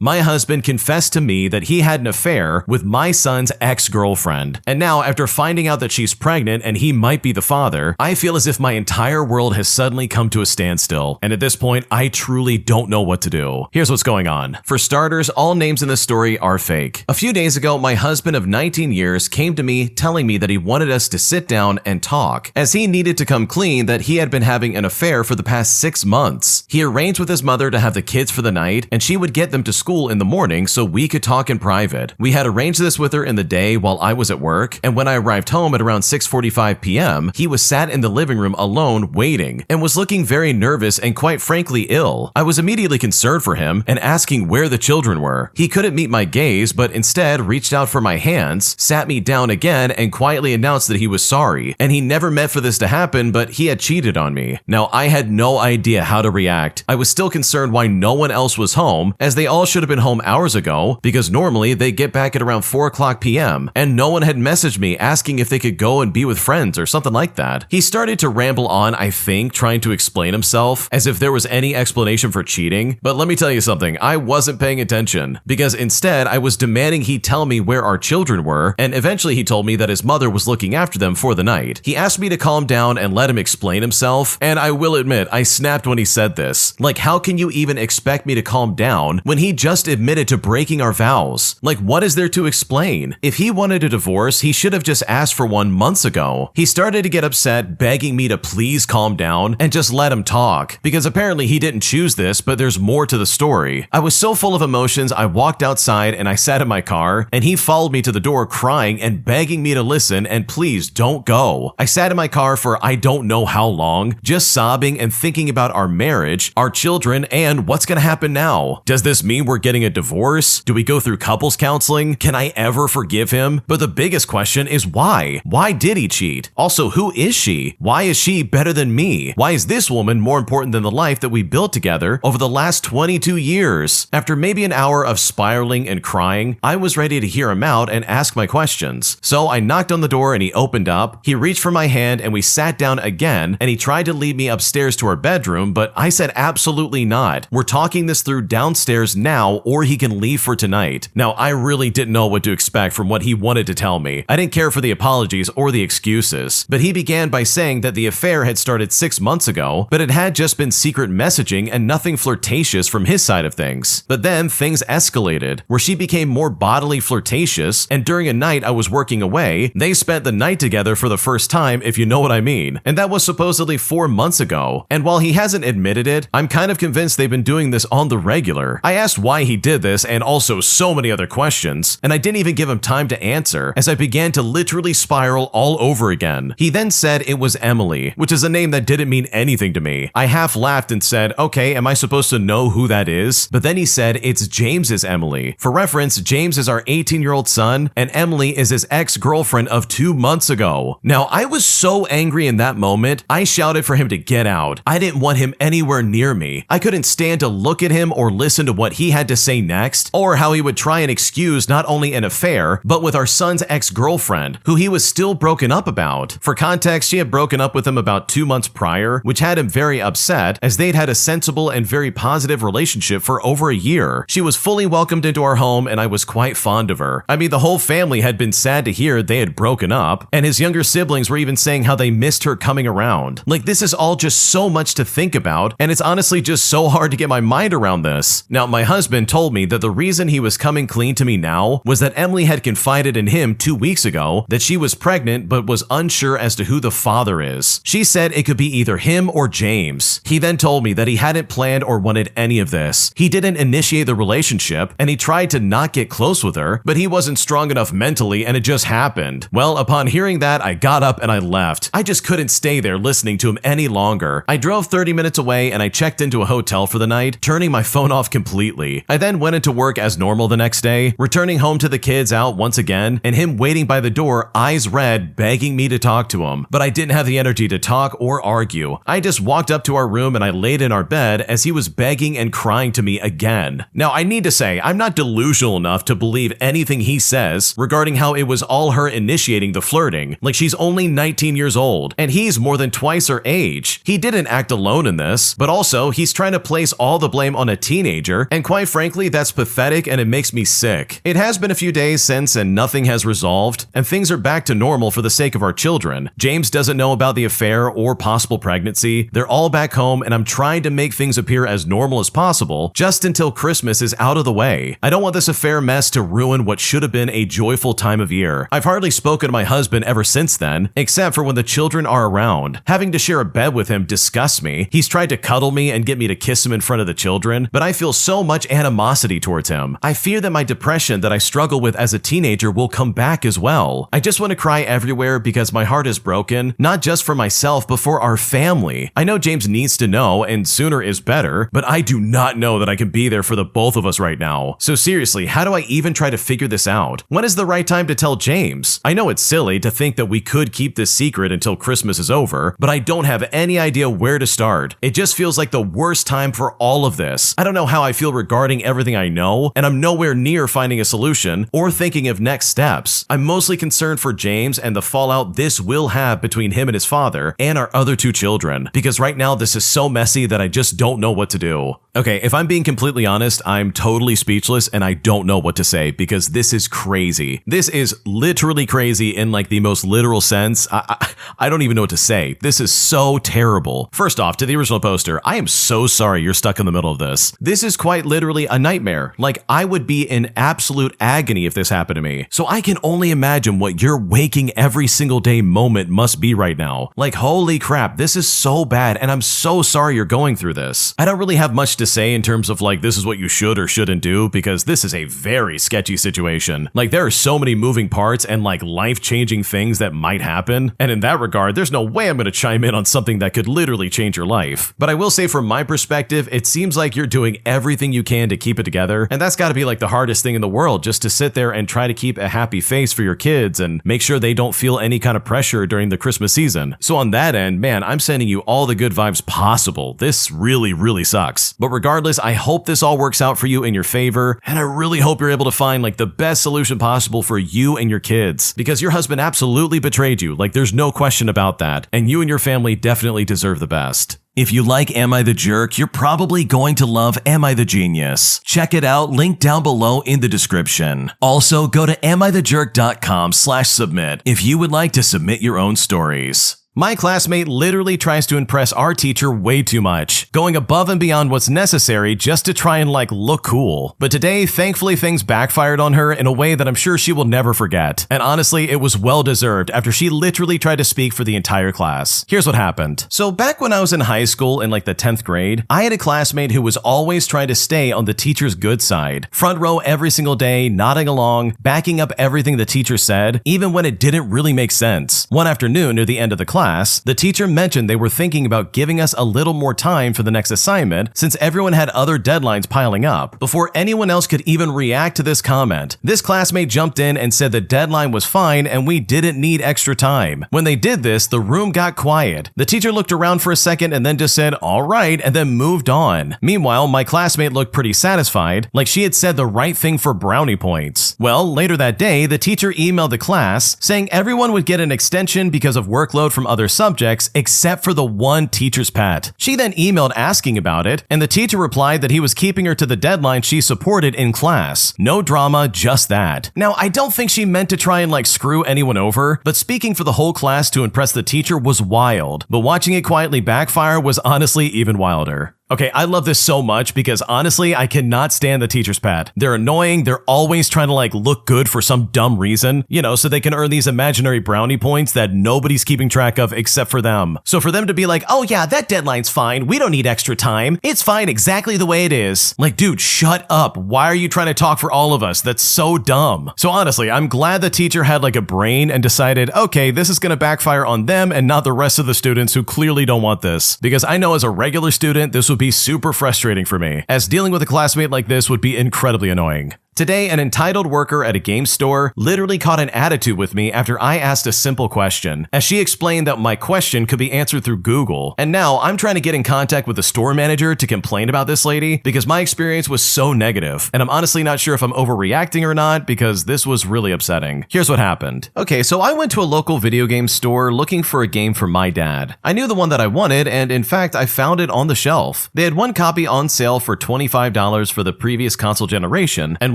My husband confessed to me that he had an affair with my son's ex-girlfriend. And now, after finding out that she's pregnant and he might be the father, I feel as if my entire world has suddenly come to a standstill. And at this point, I truly don't know what to do. Here's what's going on. For starters, all names in this story are fake. A few days ago, my husband of 19 years came to me telling me that he wanted us to sit down and talk, as he needed to come clean that he had been having an affair for the past 6 months. He arranged with his mother to have the kids for the night, and she would get them to school in the morning so we could talk in private. We had arranged this with her in the day while I was at work, and when I arrived home at around 6:45 p.m., he was sat in the living room alone waiting and was looking very nervous and quite frankly ill. I was immediately concerned for him and asking where the children were. He couldn't meet my gaze, but instead reached out for my hands, sat me down again, and quietly announced that he was sorry, and he never meant for this to happen, but he had cheated on me. Now, I had no idea how to react. I was still concerned why no one else was home, as they all should have been home hours ago, because normally they get back at around 4:00 p.m., and no one had messaged me asking if they could go and be with friends or something like that. He started to ramble on, I think, trying to explain himself, as if there was any explanation for cheating, but let me tell you something, I wasn't paying attention, because instead I was demanding he tell me where our children were, and eventually he told me that his mother was looking after them for the night. He asked me to calm down and let him explain himself, and I will admit, I snapped when he said this. Like, how can you even expect me to calm down when he just admitted to breaking our vows? Like, what is there to explain? If he wanted a divorce, he should have just asked for one months ago. He started to get upset, begging me to please calm down and just let him talk, because apparently he didn't choose this, but there's more to the story. I was so full of emotions, I walked outside and I sat in my car, and he followed me to the door crying and begging me to listen and please don't go. I sat in my car for I don't know how long, just sobbing and thinking about our marriage, our children, and what's gonna happen now. Does this mean we're getting a divorce? Do we go through couples counseling? Can I ever forgive him? But the biggest question is why? Why did he cheat? Also, who is she? Why is she better than me? Why is this woman more important than the life that we built together over the last 22 years? After maybe an hour of spiraling and crying, I was ready to hear him out and ask my questions. So I knocked on the door and he opened up. He reached for my hand and we sat down again, and he tried to lead me upstairs to our bedroom, but I said absolutely not. We're talking this through downstairs now, or he can leave for tonight. Now, I really didn't know what to expect from what he wanted to tell me. I didn't care for the apologies or the excuses, but he began by saying that the affair had started 6 months ago, but it had just been secret messaging and nothing flirtatious from his side of things. But then things escalated, where she became more bodily flirtatious, and during a night I was working away, they spent the night together for the first time, if you know what I mean. And that was supposedly 4 months ago. And while he hasn't admitted it, I'm kind of convinced they've been doing this on the regular. I asked why he did this and also so many other questions, and I didn't even give him time to answer, as I began to literally spiral all over again. He then said it was Emily, which is a name that didn't mean anything to me. I half laughed and said, okay, am I supposed to know who that is? But then he said it's James's Emily. For reference, James is our 18-year-old son, and Emily is his ex-girlfriend of 2 months ago. Now, I was so angry in that moment, I shouted for him to get out. I didn't want him anywhere near me. I couldn't stand to look at him or listen to what he had to say next, or how he would try and excuse not only an affair, but with our son's ex-girlfriend, who he was still broken up about. For context, she had broken up with him about 2 months prior, which had him very upset, as they'd had a sensible and very positive relationship for over a year. She was fully welcomed into our home, and I was quite fond of her. I mean, the whole family had been sad to hear they had broken up, and his younger siblings were even saying how they missed her coming around. Like, this is all just so much to think about, and it's honestly just so hard to get my mind around this. Now, my husband told me that the reason he was coming clean to me now was that Emily had confided in him 2 weeks ago that she was pregnant but was unsure as to who the father is. She said it could be either him or James. He then told me that he hadn't planned or wanted any of this. He didn't initiate the relationship, and he tried to not get close with her, but he wasn't strong enough mentally, and it just happened. Well, upon hearing that, I got up and I left. I just couldn't stay there listening to him any longer. I drove 30 minutes away and I checked into a hotel for the night, turning my phone off completely. I then went into work as normal the next day, returning home to the kids out once again, and him waiting by the door, eyes red, begging me to talk to him. But I didn't have the energy to talk or argue. I just walked up to our room and I laid in our bed as he was begging and crying to me again. Now, I need to say, I'm not delusional enough to believe anything he says regarding how it was all her initiating the flirting. Like, she's only 19 years old, and he's more than twice her age. He didn't act alone in this, but also he's trying to place all the blame on a teenager, and quite quite frankly, that's pathetic and it makes me sick. It has been a few days since and nothing has resolved, and things are back to normal for the sake of our children. James doesn't know about the affair or possible pregnancy. They're all back home and I'm trying to make things appear as normal as possible just until Christmas is out of the way. I don't want this affair mess to ruin what should have been a joyful time of year. I've hardly spoken to my husband ever since then, except for when the children are around. Having to share a bed with him disgusts me. He's tried to cuddle me and get me to kiss him in front of the children, but I feel so much animosity towards him. I fear that my depression that I struggle with as a teenager will come back as well. I just want to cry everywhere because my heart is broken, not just for myself, but for our family. I know James needs to know, and sooner is better, but I do not know that I can be there for the both of us right now. So seriously, how do I even try to figure this out? When is the right time to tell James? I know it's silly to think that we could keep this secret until Christmas is over, but I don't have any idea where to start. It just feels like the worst time for all of this. I don't know how I feel regarding everything I know, and I'm nowhere near finding a solution or thinking of next steps. I'm mostly concerned for James and the fallout this will have between him and his father and our other two children, because right now this is so messy that I just don't know what to do. Okay, if I'm being completely honest, I'm totally speechless and I don't know what to say because this is crazy. This is literally crazy in like the most literal sense. I don't even know what to say. This is so terrible. First off, to the original poster, I am so sorry you're stuck in the middle of this. This is quite literally a nightmare. Like, I would be in absolute agony if this happened to me. So I can only imagine what your waking every single day moment must be right now. Like, holy crap, this is so bad and I'm so sorry you're going through this. I don't really have much to say in terms of like, this is what you should or shouldn't do because this is a very sketchy situation. Like, there are so many moving parts and like life-changing things that might happen. And in that regard, there's no way I'm going to chime in on something that could literally change your life. But I will say from my perspective, it seems like you're doing everything you can to keep it together. And that's got to be like the hardest thing in the world, just to sit there and try to keep a happy face for your kids and make sure they don't feel any kind of pressure during the Christmas season. So on that end, man, I'm sending you all the good vibes possible. This really, really sucks. But regardless, I hope this all works out for you in your favor. And I really hope you're able to find like the best solution possible for you and your kids, because your husband absolutely betrayed you. Like, there's no question about that. And you and your family definitely deserve the best. If you like Am I the Jerk, you're probably going to love Am I the Genius. Check it out, link down below in the description. Also, go to amithejerk.com/submit if you would like to submit your own stories. My classmate literally tries to impress our teacher way too much, going above and beyond what's necessary just to try and like look cool. But today, thankfully, things backfired on her in a way that I'm sure she will never forget. And honestly, it was well deserved after she literally tried to speak for the entire class. Here's what happened. So back when I was in high school in like the 10th grade, I had a classmate who was always trying to stay on the teacher's good side. Front row every single day, nodding along, backing up everything the teacher said, even when it didn't really make sense. One afternoon near the end of the class, the teacher mentioned they were thinking about giving us a little more time for the next assignment since everyone had other deadlines piling up. Before anyone else could even react to this comment, this classmate jumped in and said the deadline was fine and we didn't need extra time. When they did this, the room got quiet. The teacher looked around for a second and then just said, "All right," and then moved on. Meanwhile, my classmate looked pretty satisfied, like she had said the right thing for brownie points. Well, later that day, the teacher emailed the class saying everyone would get an extension because of workload from other subjects except for the one teacher's pet. She then emailed asking about it, and the teacher replied that he was keeping her to the deadline she supported in class. No drama, just that. Now, I don't think she meant to try and like screw anyone over, but speaking for the whole class to impress the teacher was wild. But watching it quietly backfire was honestly even wilder. Okay, I love this so much because honestly, I cannot stand the teacher's pet. They're annoying. They're always trying to like look good for some dumb reason, you know, so they can earn these imaginary brownie points that nobody's keeping track of except for them. So for them to be like, "Oh yeah, that deadline's fine. We don't need extra time. It's fine exactly the way it is." Like, dude, shut up. Why are you trying to talk for all of us? That's so dumb. So honestly, I'm glad the teacher had like a brain and decided, okay, this is going to backfire on them and not the rest of the students who clearly don't want this. Because I know as a regular student, this would be super frustrating for me, as dealing with a classmate like this would be incredibly annoying. Today, an entitled worker at a game store literally caught an attitude with me after I asked a simple question, as she explained that my question could be answered through Google. And now I'm trying to get in contact with the store manager to complain about this lady because my experience was so negative, and I'm honestly not sure if I'm overreacting or not because this was really upsetting. Here's what happened. Okay, so I went to a local video game store looking for a game for my dad. I knew the one that I wanted, and in fact, I found it on the shelf. They had one copy on sale for $25 for the previous console generation, and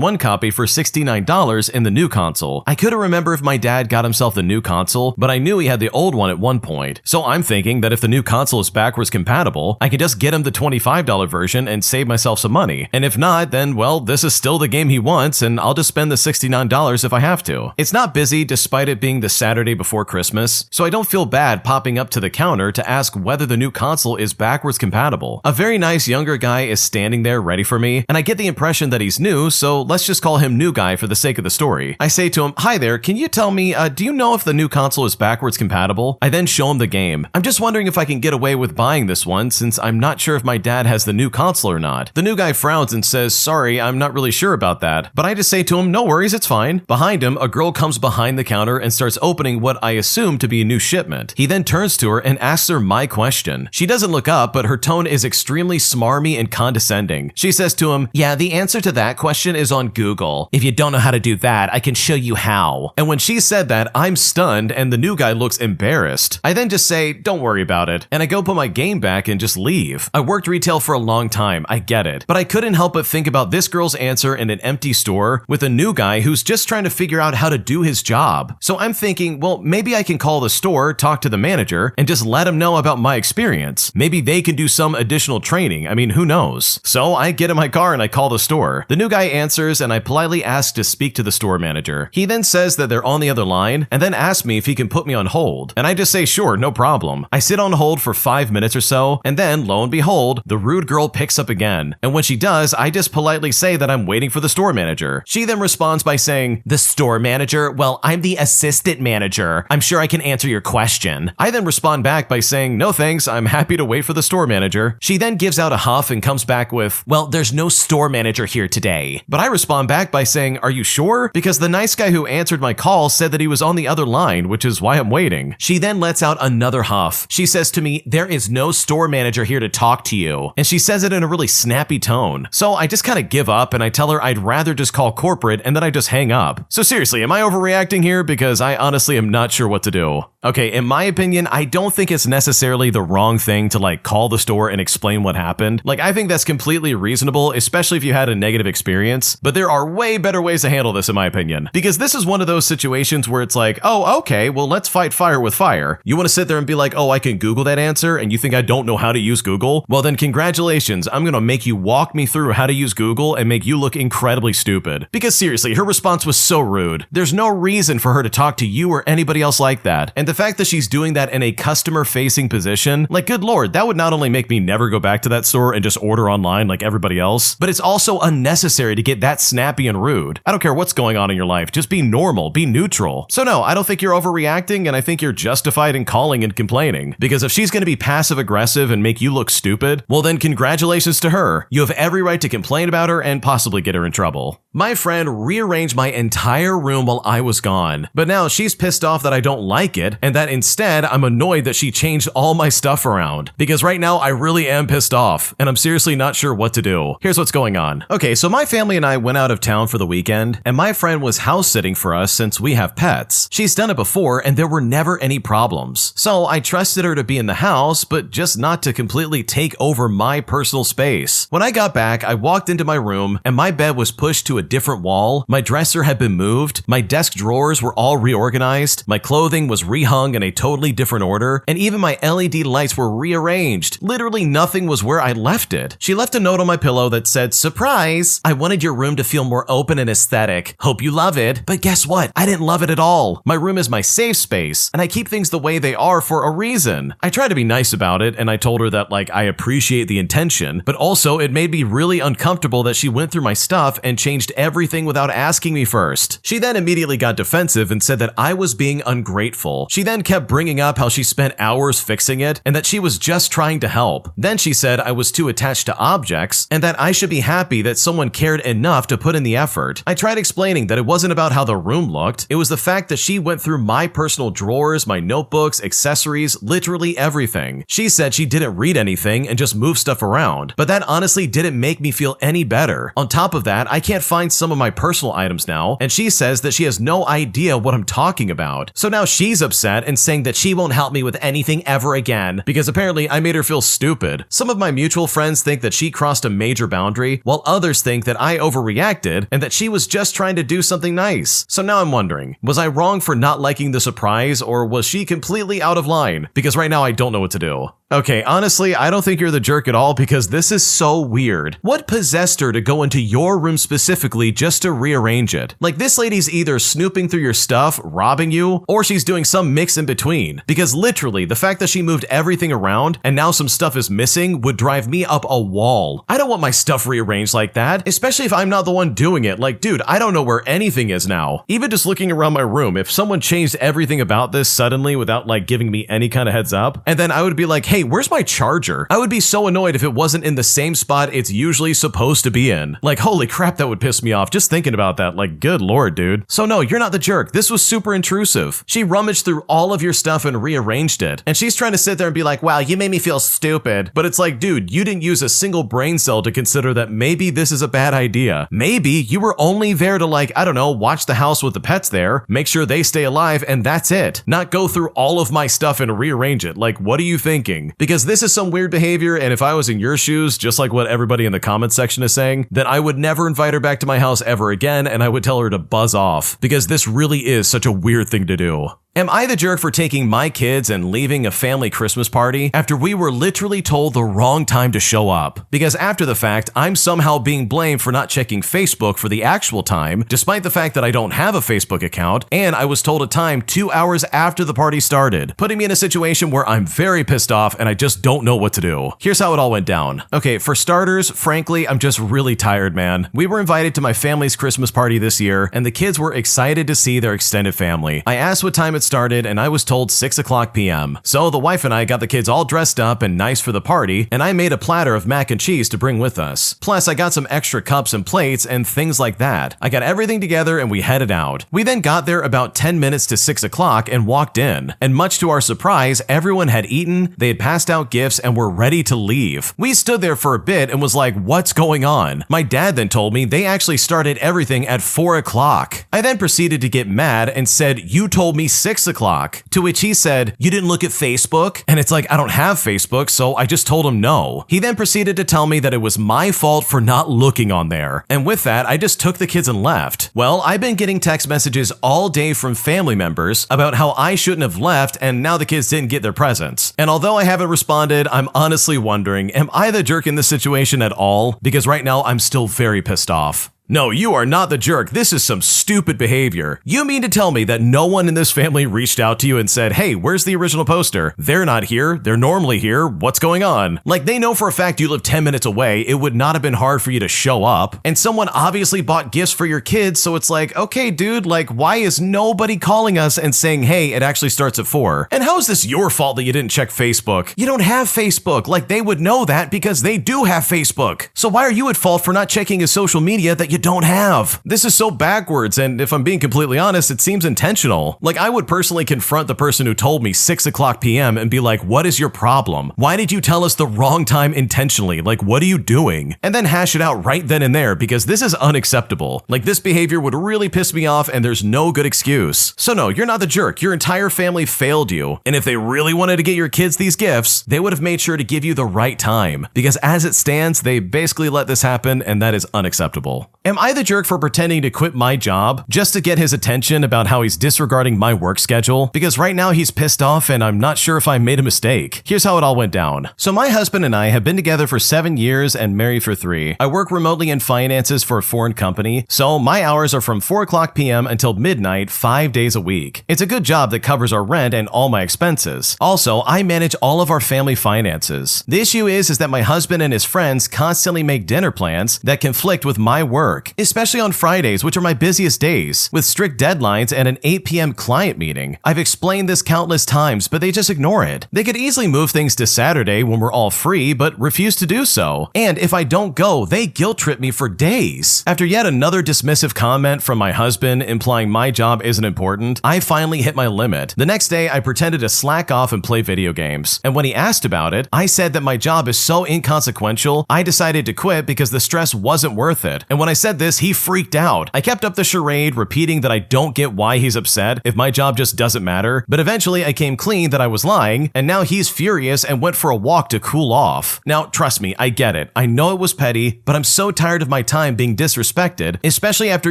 one copy for $69 in the new console. I couldn't remember if my dad got himself the new console, but I knew he had the old one at one point. So I'm thinking that if the new console is backwards compatible, I can just get him the $25 version and save myself some money. And if not, then well, this is still the game he wants, and I'll just spend the $69 if I have to. It's not busy despite it being the Saturday before Christmas, so I don't feel bad popping up to the counter to ask whether the new console is backwards compatible. A very nice younger guy is standing there ready for me, and I get the impression that he's new, so let's just call him New Guy for the sake of the story. I say to him, "Hi there, can you tell me, do you know if the new console is backwards compatible?" I then show him the game. I'm just wondering if I can get away with buying this one since I'm not sure if my dad has the new console or not. The new guy frowns and says, "Sorry, I'm not really sure about that." But I just say to him, "No worries, it's fine." Behind him, a girl comes behind the counter and starts opening what I assume to be a new shipment. He then turns to her and asks her my question. She doesn't look up, but her tone is extremely smarmy and condescending. She says to him, "Yeah, the answer to that question is on Google. If you don't know how to do that, I can show you how." And when she said that, I'm stunned and the new guy looks embarrassed. I then just say, "Don't worry about it," and I go put my game back and just leave. I worked retail for a long time, I get it, but I couldn't help but think about this girl's answer in an empty store with a new guy who's just trying to figure out how to do his job. So I'm thinking, well, maybe I can call the store, talk to the manager, and just let him know about my experience. Maybe they can do some additional training. I mean, who knows? So I get in my car and I call the store. The new guy answers and I politely ask to speak to the store manager. He then says that they're on the other line and then asks me if he can put me on hold. And I just say, sure, no problem. I sit on hold for 5 minutes or so, and then lo and behold, the rude girl picks up again. And when she does, I just politely say that I'm waiting for the store manager. She then responds by saying, "The store manager? Well, I'm the assistant manager. I'm sure I can answer your question." I then respond back by saying, "No thanks, I'm happy to wait for the store manager." She then gives out a huff and comes back with, "Well, there's no store manager here today." But I respond back by saying, "Are you sure? Because the nice guy who answered my call said that he was on the other line, which is why I'm waiting." She then lets out another huff. She says to me, "There is no store manager here to talk to you." And she says it in a really snappy tone. So I just kind of give up and I tell her I'd rather just call corporate and then I just hang up. So seriously, am I overreacting here? Because I honestly am not sure what to do. Okay, in my opinion, I don't think it's necessarily the wrong thing to call the store and explain what happened. I think that's completely reasonable, especially if you had a negative experience, but there are way better ways to handle this in my opinion. Because this is one of those situations where it's like, oh, okay, well let's fight fire with fire. You want to sit there and be like, oh, I can Google that answer and you think I don't know how to use Google? Well then congratulations, I'm gonna make you walk me through how to use Google and make you look incredibly stupid. Because seriously, her response was so rude. There's no reason for her to talk to you or anybody else like that. And the fact that she's doing that in a customer-facing position, good lord, that would not only make me never go back to that store and just order online like everybody else, but it's also unnecessary to get that snappy and rude. I don't care what's going on in your life, just be normal, be neutral. So no, I don't think you're overreacting, and I think you're justified in calling and complaining. Because if she's gonna be passive-aggressive and make you look stupid, well then congratulations to her. You have every right to complain about her and possibly get her in trouble. My friend rearranged my entire room while I was gone, but now she's pissed off that I don't like it, and that instead I'm annoyed that she changed all my stuff around. Because right now I really am pissed off, and I'm seriously not sure what to do. Here's what's going on. Okay, so my family and I went out of town for the weekend, and my friend was house sitting for us since we have pets. She's done it before, and there were never any problems. So I trusted her to be in the house, but just not to completely take over my personal space. When I got back, I walked into my room, and my bed was pushed to a different wall, my dresser had been moved, my desk drawers were all reorganized, my clothing was rehung in a totally different order, and even my LED lights were rearranged. Literally nothing was where I left it. She left a note on my pillow that said, "Surprise! I wanted your room to feel more open and aesthetic. Hope you love it." But guess what? I didn't love it at all. My room is my safe space, and I keep things the way they are for a reason. I tried to be nice about it, and I told her that I appreciate the intention, but also it made me really uncomfortable that she went through my stuff and changed everything without asking me first. She then immediately got defensive and said that I was being ungrateful. She then kept bringing up how she spent hours fixing it and that she was just trying to help. Then she said I was too attached to objects and that I should be happy that someone cared enough to put in the effort. I tried explaining that it wasn't about how the room looked. It was the fact that she went through my personal drawers, my notebooks, accessories, literally everything. She said she didn't read anything and just moved stuff around, but that honestly didn't make me feel any better. On top of that, I can't find some of my personal items now, and she says that she has no idea what I'm talking about. So now she's upset and saying that she won't help me with anything ever again because apparently I made her feel stupid. Some of my mutual friends think that she crossed a major boundary, while others think that I overreacted and that she was just trying to do something nice. So now I'm wondering, was I wrong for not liking the surprise, or was she completely out of line? Because right now I don't know what to do. Okay, honestly, I don't think you're the jerk at all because this is so weird. What possessed her to go into your room specifically just to rearrange it? Like, this lady's either snooping through your stuff, robbing you, or she's doing some mix in between. Because literally, the fact that she moved everything around and now some stuff is missing would drive me up a wall. I don't want my stuff rearranged like that, especially if I'm not the one doing it. Like, dude, I don't know where anything is now. Even just looking around my room, if someone changed everything about this suddenly without like giving me any kind of heads up, and then I would be like, hey, where's my charger? I would be so annoyed if it wasn't in the same spot it's usually supposed to be in. Like, holy crap, that would piss me off just thinking about that. Like, good lord, dude. So no, you're not the jerk. This was super intrusive. She rummaged through all of your stuff and rearranged it. And she's trying to sit there and be like, wow, you made me feel stupid. But it's like, dude, you didn't use a single brain cell to consider that maybe this is a bad idea. Maybe you were only there to, like, I don't know, watch the house with the pets there, make sure they stay alive, and that's it. Not go through all of my stuff and rearrange it. Like, what are you thinking? Because this is some weird behavior, and if I was in your shoes, just like what everybody in the comments section is saying, then I would never invite her back to my house ever again, and I would tell her to buzz off, because this really is such a weird thing to do. Am I the jerk for taking my kids and leaving a family Christmas party after we were literally told the wrong time to show up? Because after the fact, I'm somehow being blamed for not checking Facebook for the actual time, despite the fact that I don't have a Facebook account, and I was told a time 2 hours after the party started, putting me in a situation where I'm very pissed off and I just don't know what to do. Here's how it all went down. Okay, for starters, frankly, I'm just really tired, man. We were invited to my family's Christmas party this year, and the kids were excited to see their extended family. I asked what time it started, and I was told 6 o'clock p.m. So the wife and I got the kids all dressed up and nice for the party, and I made a platter of mac and cheese to bring with us. Plus, I got some extra cups and plates and things like that. I got everything together and we headed out. We then got there about 10 minutes to 6 o'clock and walked in. And much to our surprise, everyone had eaten, they had passed out gifts, and were ready to leave. We stood there for a bit and was like, what's going on? My dad then told me they actually started everything at 4 o'clock. I then proceeded to get mad and said, you told me 6 o'clock. To which he said, you didn't look at Facebook? And it's like, I don't have Facebook, so I just told him no. He then proceeded to tell me that it was my fault for not looking on there. And with that, I just took the kids and left. Well, I've been getting text messages all day from family members about how I shouldn't have left and now the kids didn't get their presents. And although I haven't responded, I'm honestly wondering, am I the jerk in this situation at all? Because right now I'm still very pissed off. No, you are not the jerk. This is some stupid behavior. You mean to tell me that no one in this family reached out to you and said, hey, where's the original poster? They're not here. They're normally here. What's going on? Like, they know for a fact you live 10 minutes away. It would not have been hard for you to show up. And someone obviously bought gifts for your kids. So it's like, okay, dude, like, why is nobody calling us and saying, hey, it actually starts at 4? And how is this your fault that you didn't check Facebook? You don't have Facebook. Like, they would know that because they do have Facebook. So why are you at fault for not checking his social media that you don't have? This is so backwards, and if I'm being completely honest, it seems intentional. Like, I would personally confront the person who told me 6 o'clock p.m. and be like, what is your problem? Why did you tell us the wrong time intentionally? Like, what are you doing? And then hash it out right then and there, because this is unacceptable. Like, this behavior would really piss me off, and there's no good excuse. So no, you're not the jerk. Your entire family failed you. And if they really wanted to get your kids these gifts, they would have made sure to give you the right time. Because as it stands, they basically let this happen, and that is unacceptable. Am I the jerk for pretending to quit my job just to get his attention about how he's disregarding my work schedule? Because right now he's pissed off and I'm not sure if I made a mistake. Here's how it all went down. So my husband and I have been together for 7 years and married for 3. I work remotely in finances for a foreign company, so my hours are from 4 o'clock p.m. until midnight 5 days a week. It's a good job that covers our rent and all my expenses. Also, I manage all of our family finances. The issue is that my husband and his friends constantly make dinner plans that conflict with my work. work, especially on Fridays, which are my busiest days, with strict deadlines and an 8 p.m. client meeting. I've explained this countless times, but they just ignore it. They could easily move things to Saturday when we're all free, but refuse to do so. And if I don't go, they guilt trip me for days. After yet another dismissive comment from my husband implying my job isn't important, I finally hit my limit. The next day, I pretended to slack off and play video games. And when he asked about it, I said that my job is so inconsequential, I decided to quit because the stress wasn't worth it. And when I said this, he freaked out. I kept up the charade, repeating that I don't get why he's upset if my job just doesn't matter. But eventually I came clean that I was lying, and now he's furious and went for a walk to cool off. Now, trust me, I get it. I know it was petty, but I'm so tired of my time being disrespected, especially after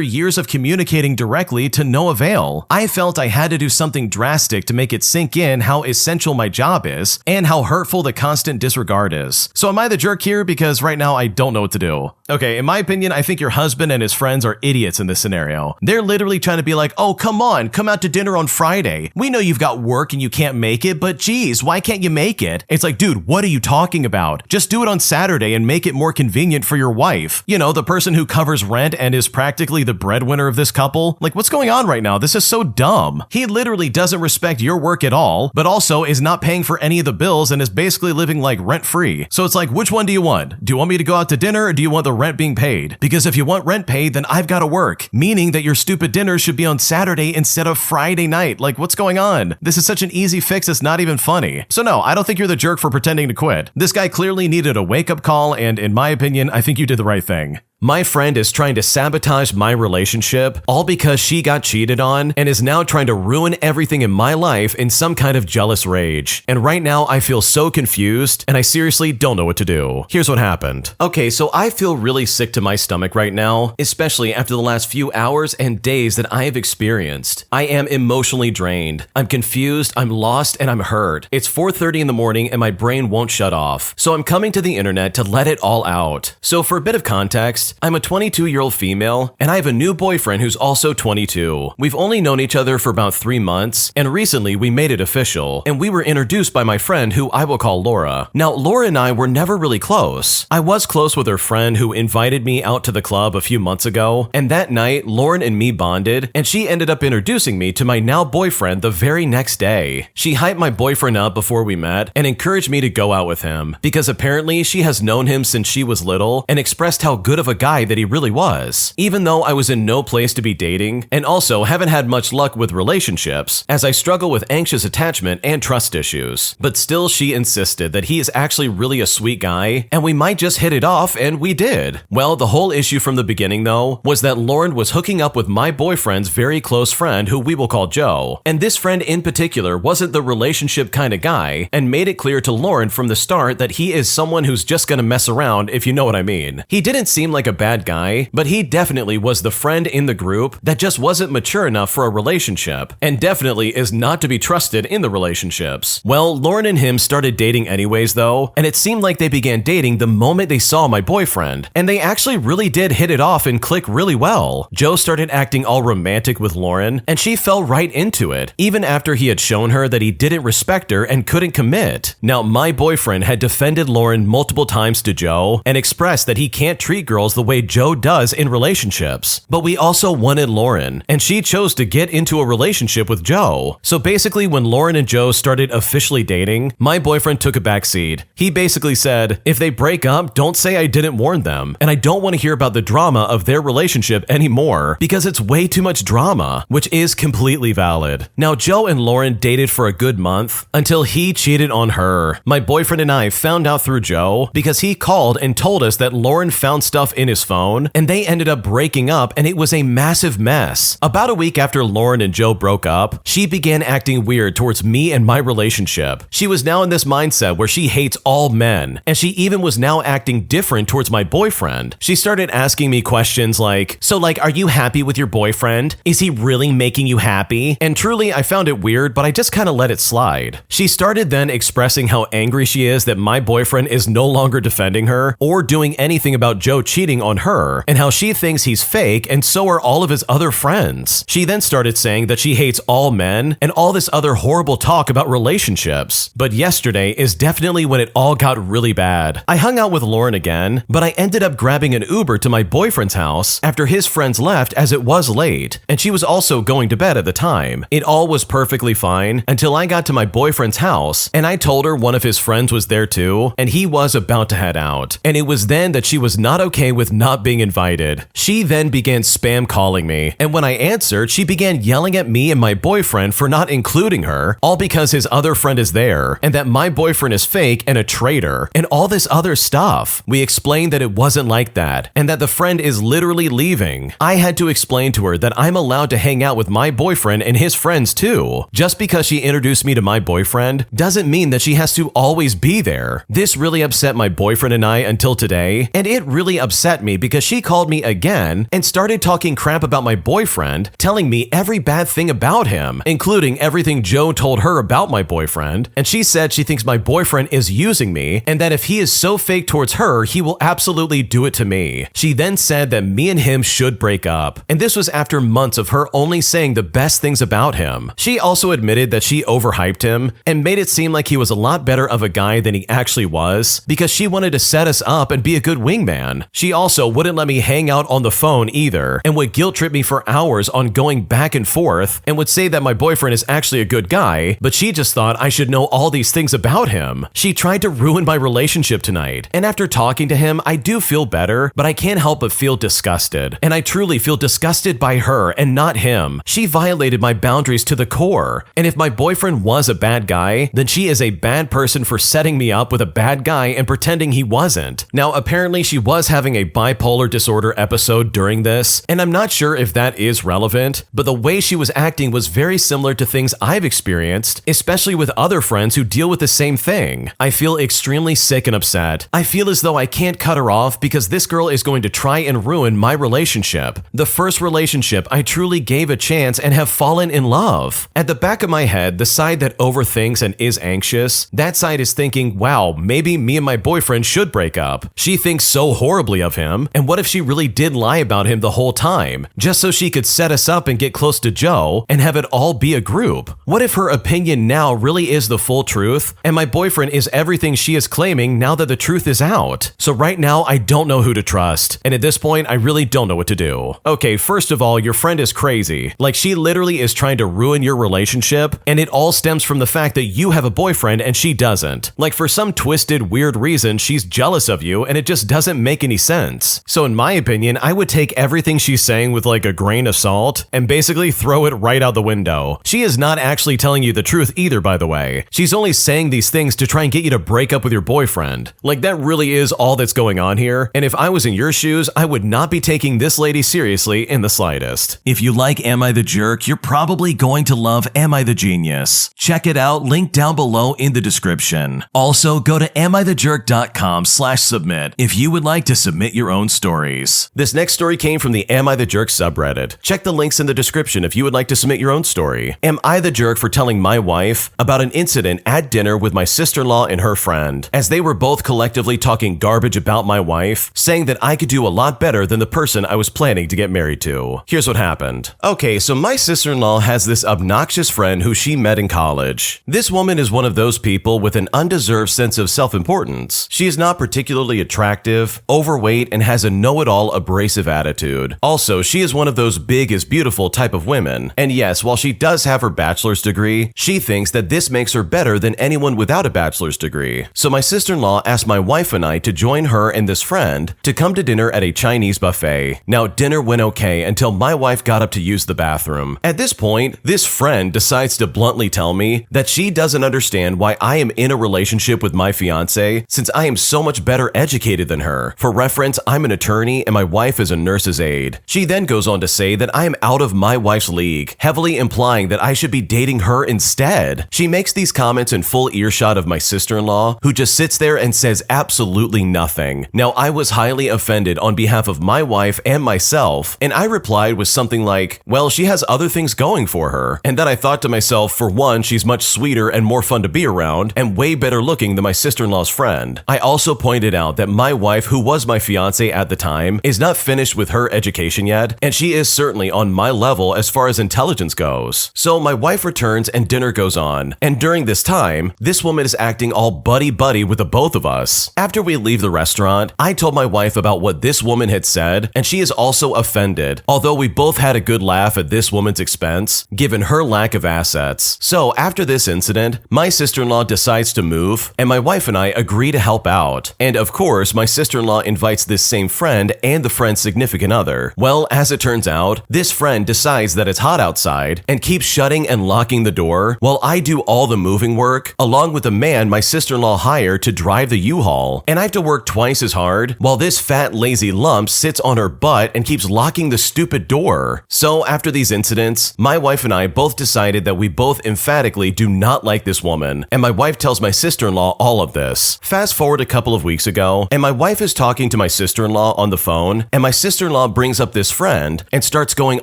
years of communicating directly to no avail. I felt I had to do something drastic to make it sink in how essential my job is and how hurtful the constant disregard is. So am I the jerk here? Because right now I don't know what to do. Okay, in my opinion, I think your husband and his friends are idiots in this scenario. They're literally trying to be like, oh, come on, come out to dinner on Friday. We know you've got work and you can't make it, but geez, why can't you make it? It's like, dude, what are you talking about? Just do it on Saturday and make it more convenient for your wife. You know, the person who covers rent and is practically the breadwinner of this couple. Like, what's going on right now? This is so dumb. He literally doesn't respect your work at all, but also is not paying for any of the bills and is basically living like rent-free. So it's like, which one do you want? Do you want me to go out to dinner or do you want the rent being paid? Because if you want rent paid, then I've got to work, meaning that your stupid dinner should be on Saturday instead of Friday night. Like, what's going on? This is such an easy fix, it's not even funny. So no, I don't think you're the jerk for pretending to quit. This guy clearly needed a wake-up call, and in my opinion, I think you did the right thing. My friend is trying to sabotage my relationship, all because she got cheated on and is now trying to ruin everything in my life in some kind of jealous rage. And right now I feel so confused and I seriously don't know what to do. Here's what happened. Okay, so I feel really sick to my stomach right now, especially after the last few hours and days that I have experienced. I am emotionally drained. I'm confused, I'm lost, and I'm hurt. It's 4:30 in the morning and my brain won't shut off. So I'm coming to the internet to let it all out. So for a bit of context, I'm a 22-year-old female, and I have a new boyfriend who's also 22. We've only known each other for about 3 months, and recently we made it official, and we were introduced by my friend who I will call Laura. Now, Laura and I were never really close. I was close with her friend who invited me out to the club a few months ago, and that night, Lauren and me bonded, and she ended up introducing me to my now boyfriend the very next day. She hyped my boyfriend up before we met and encouraged me to go out with him, because apparently she has known him since she was little and expressed how good of a guy that he really was, even though I was in no place to be dating and also haven't had much luck with relationships as I struggle with anxious attachment and trust issues. But still, she insisted that he is actually really a sweet guy and we might just hit it off, and we did. Well, the whole issue from the beginning though was that Lauren was hooking up with my boyfriend's very close friend who we will call Joe, and this friend in particular wasn't the relationship kind of guy and made it clear to Lauren from the start that he is someone who's just gonna mess around, if you know what I mean. He didn't seem like a bad guy, but he definitely was the friend in the group that just wasn't mature enough for a relationship, and definitely is not to be trusted in the relationships. Well, Lauren and him started dating anyways though, and it seemed like they began dating the moment they saw my boyfriend, and they actually really did hit it off and click really well. Joe started acting all romantic with Lauren, and she fell right into it, even after he had shown her that he didn't respect her and couldn't commit. Now, my boyfriend had defended Lauren multiple times to Joe and expressed that he can't treat girls the way Joe does in relationships. But we also wanted Lauren, and she chose to get into a relationship with Joe. So basically, when Lauren and Joe started officially dating, my boyfriend took a backseat. He basically said, if they break up, don't say I didn't warn them, and I don't want to hear about the drama of their relationship anymore, because it's way too much drama, which is completely valid. Now, Joe and Lauren dated for a good month until he cheated on her. My boyfriend and I found out through Joe because he called and told us that Lauren found stuff in his phone, and they ended up breaking up, and it was a massive mess. About a week after Lauren and Joe broke up, she began acting weird towards me and my relationship. She was now in this mindset where she hates all men, and she even was now acting different towards my boyfriend. She started asking me questions like, so like, are you happy with your boyfriend? Is he really making you happy? And truly, I found it weird, but I just kind of let it slide. She started then expressing how angry she is that my boyfriend is no longer defending her or doing anything about Joe cheating cheating on her and how she thinks he's fake and so are all of his other friends. She then started saying that she hates all men and all this other horrible talk about relationships. But yesterday is definitely when it all got really bad. I hung out with Lauren again, but I ended up grabbing an Uber to my boyfriend's house after his friends left as it was late, and she was also going to bed at the time. It all was perfectly fine until I got to my boyfriend's house and I told her one of his friends was there too and he was about to head out. And it was then that she was not okay with not being invited. She then began spam calling me, and when I answered, she began yelling at me and my boyfriend for not including her, all because his other friend is there and that my boyfriend is fake and a traitor and all this other stuff. We explained that it wasn't like that and that the friend is literally leaving. I had to explain to her that I'm allowed to hang out with my boyfriend and his friends too. Just because she introduced me to my boyfriend doesn't mean that she has to always be there. This really upset my boyfriend and I until today, and it really upset me because she called me again and started talking crap about my boyfriend, telling me every bad thing about him, including everything Joe told her about my boyfriend, and she said she thinks my boyfriend is using me and that if he is so fake towards her, he will absolutely do it to me. She then said that me and him should break up, and this was after months of her only saying the best things about him. She also admitted that she overhyped him and made it seem like he was a lot better of a guy than he actually was because she wanted to set us up and be a good wingman. She also wouldn't let me hang out on the phone either and would guilt trip me for hours on going back and forth and would say that my boyfriend is actually a good guy, but she just thought I should know all these things about him. She tried to ruin my relationship tonight, and after talking to him, I do feel better, but I can't help but feel disgusted. And I truly feel disgusted by her and not him. She violated my boundaries to the core, and if my boyfriend was a bad guy, then she is a bad person for setting me up with a bad guy and pretending he wasn't. Now, apparently she was having a bipolar disorder episode during this, and I'm not sure if that is relevant, but the way she was acting was very similar to things I've experienced, especially with other friends who deal with the same thing. I feel extremely sick and upset. I feel as though I can't cut her off because this girl is going to try and ruin my relationship. The first relationship I truly gave a chance and have fallen in love. At the back of my head, the side that overthinks and is anxious, that side is thinking, wow, maybe me and my boyfriend should break up. She thinks so horribly of him, and what if she really did lie about him the whole time, just so she could set us up and get close to Joe and have it all be a group? What if her opinion now really is the full truth, and my boyfriend is everything she is claiming now that the truth is out? So right now, I don't know who to trust, and at this point, I really don't know what to do. Okay, first of all, your friend is crazy. Like, she literally is trying to ruin your relationship, and it all stems from the fact that you have a boyfriend and she doesn't. Like, for some twisted, weird reason, she's jealous of you, and it just doesn't make any sense. So in my opinion, I would take everything she's saying with like a grain of salt and basically throw it right out the window. She is not actually telling you the truth either, by the way. She's only saying these things to try and get you to break up with your boyfriend. Like, that really is all that's going on here, and if I was in your shoes, I would not be taking this lady seriously in the slightest. If you like Am I the Jerk, you're probably going to love Am I the Genius. Check it out, link down below in the description. Also, go to amithejerk.com/submit if you would like to submit your own stories. This next story came from the Am I the Jerk subreddit. Check the links in the description if you would like to submit your own story. Am I the jerk for telling my wife about an incident at dinner with my sister-in-law and her friend, as they were both collectively talking garbage about my wife, saying that I could do a lot better than the person I was planning to get married to? Here's what happened. Okay, so my sister-in-law has this obnoxious friend who she met in college. This woman is one of those people with an undeserved sense of self-importance. She is not particularly attractive, overweight, and has a know-it-all abrasive attitude. Also, she is one of those big is beautiful type of women. And yes, while she does have her bachelor's degree, she thinks that this makes her better than anyone without a bachelor's degree. So my sister-in-law asked my wife and I to join her and this friend to come to dinner at a Chinese buffet. Now, dinner went okay until my wife got up to use the bathroom. At this point, this friend decides to bluntly tell me that she doesn't understand why I am in a relationship with my fiance since I am so much better educated than her. For reference, I'm an attorney and my wife is a nurse's aide. She then goes on to say that I am out of my wife's league, heavily implying that I should be dating her instead. She makes these comments in full earshot of my sister-in-law, who just sits there and says absolutely nothing. Now, I was highly offended on behalf of my wife and myself, and I replied with something like, well, she has other things going for her, and then I thought to myself, for one, she's much sweeter and more fun to be around, and way better looking than my sister-in-law's friend. I also pointed out that my wife, who was my fiance fiance at the time, is not finished with her education yet, and she is certainly on my level as far as intelligence goes. So my wife returns and dinner goes on, and during this time, this woman is acting all buddy-buddy with the both of us. After we leave the restaurant, I told my wife about what this woman had said, and she is also offended, although we both had a good laugh at this woman's expense, given her lack of assets. So after this incident, my sister-in-law decides to move, and my wife and I agree to help out. And of course, my sister-in-law invites this same friend and the friend's significant other. Well, as it turns out, this friend decides that it's hot outside and keeps shutting and locking the door while I do all the moving work, along with the man my sister-in-law hired to drive the U-Haul. And I have to work twice as hard while this fat, lazy lump sits on her butt and keeps locking the stupid door. So after these incidents, my wife and I both decided that we both emphatically do not like this woman, and my wife tells my sister-in-law all of this. Fast forward a couple of weeks ago, and my wife is talking to my sister-in-law on the phone, and my sister-in-law brings up this friend and starts going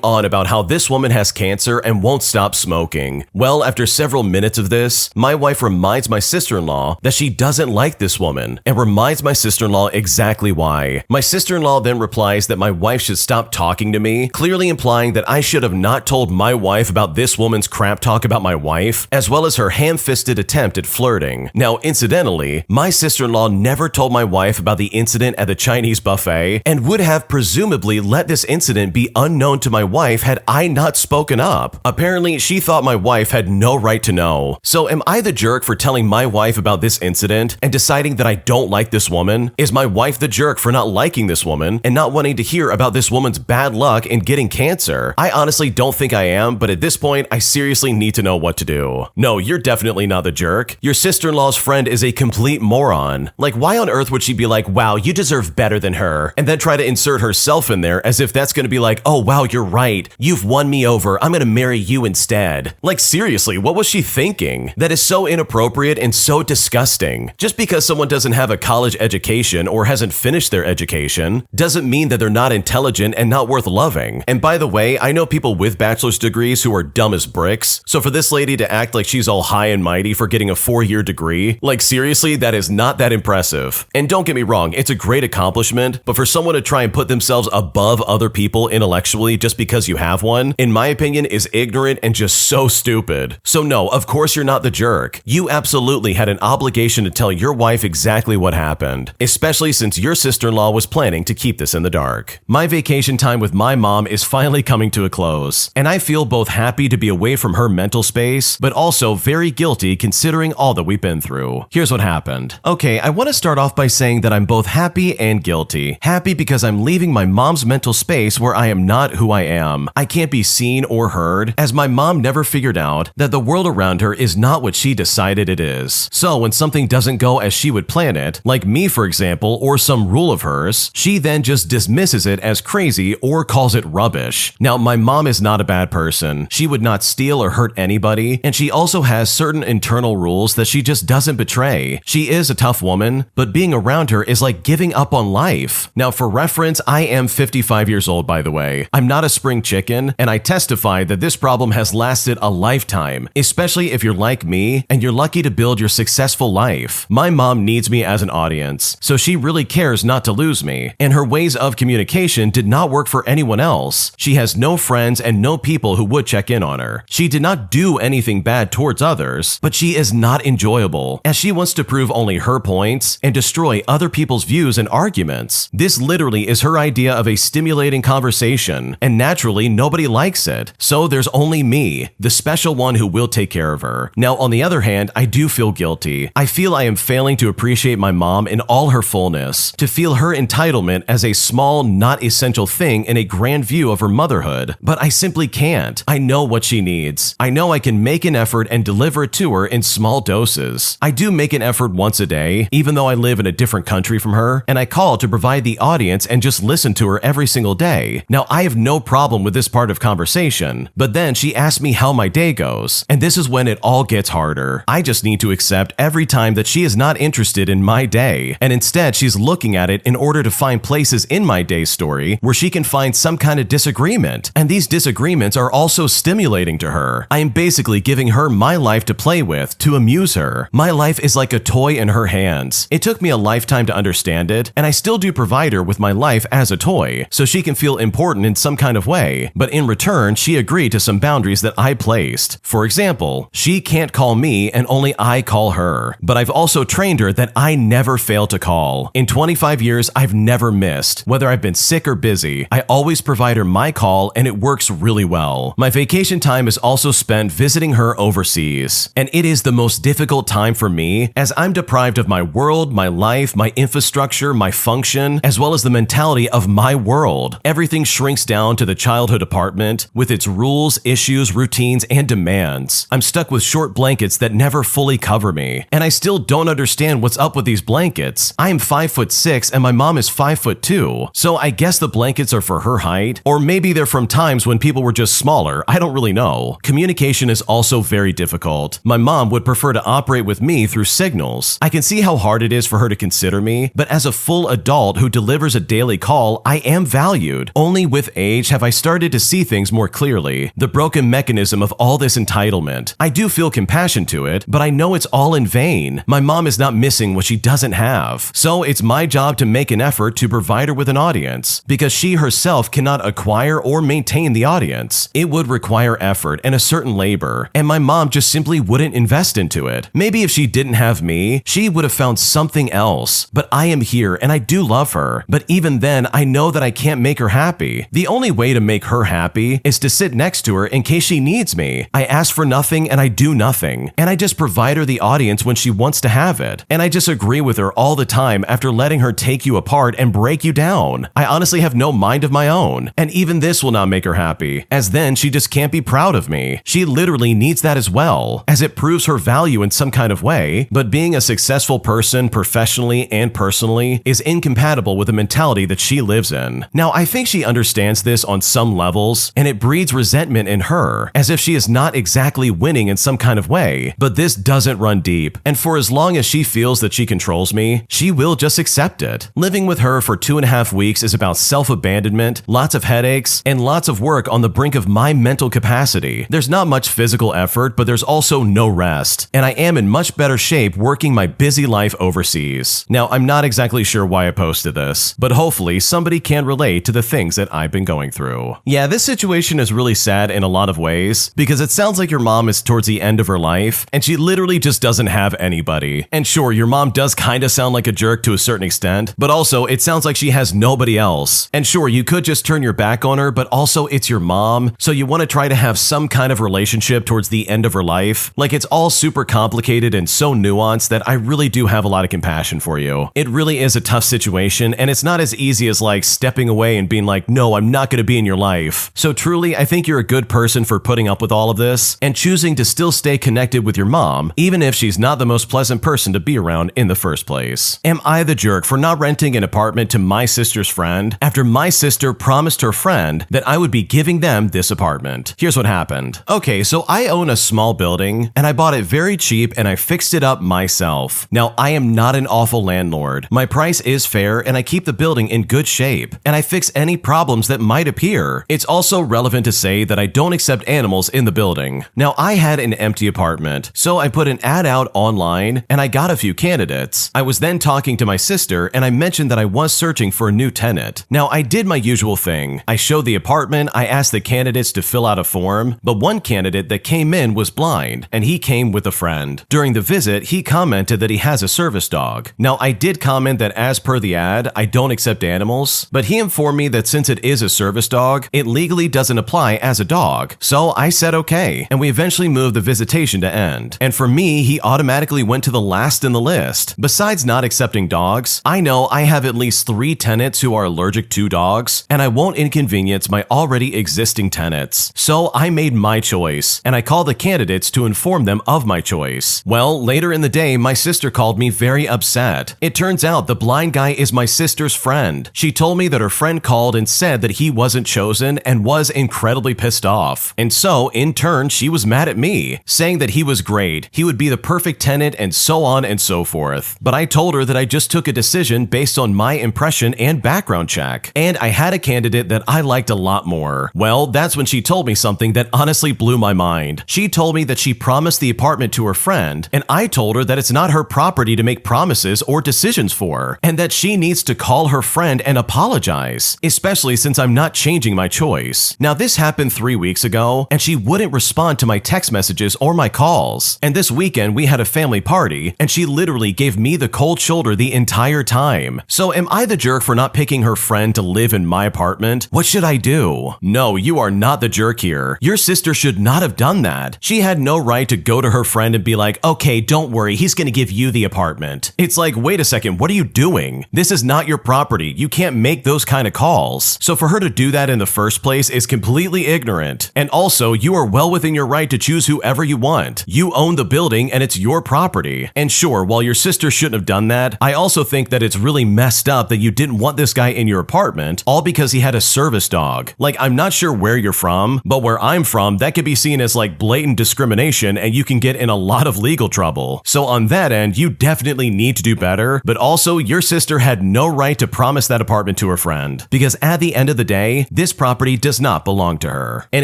on about how this woman has cancer and won't stop smoking. Well, after several minutes of this, my wife reminds my sister-in-law that she doesn't like this woman and reminds my sister-in-law exactly why. My sister-in-law then replies that my wife should stop talking to me, clearly implying that I should have not told my wife about this woman's crap talk about my wife, as well as her ham-fisted attempt at flirting. Now, incidentally, my sister-in-law never told my wife about the incident at the Chinese buffet and would have presumably let this incident be unknown to my wife had I not spoken up. Apparently, she thought my wife had no right to know. So am I the jerk for telling my wife about this incident and deciding that I don't like this woman? Is my wife the jerk for not liking this woman and not wanting to hear about this woman's bad luck in getting cancer? I honestly don't think I am, but at this point, I seriously need to know what to do. No, you're definitely not the jerk. Your sister-in-law's friend is a complete moron. Like, why on earth would she be like, wow, you deserve better than her, and then try to insert herself in there as if that's gonna be like, oh wow, you're right, you've won me over, I'm gonna marry you instead. Like, seriously, what was she thinking? That is so inappropriate and so disgusting. Just because someone doesn't have a college education or hasn't finished their education doesn't mean that they're not intelligent and not worth loving. And by the way, I know people with bachelor's degrees who are dumb as bricks, so for this lady to act like she's all high and mighty for getting a 4-year degree, like seriously, that is not that impressive. And don't get me wrong, it's a great accomplishment, but for someone to try and put themselves above other people intellectually just because you have one, in my opinion, is ignorant and just so stupid. So no, of course you're not the jerk. You absolutely had an obligation to tell your wife exactly what happened, especially since your sister-in-law was planning to keep this in the dark. My vacation time with my mom is finally coming to a close, and I feel both happy to be away from her mental space, but also very guilty considering all that we've been through. Here's what happened. Okay, I want to start off by saying that I'm both happy and guilty. Happy because I'm leaving my mom's mental space where I am not who I am. I can't be seen or heard, as my mom never figured out that the world around her is not what she decided it is. So when something doesn't go as she would plan it, like me for example, or some rule of hers, she then just dismisses it as crazy or calls it rubbish. Now, my mom is not a bad person. She would not steal or hurt anybody, and she also has certain internal rules that she just doesn't betray. She is a tough woman, but being around her is like giving up on life. Now, for reference, I am 55 years old, by the way. I'm not a spring chicken, and I testify that this problem has lasted a lifetime, especially if you're like me and you're lucky to build your successful life. My mom needs me as an audience, so she really cares not to lose me, and her ways of communication did not work for anyone else. She has no friends and no people who would check in on her. She did not do anything bad towards others, but she is not enjoyable, as she wants to prove only her points and destroy other people's views and arguments. This literally is her idea of a stimulating conversation, and naturally nobody likes it, so there's only me, the special one who will take care of her. Now, on the other hand, I do feel guilty. I feel I am failing to appreciate my mom in all her fullness, to feel her entitlement as a small, not essential thing in a grand view of her motherhood, but I simply can't. I know what she needs. I know I can make an effort and deliver it to her in small doses. I do make an effort once a day, even though I live in a different country from her, and I call to provide the audience and just listen to her every single day. Now, I have no problem with this part of conversation, but then she asks me how my day goes, and this is when it all gets harder. I just need to accept every time that she is not interested in my day, and instead she's looking at it in order to find places in my day's story where she can find some kind of disagreement, and these disagreements are also stimulating to her. I am basically giving her my life to play with, to amuse her. My life is like a toy in her hands. It took me a lifetime to understand it, and I still still do provide her with my life as a toy, so she can feel important in some kind of way, but in return, she agreed to some boundaries that I placed. For example, she can't call me and only I call her, but I've also trained her that I never fail to call. In 25 years, I've never missed. Whether I've been sick or busy, I always provide her my call and it works really well. My vacation time is also spent visiting her overseas, and it is the most difficult time for me as I'm deprived of my world, my life, my infrastructure, my function, as well as the mentality of my world. Everything shrinks down to the childhood apartment with its rules, issues, routines, and demands. I'm stuck with short blankets that never fully cover me, and I still don't understand what's up with these blankets. I am 5'6" and my mom is 5'2", so I guess the blankets are for her height, or maybe they're from times when people were just smaller. I don't really know. Communication is also very difficult. My mom would prefer to operate with me through signals. I can see how hard it is for her to consider me, but as a full adult who delivers a daily call, I am valued. Only with age have I started to see things more clearly. The broken mechanism of all this entitlement. I do feel compassion to it, but I know it's all in vain. My mom is not missing what she doesn't have. So it's my job to make an effort to provide her with an audience, because she herself cannot acquire or maintain the audience. It would require effort and a certain labor, and my mom just simply wouldn't invest into it. Maybe if she didn't have me, she would have found something else, but I am here and I do love her. But even then, I know that I can't make her happy. The only way to make her happy is to sit next to her in case she needs me. I ask for nothing and I do nothing, and I just provide her the audience when she wants to have it. And I just agree with her all the time after letting her take you apart and break you down. I honestly have no mind of my own, and even this will not make her happy, as then she just can't be proud of me. She literally needs that as well, as it proves her value in some kind of way, but being a successful person professionally and personally is incompatible with the mentality that she lives in. Now, I think she understands this on some levels, and it breeds resentment in her, as if she is not exactly winning in some kind of way, but this doesn't run deep, and for as long as she feels that she controls me, she will just accept it. Living with her for 2.5 weeks is about self-abandonment, lots of headaches, and lots of work on the brink of my mental capacity. There's not much physical effort, but there's also no rest, and I am in much better shape working my busy life overseas. Now, I'm not exactly sure why I posted this, but hopefully somebody can relate to the things that I've been going through. Yeah, this situation is really sad in a lot of ways, because it sounds like your mom is towards the end of her life, and she literally just doesn't have anybody. And sure, your mom does kind of sound like a jerk to a certain extent, but also it sounds like she has nobody else. And sure, you could just turn your back on her, but also it's your mom, so you want to try to have some kind of relationship towards the end of her life. Like, it's all super complicated and so nuanced that I really do have a lot of compassion for you. It really is a tough situation, and it's not as easy as like stepping away and being like, no, I'm not going to be in your life. So truly, I think you're a good person for putting up with all of this and choosing to still stay connected with your mom, even if she's not the most pleasant person to be around in the first place. Am I the jerk for not renting an apartment to my sister's friend after my sister promised her friend that I would be giving them this apartment? Here's what happened. Okay, so I own a small building and I bought it very cheap and I fixed it up myself. Now, I am not an awful landlord. My price is fair and I keep the building in good shape, and I fix any problems that might appear. It's also relevant to say that I don't accept animals in the building. Now, I had an empty apartment, so I put an ad out online and I got a few candidates. I was then talking to my sister and I mentioned that I was searching for a new tenant. Now, I did my usual thing. I showed the apartment, I asked the candidates to fill out a form, but one candidate that came in was blind and he came with a friend. During the visit, he commented that he has a service dog. Now, I did comment that as per the ad, I don't accept animals, but he informed me that since it is a service dog, it legally doesn't apply as a dog. So I said okay, and we eventually moved the visitation to end. And for me, he automatically went to the last in the list. Besides not accepting dogs, I know I have at least 3 tenants who are allergic to dogs, and I won't inconvenience my already existing tenants. So I made my choice, and I called the candidates to inform them of my choice. Well, later in the day, my sister called me very upset. It turns out the blind guy is my sister's friend. She told me that her friend called and said that he wasn't chosen and was incredibly pissed off. And so, in turn, she was mad at me, saying that he was great, he would be the perfect tenant, and so on and so forth. But I told her that I just took a decision based on my impression and background check, and I had a candidate that I liked a lot more. Well, that's when she told me something that honestly blew my mind. She told me that she promised the apartment to her friend, and I told her that it's not her property to make promises or decisions for, and that she needs to call her friend and apologize, especially since I'm not changing my choice. Now, this happened 3 weeks ago, and she wouldn't respond to my text messages or my calls. And this weekend, we had a family party, and she literally gave me the cold shoulder the entire time. So am I the jerk for not picking her friend to live in my apartment? What should I do? No, you are not the jerk here. Your sister should not have done that. She had no right to go to her friend and be like, okay, don't worry, he's gonna give you the apartment. It's like, wait a second, what are you doing? This is not your property. You can't make those kind of calls. So for her to do that in the first place is completely ignorant. And also, you are well within your right to choose whoever you want. You own the building and it's your property. And sure, while your sister shouldn't have done that, I also think that it's really messed up that you didn't want this guy in your apartment, all because he had a service dog. Like, I'm not sure where you're from, but where I'm from, that could be seen as like blatant discrimination and you can get in a lot of legal trouble. So on that end, you definitely need to do better, but also your sister had no right to promise that apartment to her friend, because at the end of the day, this property does not belong to her. An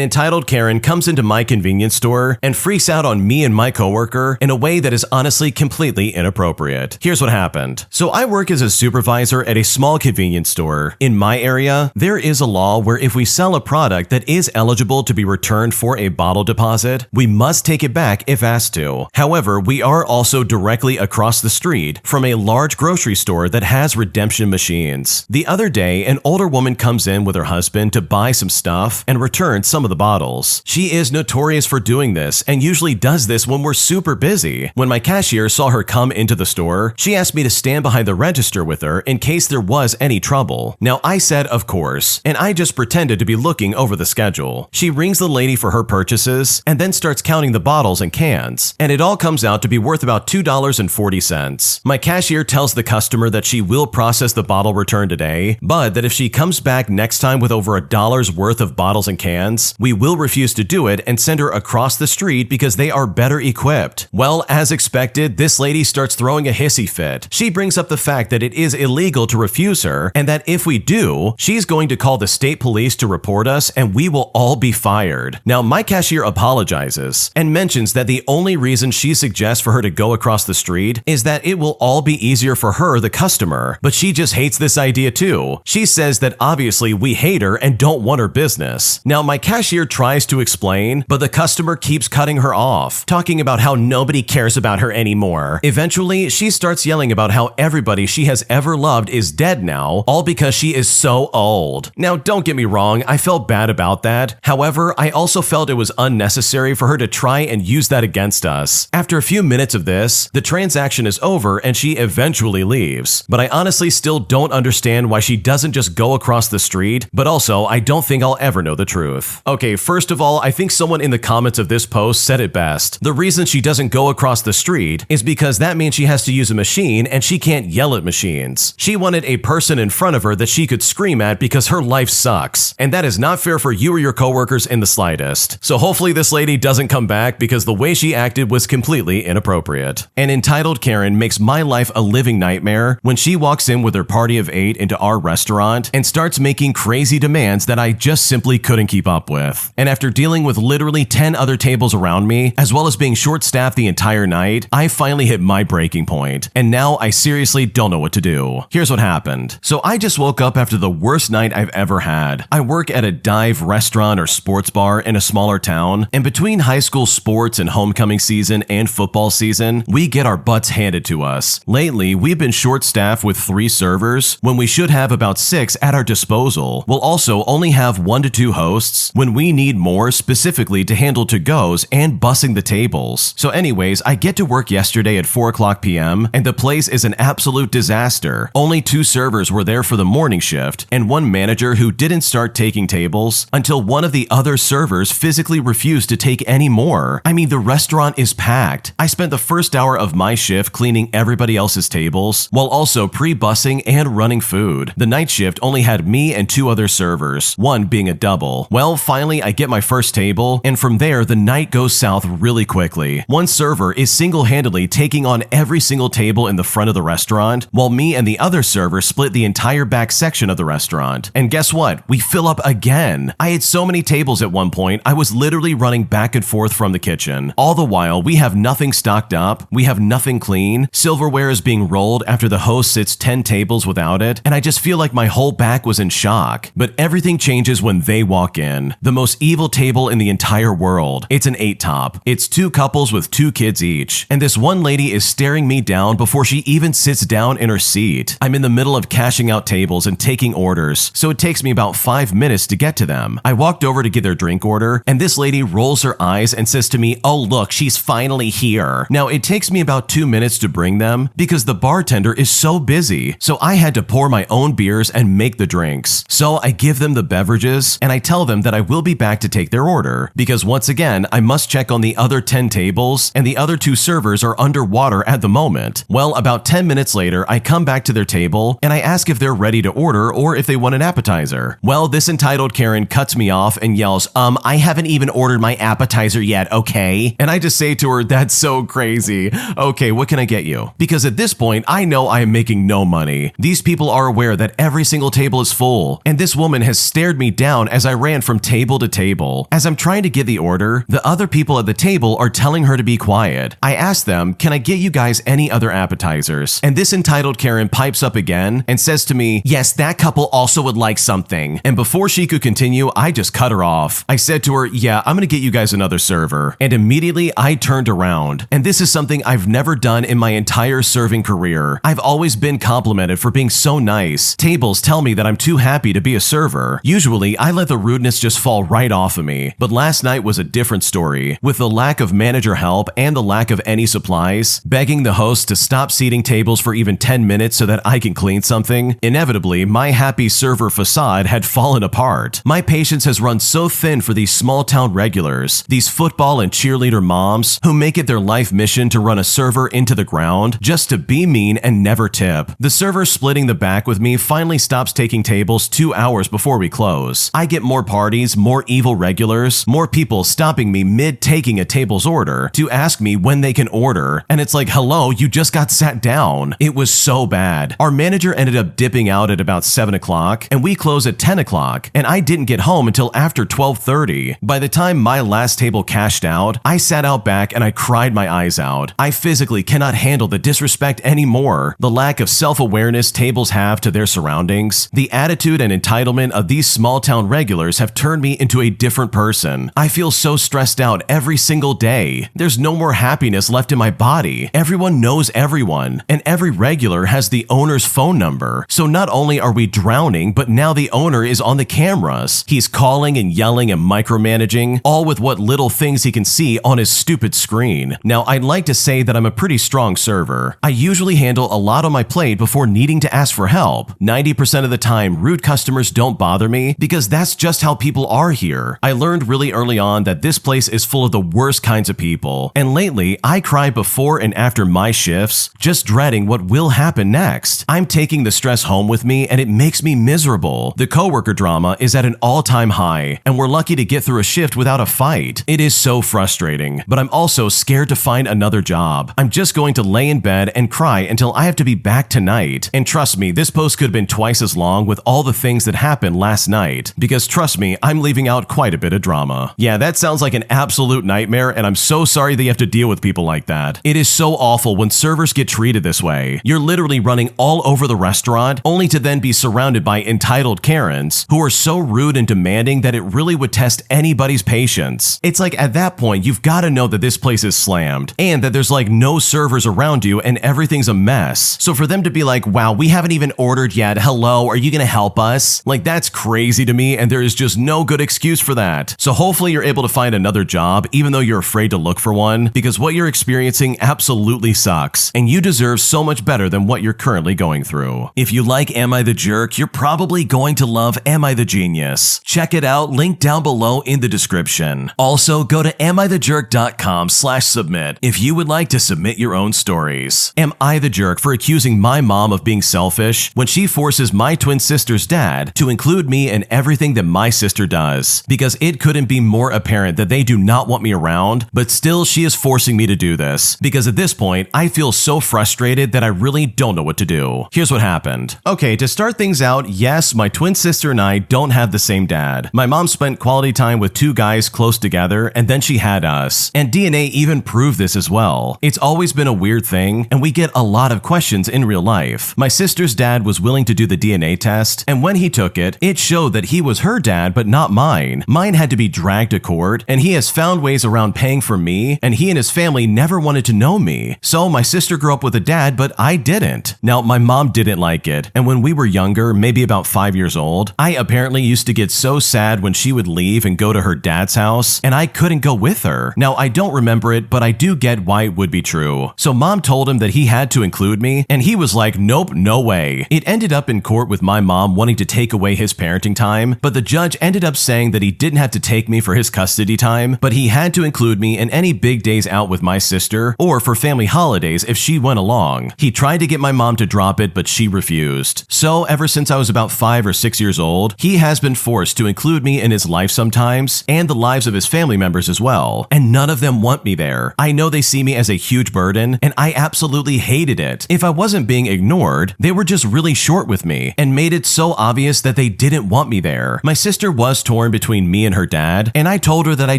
entitled Karen comes into my convenience store and freaks out on me and my coworker in a way that is honestly completely inappropriate. Here's what happened. So I work as a supervisor at a small convenience store. In my area, there is a law where if we sell a product that is eligible to be returned for a bottle deposit, we must take it back if asked to. However, we are also directly across the street from a large grocery store that has redemption machines. The other day, an older woman comes in with her husband to buy some stuff and return some of the bottles. She is notorious for doing this and usually does this when we're super busy. When my cashier saw her come into the store, she asked me to stand behind the register with her in case there was any trouble. Now, I said of course, and I just pretended to be looking over the schedule. She rings the lady for her purchases and then starts counting the bottles and cans, and it all comes out to be worth about $2.40. My cashier tells the customer that she will process the bottle return today, but that if she comes back next time with over $1 worth of bottles and cans, we will refuse to do it and send her across the street because they are better equipped. Well, as expected, this lady starts throwing a hissy fit. She brings up the fact that it is illegal to refuse her, and that if we do, she's going to call the state police to report us and we will all be fired. Now, my cashier apologizes and mentions that the only reason she suggests for her to go across the street is that it will all be easier for her, the customer, but she just hates this idea too. She says that obviously we hate her and don't want her business. Now, my cashier tries to explain, but the customer keeps cutting her off, talking about how nobody cares about her anymore. Eventually, she starts yelling about how everybody she has ever loved is dead now, all because she is so old. Now, don't get me wrong, I felt bad about that. However, I also felt it was unnecessary for her to try and use that against us. After a few minutes of this, the transaction is over and she eventually leaves. But I honestly still don't understand why she doesn't just go across the street, but also I don't think I'll ever know the truth. Okay, first of all, I think someone in the comments of this post said it best. The reason she doesn't go across the street is because that means she has to use a machine and she can't yell at machines. She wanted a person in front of her that she could scream at because her life sucks. And that is not fair for you or your coworkers in the slightest. So hopefully this lady doesn't come back because the way she acted was completely inappropriate. An entitled Karen makes my life a living nightmare when she walks in with her party of 8 into our restaurant and starts making crazy demands that I just simply couldn't keep up with. And after dealing with literally 10 other tables around me, as well as being short-staffed the entire night, I finally hit my breaking point. And now I seriously don't know what to do. Here's what happened. So I just woke up after the worst night I've ever had. I work at a dive restaurant or sports bar in a smaller town, and between high school sports and homecoming season and football season, we get our butts handed to us. Lately, we've been short-staffed with 3 servers when we should have about 6 at our disposal. We'll also only have 1 to 2 hosts when we need more specifically to handle to-goes and bussing the tables. So anyways, I get to work yesterday at 4:00 p.m. and the place is an absolute disaster. Only 2 servers were there for the morning shift and 1 manager who didn't start taking tables until one of the other servers physically refused to take any more. I mean, the restaurant is packed. I spent the first hour of my shift cleaning everybody else's tables while also pre-bussing and running food. The night shift only had me and 2 other servers, one being a double. Well, finally I get my first table, and from there the night goes south really quickly. One server is single-handedly taking on every single table in the front of the restaurant, while me and the other server split the entire back section of the restaurant. And guess what? We fill up again. I had so many tables at one point, I was literally running back and forth from the kitchen. All the while, we have nothing stocked up, we have nothing clean, silverware is being rolled after the host sits 10 tables without it, and I just feel like my whole back was in shock. But everything changes when they walk in. The most evil table in the entire world. It's an 8-top. It's 2 couples with 2 kids each, and this one lady is staring me down before she even sits down in her seat. I'm in the middle of cashing out tables and taking orders, so it takes me about 5 minutes to get to them. I walked over to get their drink order, and this lady rolls her eyes and says to me, "Oh look, she's finally here." Now it takes me about 2 minutes to bring them because the bartender is so busy, so I had to pour my own beers and make the drinks. So I give them the beverages, and I tell them that I will be back to take their order, because once again, I must check on the other 10 tables, and the other 2 servers are underwater at the moment. Well, about 10 minutes later, I come back to their table, and I ask if they're ready to order or if they want an appetizer. Well, this entitled Karen cuts me off and yells, I haven't even ordered my appetizer yet, okay?" And I just say to her, "That's so crazy. Okay, what can I get you?" Because at this point, I know I am making no money. These people are aware that every single table is full, and this woman has stared me down as I ran from table to table. As I'm trying to get the order, the other people at the table are telling her to be quiet. I ask them, "Can I get you guys any other appetizers?" And this entitled Karen pipes up again and says to me, "Yes, that couple also would like something." And before she could continue, I just cut her off. I said to her, "Yeah, I'm gonna get you guys another server." And immediately I turned around. And this is something I've never done in my entire serving career. I've always been complimented for being so nice. Tables tell me that I'm too happy to be a server. Usually, I let the rudeness just fall right off of me. But last night was a different story. With the lack of manager help and the lack of any supplies, begging the host to stop seating tables for even 10 minutes so that I can clean something, inevitably, my happy server facade had fallen apart. My patience has run so thin for these small town regulars, these football and cheerleader moms who make it their life mission to run a server into the ground just to be mean and never tip. The server splitting the back with me finally stops taking tables 2 hours before we close. I get more parties, more evil regulars, more people stopping me mid-taking a table's order to ask me when they can order, and it's like, hello, you just got sat down. It was so bad. Our manager ended up dipping out at about 7 o'clock, and we close at 10 o'clock, and I didn't get home until after 12:30. By the time my last table cashed out, I sat out back and I cried my eyes out. I physically cannot handle the disrespect anymore, the lack of self-awareness tables have to their surroundings. The attitude and entitlement of these small town regulars have turned me into a different person. I feel so stressed out every single day. There's no more happiness left in my body. Everyone knows everyone, and every regular has the owner's phone number. So not only are we drowning, but now the owner is on the cameras. He's calling and yelling and micromanaging, all with what little things he can see on his stupid screen. Now, I'd like to say that I'm a pretty strong server. I usually handle a lot on my plate before needing to ask for help. 90% of the time, rude customers don't bother me because that's just how people are here. I learned really early on that this place is full of the worst kinds of people. And lately, I cry before and after my shifts, just dreading what will happen next. I'm taking the stress home with me and it makes me miserable. The coworker drama is at an all-time high, and we're lucky to get through a shift without a fight. It is so frustrating, but I'm also scared to find another job. I'm just going to lay in bed and cry until I have to be back tonight. And trust me, this post could have been twice as long with all the things that happened last night, because trust me, I'm leaving out quite a bit of drama. Yeah, that sounds like an absolute nightmare, and I'm so sorry that you have to deal with people like that. It is so awful when servers get treated this way. You're literally running all over the restaurant, only to then be surrounded by entitled Karens who are so rude and demanding that it really would test anybody's patience. It's like at that point, you've got to know that this place is slammed, and that there's like no servers around you and everything's a mess. So for them to be like, wow, we haven't even ordered yet, hello, are you gonna help us? Like, that's crazy to me, and there is just no good excuse for that. So hopefully you're able to find another job, even though you're afraid to look for one, because what you're experiencing absolutely sucks, and you deserve so much better than what you're currently going through. If you like Am I the Jerk, you're probably going to love Am I the Genius. Check it out, link down below in the description. Also, go to amithejerk.com/submit if you would like to submit your own stories. Am I the jerk for accusing my mom of being selfish when she forces my twin sister's dad to include me in everything that my sister does? Because it couldn't be more apparent that they do not want me around, but still she is forcing me to do this. Because at this point, I feel so frustrated that I really don't know what to do. Here's what happened. Okay, to start things out, yes, my twin sister and I don't have the same dad. My mom spent quality time with 2 guys close together, and then she had us. And DNA even proved this as well. It's always been a weird thing, and we get a lot of questions in real life. My sister's dad was willing to do the DNA test, and when he took it, it showed that he was her dad but not mine. Mine had to be dragged to court, and he has found ways around paying for me, and he and his family never wanted to know me. So my sister grew up with a dad, but I didn't. Now, my mom didn't like it, and when we were younger, maybe about 5 years old, I apparently used to get so sad when she would leave and go to her dad's house, and I couldn't go with her. Now, I don't remember it, but I do get why it would be true. So mom told him that he had to include me, and he was like, nope, no way. It ended up in court with my mom wanting to take away his parenting time, but the judge ended up saying that he didn't have to take me for his custody time, but he had to include me in any big days out with my sister or for family holidays if she went along. He tried to get my mom to drop it, but she refused. So ever since I was about 5 or 6 years old, he has been forced to include me in his life sometimes, and the lives of his family members as well, and none of them want me there. I know they see me as a huge burden, and I absolutely hated it. If I wasn't being ignored, they were just really short with me and made it so obvious that they didn't want me there. My sister was torn between me and her dad, and I told her that I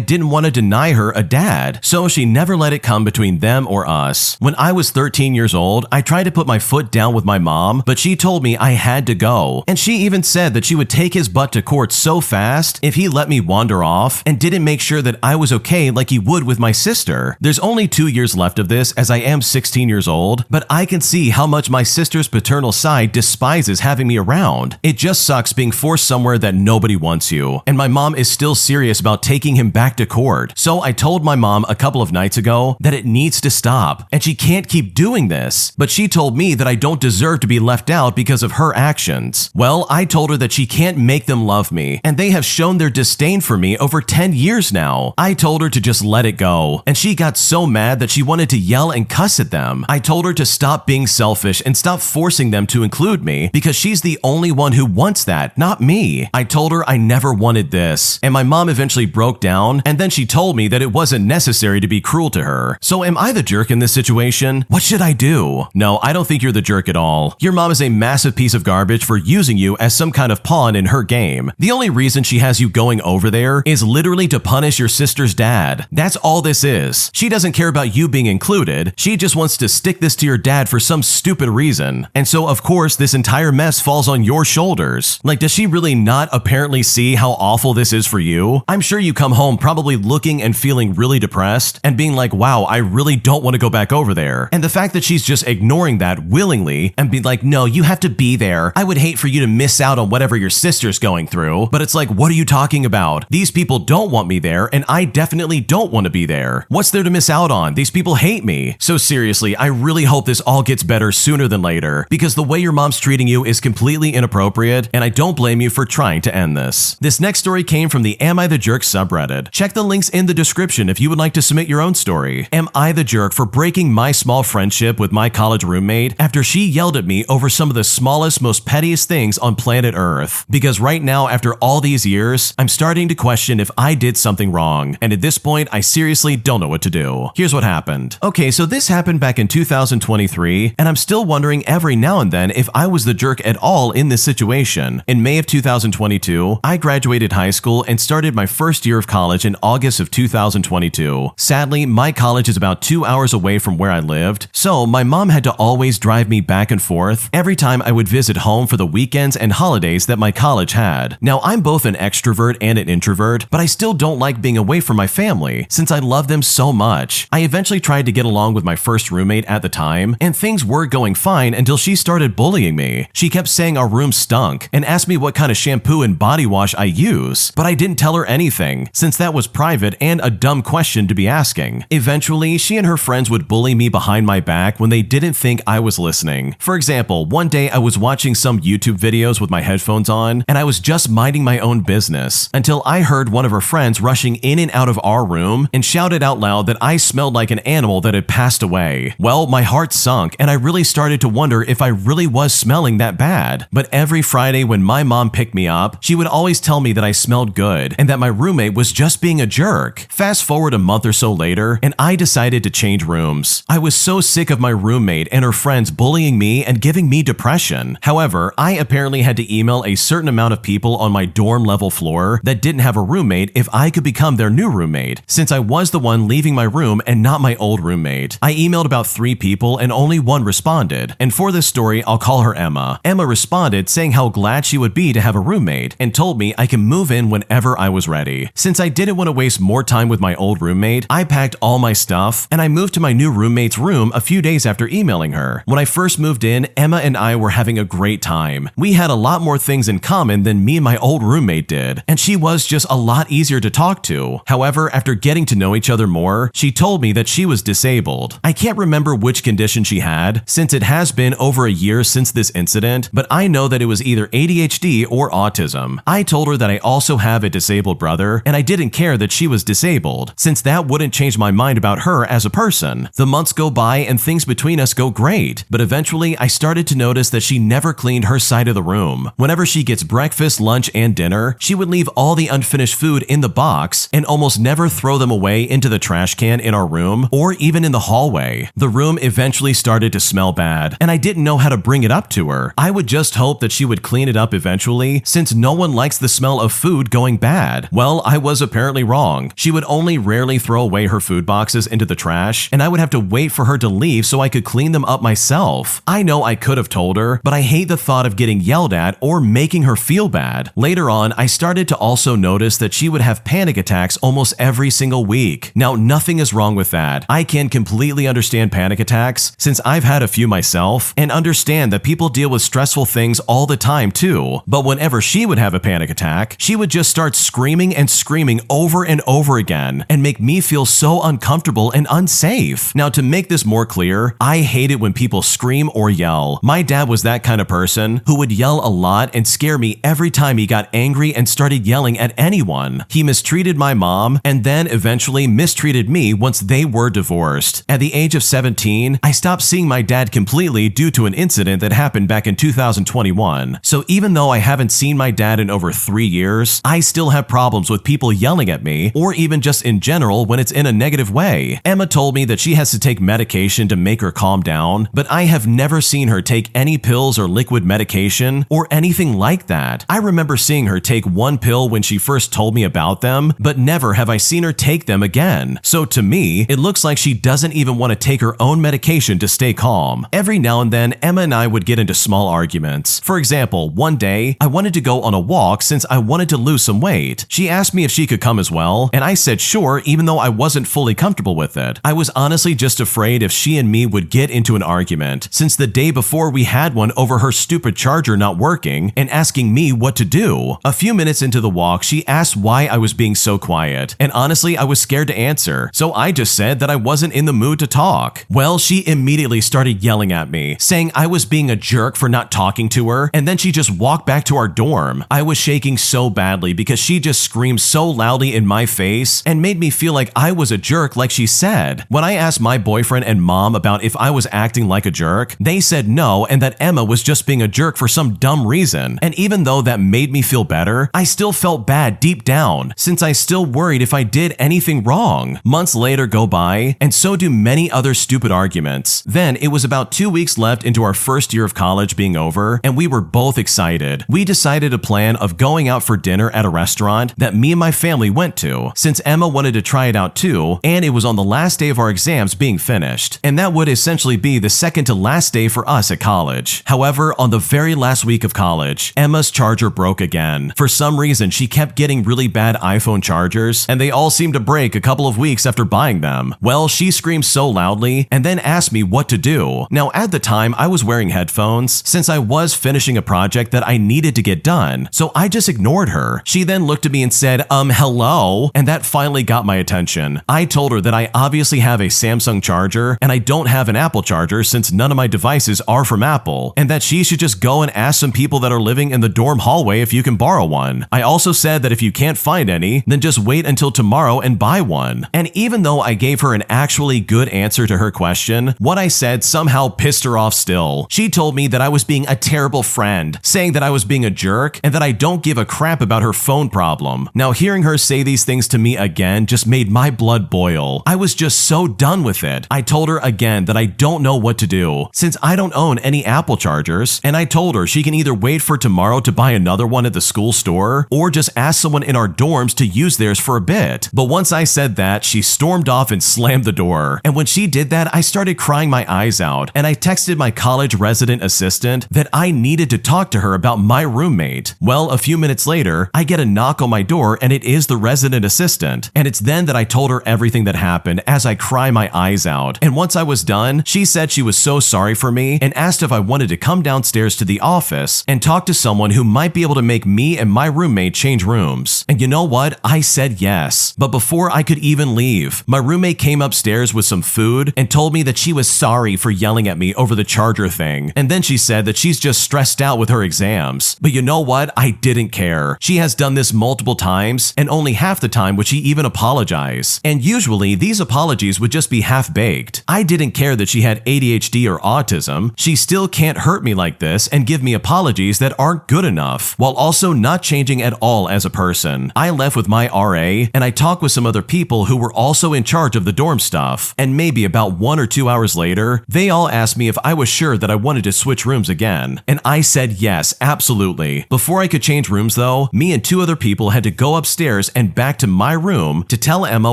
didn't want to deny her a dad, so she never let it come between them or us. When I was 13 years old, I tried to put my foot down with my mom, but she told me I had to go, and she even said that she would take his butt to court so fast if he let me wander off and didn't make sure that I was okay like he would with my sister. There's only 2 years left of this as I am 16 years old, but I can see how much my sister's paternal side despises having me around. It just sucks being forced somewhere that nobody wants you, and my mom is still serious about taking him back to court. So I told my mom a couple of nights ago that it needs to stop, and she can't keep doing this, but she told me that I don't deserve to be left out because of her actions. Well, I told her that she can't make them love me, and they have shown their disdain for me over 10 years now. I told her to just let it go, and she got so mad that she wanted to yell and cuss at them. I told her to stop being selfish and stop forcing them to include me because she's the only one who wants that, not me. I told her I never wanted this, and my mom eventually broke down, and then she told me that it wasn't necessary to be cruel to her. So am I the jerk in this situation? What should I do? No, I don't think you're the jerk at all. Your mom is a massive piece of garbage for using you as some kind of pawn in her game. The only reason she has you going over there is literally to punish your sister's dad. That's all this is. She doesn't care about you being included. She just wants to stick this to your dad for some stupid reason. And so, of course, this entire mess falls on your shoulders. Like, does she really not apparently see how awful this is for you? I'm sure you come home probably looking and feeling really depressed and being like, wow, I really don't want to go back over there. And the fact that she's just ignoring that willingly and being like, no, you have to be there. I would hate for you to miss out on whatever your sister's going through. But it's like, what are you talking about? These people don't want me there, and I definitely don't want to be there. What's there to miss out on? These people hate me. So seriously, I really hope this all gets better sooner than later, because the way your mom's treating you is completely inappropriate, and I don't blame you for trying to end this. This next story came from the Am I the Jerk subreddit. Check the links in the description if you would like to submit your own story. Am I the jerk for breaking my small friendship with my college roommate after she yelled at me over some of the smallest, most pettiest things on planet Earth? Because right now, after all these years, I'm starting to question if I did something wrong, and at this point, I seriously don't know what to do. Here's what happened. Okay, so this happened back in 2023, and I'm still wondering every now and then if I was the jerk at all in this situation. In May of 2022, I graduated high school and started my first year of college in August of 2022. Sadly, my college is about 2 hours away from where I lived, so my mom had to always drive me back and forth every time I would visit home for the weekends and holidays that my college had. Now, I'm both an extrovert and an introvert, but I still don't like being away from my family since I love them so much. I eventually tried to get along with my first roommate at the time, and things were going fine until she started bullying me. She kept saying our room stunk and asked me what kind of shampoo and body wash I use, but I didn't tell her anything since that was private and a dumb question to be asking. Eventually, she and her friends would bully me behind my back when they didn't think I was listening. For example, one day I was watching some YouTube videos with my headphones on, and I was just minding my own business until I heard one of her friends rushing in and out of our room and shouted out loud that I smelled like an animal that had passed away. Well, my heart sunk, and I really started to wonder if I really was smelling that bad. But every Friday when my mom picked me up, she would always tell me that I smelled good and that my roommate was just being a jerk. Fast forward a month or so later, and I decided to change rooms. I was so sick of my roommate and her friends bullying me and giving me depression. However, I apparently had to email a certain amount of people on my dorm level floor that didn't have a roommate if I could become their new roommate, since I was the one leaving my room and not my old roommate. I emailed about 3 people and only one responded. responded. And for this story, I'll call her Emma. Emma responded saying how glad she would be to have a roommate and told me I can move in whenever I was ready. Since I didn't want to waste more time with my old roommate, I packed all my stuff and I moved to my new roommate's room a few days after emailing her. When I first moved in, Emma and I were having a great time. We had a lot more things in common than me and my old roommate did, and she was just a lot easier to talk to. However, after getting to know each other more, she told me that she was disabled. I can't remember which condition she had, since it has been over a year since this incident, but I know that it was either ADHD or autism. I told her that I also have a disabled brother, and I didn't care that she was disabled, since that wouldn't change my mind about her as a person. The months go by and things between us go great, but eventually I started to notice that she never cleaned her side of the room. Whenever she gets breakfast, lunch, and dinner, she would leave all the unfinished food in the box and almost never throw them away into the trash can in our room or even in the hallway. The room eventually started to smell bad, and I didn't know how to bring it up to her. I would just hope that she would clean it up eventually, since no one likes the smell of food going bad. Well, I was apparently wrong. She would only rarely throw away her food boxes into the trash, and I would have to wait for her to leave so I could clean them up myself. I know I could have told her, but I hate the thought of getting yelled at or making her feel bad. Later on, I started to also notice that she would have panic attacks almost every single week. Now, nothing is wrong with that. I can completely understand panic attacks, since I've had a few myself, and understand that people deal with stressful things all the time too. But whenever she would have a panic attack, she would just start screaming and screaming over and over again and make me feel so uncomfortable and unsafe. Now, to make this more clear, I hate it when people scream or yell. My dad was that kind of person who would yell a lot and scare me every time he got angry and started yelling at anyone. He mistreated my mom and then eventually mistreated me once they were divorced. At the age of 17, I stopped seeing my dad completely due to an incident that happened back in 2021. So even though I haven't seen my dad in over 3 years, I still have problems with people yelling at me, or even just in general when it's in a negative way. Emma told me that she has to take medication to make her calm down, but I have never seen her take any pills or liquid medication or anything like that. I remember seeing her take one pill when she first told me about them, but never have I seen her take them again. So to me, it looks like she doesn't even want to take her own medication to stay calm. Every now and then, Emma and I would get into small arguments. For example, one day, I wanted to go on a walk since I wanted to lose some weight. She asked me if she could come as well, and I said sure, even though I wasn't fully comfortable with it. I was honestly just afraid if she and me would get into an argument, since the day before we had one over her stupid charger not working and asking me what to do. A few minutes into the walk, she asked why I was being so quiet, and honestly, I was scared to answer, so I just said that I wasn't in the mood to talk. Well, she immediately started yelling at me, saying I was being a jerk for not talking to her, and then she just walked back to our dorm. I was shaking so badly because she just screamed so loudly in my face and made me feel like I was a jerk like she said. When I asked my boyfriend and mom about if I was acting like a jerk, they said no and that Emma was just being a jerk for some dumb reason. And even though that made me feel better, I still felt bad deep down, since I still worried if I did anything wrong. Months later go by, and so do many other stupid arguments. Then it was about 2 weeks left into our first year of college being over, and we were both excited. We decided a plan of going out for dinner at a restaurant that me and my family went to, since Emma wanted to try it out too, and it was on the last day of our exams being finished. And that would essentially be the second to last day for us at college. However, on the very last week of college, Emma's charger broke again. For some reason, she kept getting really bad iPhone chargers, and they all seemed to break a couple of weeks after buying them. Well, she screamed so loudly and then asked me what to do. Now, at the time, I was wearing headphones since I was finishing a project that I needed to get done, so I just ignored her. She then looked at me and said, hello, and that finally got my attention. I told her that I obviously have a Samsung charger and I don't have an Apple charger since none of my devices are from Apple, and that she should just go and ask some people that are living in the dorm hallway if you can borrow one. I also said that if you can't find any, then just wait until tomorrow and buy one. And even though I gave her an actually good answer to her question, what I said somehow pissed her off still. She told me that I was being a terrible friend, saying that I was being a jerk and that I don't give a crap about her phone problem. Now, hearing her say these things to me again just made my blood boil. I was just so done with it. I told her again that I don't know what to do, since I don't own any Apple chargers, and I told her she can either wait for tomorrow to buy another one at the school store, or just ask someone in our dorms to use theirs for a bit. But once I said that, she stormed off and slammed the door. And when she did that, I started crying my eyes out, out, and I texted my college resident assistant that I needed to talk to her about my roommate. Well, a few minutes later, I get a knock on my door and it is the resident assistant. And it's then that I told her everything that happened as I cry my eyes out. And once I was done, she said she was so sorry for me and asked if I wanted to come downstairs to the office and talk to someone who might be able to make me and my roommate change rooms. And you know what? I said yes. But before I could even leave, my roommate came upstairs with some food and told me that she was sorry for yelling at me over the charger thing. And then she said that she's just stressed out with her exams. But you know what? I didn't care. She has done this multiple times, and only half the time would she even apologize. And usually these apologies would just be half-baked. I didn't care that she had ADHD or autism. She still can't hurt me like this and give me apologies that aren't good enough, while also not changing at all as a person. I left with my RA, and I talked with some other people who were also in charge of the dorm stuff. And maybe about 1 or 2 hours later, they all asked me if I was sure that I wanted to switch rooms again. And I said yes, absolutely. Before I could change rooms though, me and 2 other people had to go upstairs and back to my room to tell Emma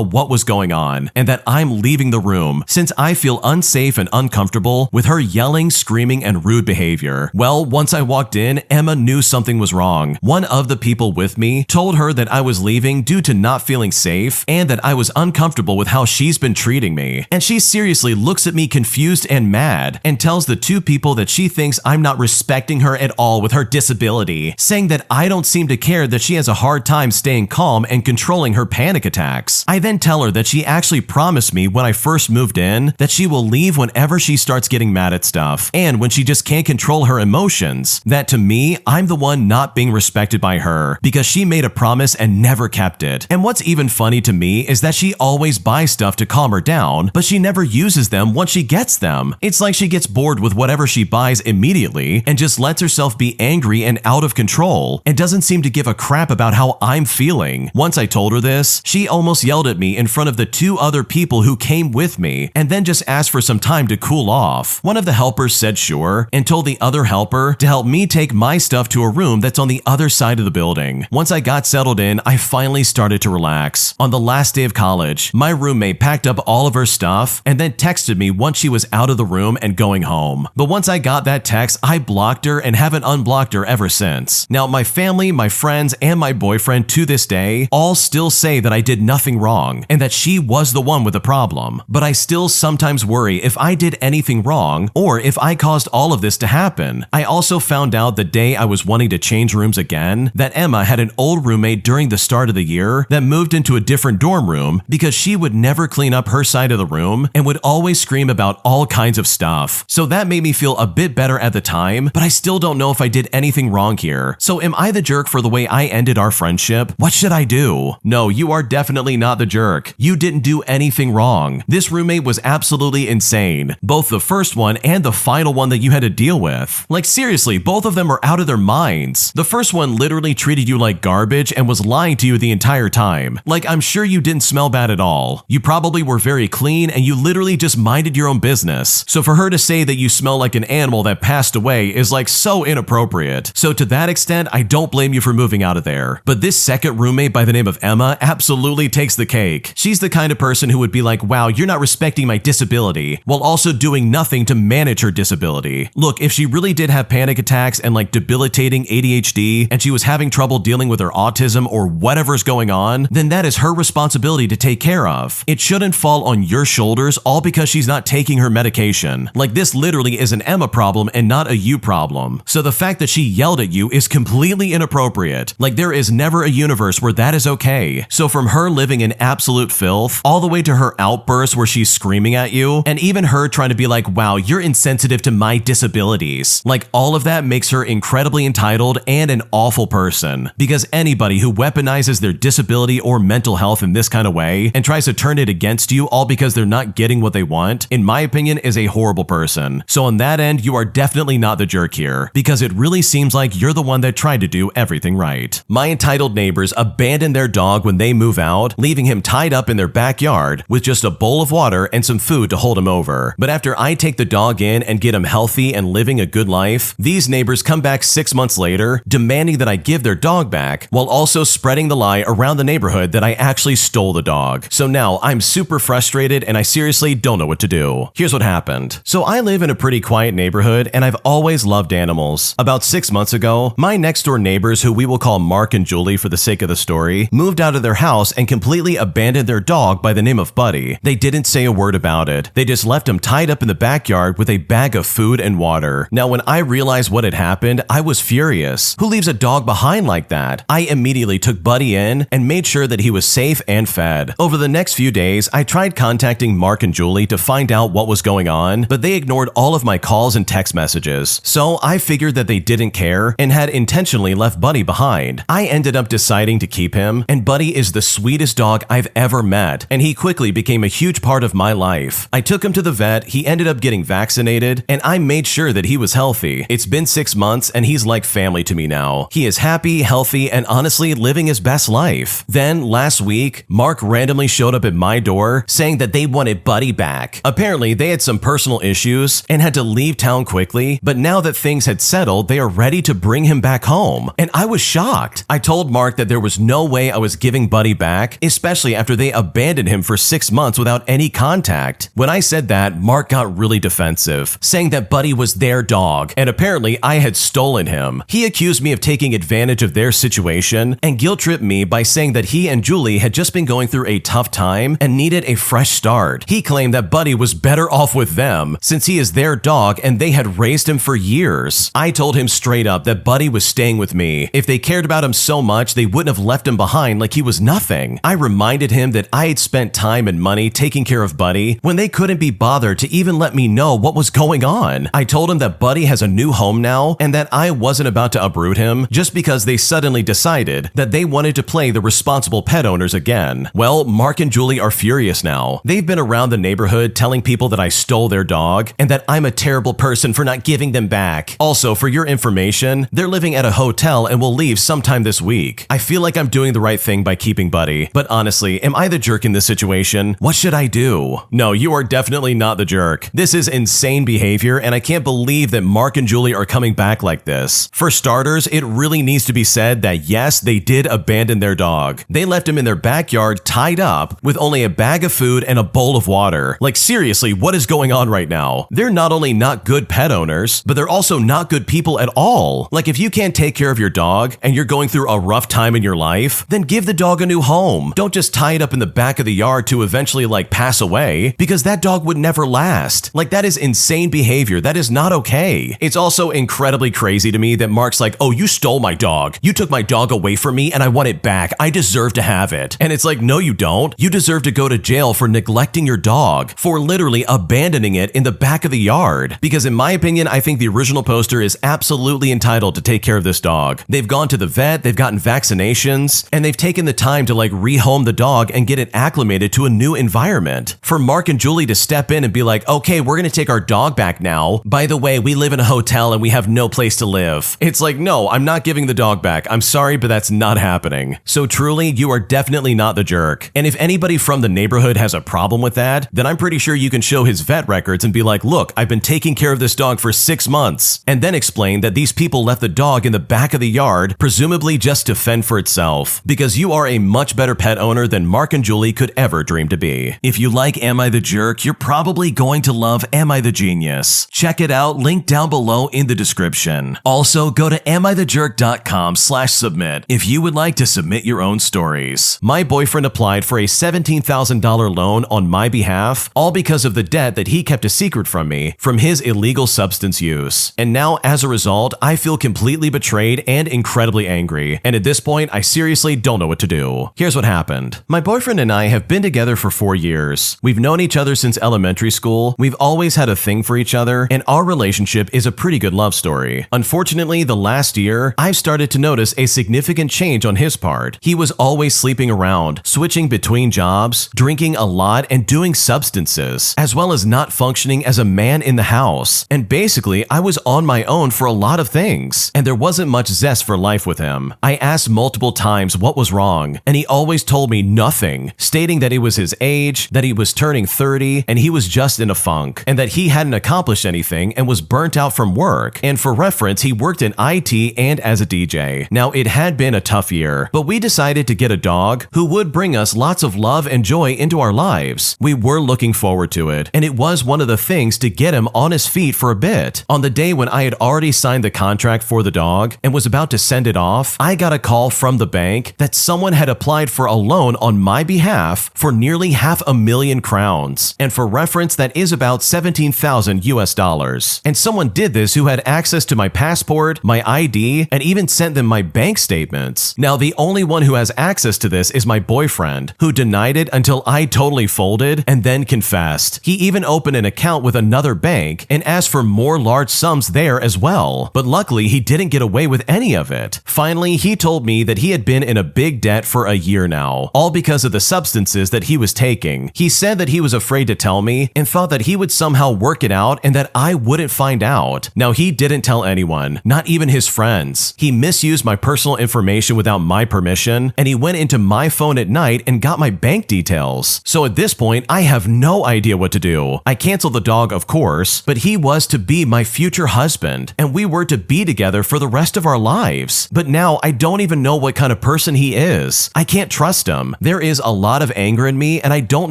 what was going on and that I'm leaving the room since I feel unsafe and uncomfortable with her yelling, screaming, and rude behavior. Well, once I walked in, Emma knew something was wrong. One of the people with me told her that I was leaving due to not feeling safe and that I was uncomfortable with how she's been treating me. And she seriously looks at me confused and mad and tells the 2 people that she thinks I'm not respecting her at all with her disability, saying that I don't seem to care that she has a hard time staying calm and controlling her panic attacks. I then tell her that she actually promised me when I first moved in that she will leave whenever she starts getting mad at stuff and when she just can't control her emotions. That to me, I'm the one not being respected by her because she made a promise and never kept it. And what's even funny to me is that she always buys stuff to calm her down, but she never uses them once she gets them. It's like she gets bored with whatever she buys immediately and just lets herself be angry and out of control and doesn't seem to give a crap about how I'm feeling. Once I told her this, she almost yelled at me in front of the 2 other people who came with me and then just asked for some time to cool off. One of the helpers said sure and told the other helper to help me take my stuff to a room that's on the other side of the building. Once I got settled in, I finally started to relax. On the last day of college, my roommate packed up all of her stuff and then texted me once she was out of the room and going home. But once I got that text, I blocked her and haven't unblocked her ever since. Now, my family, my friends, and my boyfriend to this day all still say that I did nothing wrong and that she was the one with the problem. But I still sometimes worry if I did anything wrong or if I caused all of this to happen. I also found out the day I was wanting to change rooms again that Emma had an old roommate during the start of the year that moved into a different dorm room because she would never clean up her side of the room and would always scream about all kinds of stuff. So that made me feel a bit better at the time, but I still don't know if I did anything wrong here. So am I the jerk for the way I ended our friendship? What should I do? No, you are definitely not the jerk. You didn't do anything wrong. This roommate was absolutely insane. Both the first one and the final one that you had to deal with. Like seriously, both of them are out of their minds. The first one literally treated you like garbage and was lying to you the entire time. Like I'm sure you didn't smell bad at all. You probably were very clean and you literally just minded your own business. So for her to say that you smell like an animal that passed away is like so inappropriate. So to that extent, I don't blame you for moving out of there. But this second roommate by the name of Emma absolutely takes the cake. She's the kind of person who would be like, wow, you're not respecting my disability, while also doing nothing to manage her disability. Look, if she really did have panic attacks and like debilitating ADHD and she was having trouble dealing with her autism or whatever's going on, then that is her responsibility to take care of. It shouldn't fall on your shoulders all because she's not taking her medication. Like this literally is an Emma problem and not a you problem. So the fact that she yelled at you is completely inappropriate. Like there is never a universe where that is okay. So from her living in absolute filth, all the way to her outbursts where she's screaming at you, and even her trying to be like, wow, you're insensitive to my disabilities. Like all of that makes her incredibly entitled and an awful person. Because anybody who weaponizes their disability or mental health in this kind of way and tries to turn it against you all because they're not getting what they want, in my opinion, is a horrible person. So on that end, you are definitely not the jerk here, because it really seems like you're the one that tried to do everything right. My entitled neighbors abandon their dog when they move out, leaving him tied up in their backyard with just a bowl of water and some food to hold him over. But after I take the dog in and get him healthy and living a good life, these neighbors come back 6 months later, demanding that I give their dog back, while also spreading the lie around the neighborhood that I actually stole the dog. So now I'm super frustrated and I seriously don't know what to do. Here's what happened. happened. So I live in a pretty quiet neighborhood and I've always loved animals. About 6 months ago, my next door neighbors, who we will call Mark and Julie for the sake of the story, moved out of their house and completely abandoned their dog by the name of Buddy. They didn't say a word about it. They just left him tied up in the backyard with a bag of food and water. Now, when I realized what had happened, I was furious. Who leaves a dog behind like that? I immediately took Buddy in and made sure that he was safe and fed. Over the next few days, I tried contacting Mark and Julie to find out what was going on, but they ignored all of my calls and text messages. So I figured that they didn't care and had intentionally left Buddy behind. I ended up deciding to keep him, and Buddy is the sweetest dog I've ever met, and he quickly became a huge part of my life. I took him to the vet, he ended up getting vaccinated, and I made sure that he was healthy. It's been 6 months and he's like family to me now. He is happy, healthy, and honestly living his best life. Then last week, Mark randomly showed up at my door saying that they wanted Buddy back. Apparently, they had some personal issues and had to leave town quickly, but now that things had settled, they are ready to bring him back home. And I was shocked. I told Mark that there was no way I was giving Buddy back, especially after they abandoned him for 6 months without any contact. When I said that, Mark got really defensive, saying that Buddy was their dog, and apparently I had stolen him. He accused me of taking advantage of their situation and guilt-tripped me by saying that he and Julie had just been going through a tough time and needed a fresh start. He claimed that Buddy was better off with them since he is their dog and they had raised him for years. I told him straight up that Buddy was staying with me. If they cared about him so much, they wouldn't have left him behind like he was nothing. I reminded him that I had spent time and money taking care of Buddy when they couldn't be bothered to even let me know what was going on. I told him that Buddy has a new home now and that I wasn't about to uproot him just because they suddenly decided that they wanted to play the responsible pet owners again. Well, Mark and Julie are furious now. They've been around the neighborhood telling people that I stole their dog and that I'm a terrible person for not giving them back. Also, for your information, they're living at a hotel and will leave sometime this week. I feel like I'm doing the right thing by keeping Buddy, but honestly, am I the jerk in this situation? What should I do? No, you are definitely not the jerk. This is insane behavior, and I can't believe that Mark and Julie are coming back like this. For starters, it really needs to be said that yes, they did abandon their dog. They left him in their backyard tied up with only a bag of food and a bowl of water. Like seriously, what is going on right now? They're not only not good pet owners, but they're also not good people at all. Like if you can't take care of your dog and you're going through a rough time in your life, then give the dog a new home. Don't just tie it up in the back of the yard to eventually pass away, because that dog would never last. Like that is insane behavior. That is not okay. It's also incredibly crazy to me that Mark's like, oh, you stole my dog. You took my dog away from me and I want it back. I deserve to have it. And it's like, no, you don't. You deserve to go to jail for neglecting your dog, for literally abandoning it in the back of the yard. Because in my opinion, I think the original poster is absolutely entitled to take care of this dog. They've gone to the vet, they've gotten vaccinations, and they've taken the time to rehome the dog and get it acclimated to a new environment. For Mark and Julie to step in and be like, okay, we're gonna take our dog back now. By the way, we live in a hotel and we have no place to live. It's like, no, I'm not giving the dog back. I'm sorry, but that's not happening. So truly, you are definitely not the jerk. And if anybody from the neighborhood has a problem with that, then I'm pretty sure you can show his vet records and be like, look, I've been taking care of this dog for 6 months. And then explain that these people left the dog in the back of the yard, presumably just to fend for itself. Because you are a much better pet owner than Mark and Julie could ever dream to be. If you like Am I the Jerk, you're probably going to love Am I the Genius. Check it out, link down below in the description. Also, go to amithejerk.com/submit if you would like to submit your own stories. My boyfriend applied for a $17,000 loan on my behalf, all because of the debt that he kept a secret from me from his illegal substance use. And now, as a result, I feel completely betrayed and incredibly angry. And at this point, I seriously don't know what to do. Here's what happened. My boyfriend and I have been together for 4 years. We've known each other since elementary school. We've always had a thing for each other, and our relationship is a pretty good love story. Unfortunately, the last year, I've started to notice a significant change on his part. He was always sleeping around, switching between jobs, drinking a lot, and doing substances, as well as not functioning as a man in the house. And basically, I was on my own for a lot of things, and there wasn't much zest for life with him. I asked multiple times what was wrong, and he always told me nothing, stating that it was his age, that he was turning 30, and he was just in a funk, and that he hadn't accomplished anything and was burnt out from work. And for reference, he worked in IT and as a DJ. Now, it had been a tough year, but we decided to get a dog who would bring us lots of love and joy into our lives. We were looking forward to it, and it was one of the things to get him on his feet for a bit. On the day when I had already signed the contract for the dog and was about to send it off, I got a call from the bank that someone had applied for a loan on my behalf for nearly $500,000 crowns. And for reference, that is about 17,000 US dollars. And someone did this who had access to my passport, my ID, and even sent them my bank statements. Now, the only one who has access to this is my boyfriend, who denied it until I totally folded and then confessed. He even opened an account with another bank and asked for more large sums there as well. But luckily, he didn't get away with any of it. Finally, he told me that he had been in a big debt for a year now, all because of the substances that he was taking. He said that he was afraid to tell me and thought that he would somehow work it out and that I wouldn't find out. Now, he didn't tell anyone, not even his friends. He misused my personal information without my permission, and he went into my phone at night and got my bank details. So at this point, I have no idea what to do. I canceled the dog, of course, but he was to be my future husband, and we were to be together for the rest of our lives. But now I don't even know what kind of person he is. I can't trust him. There is a lot of anger in me, and I don't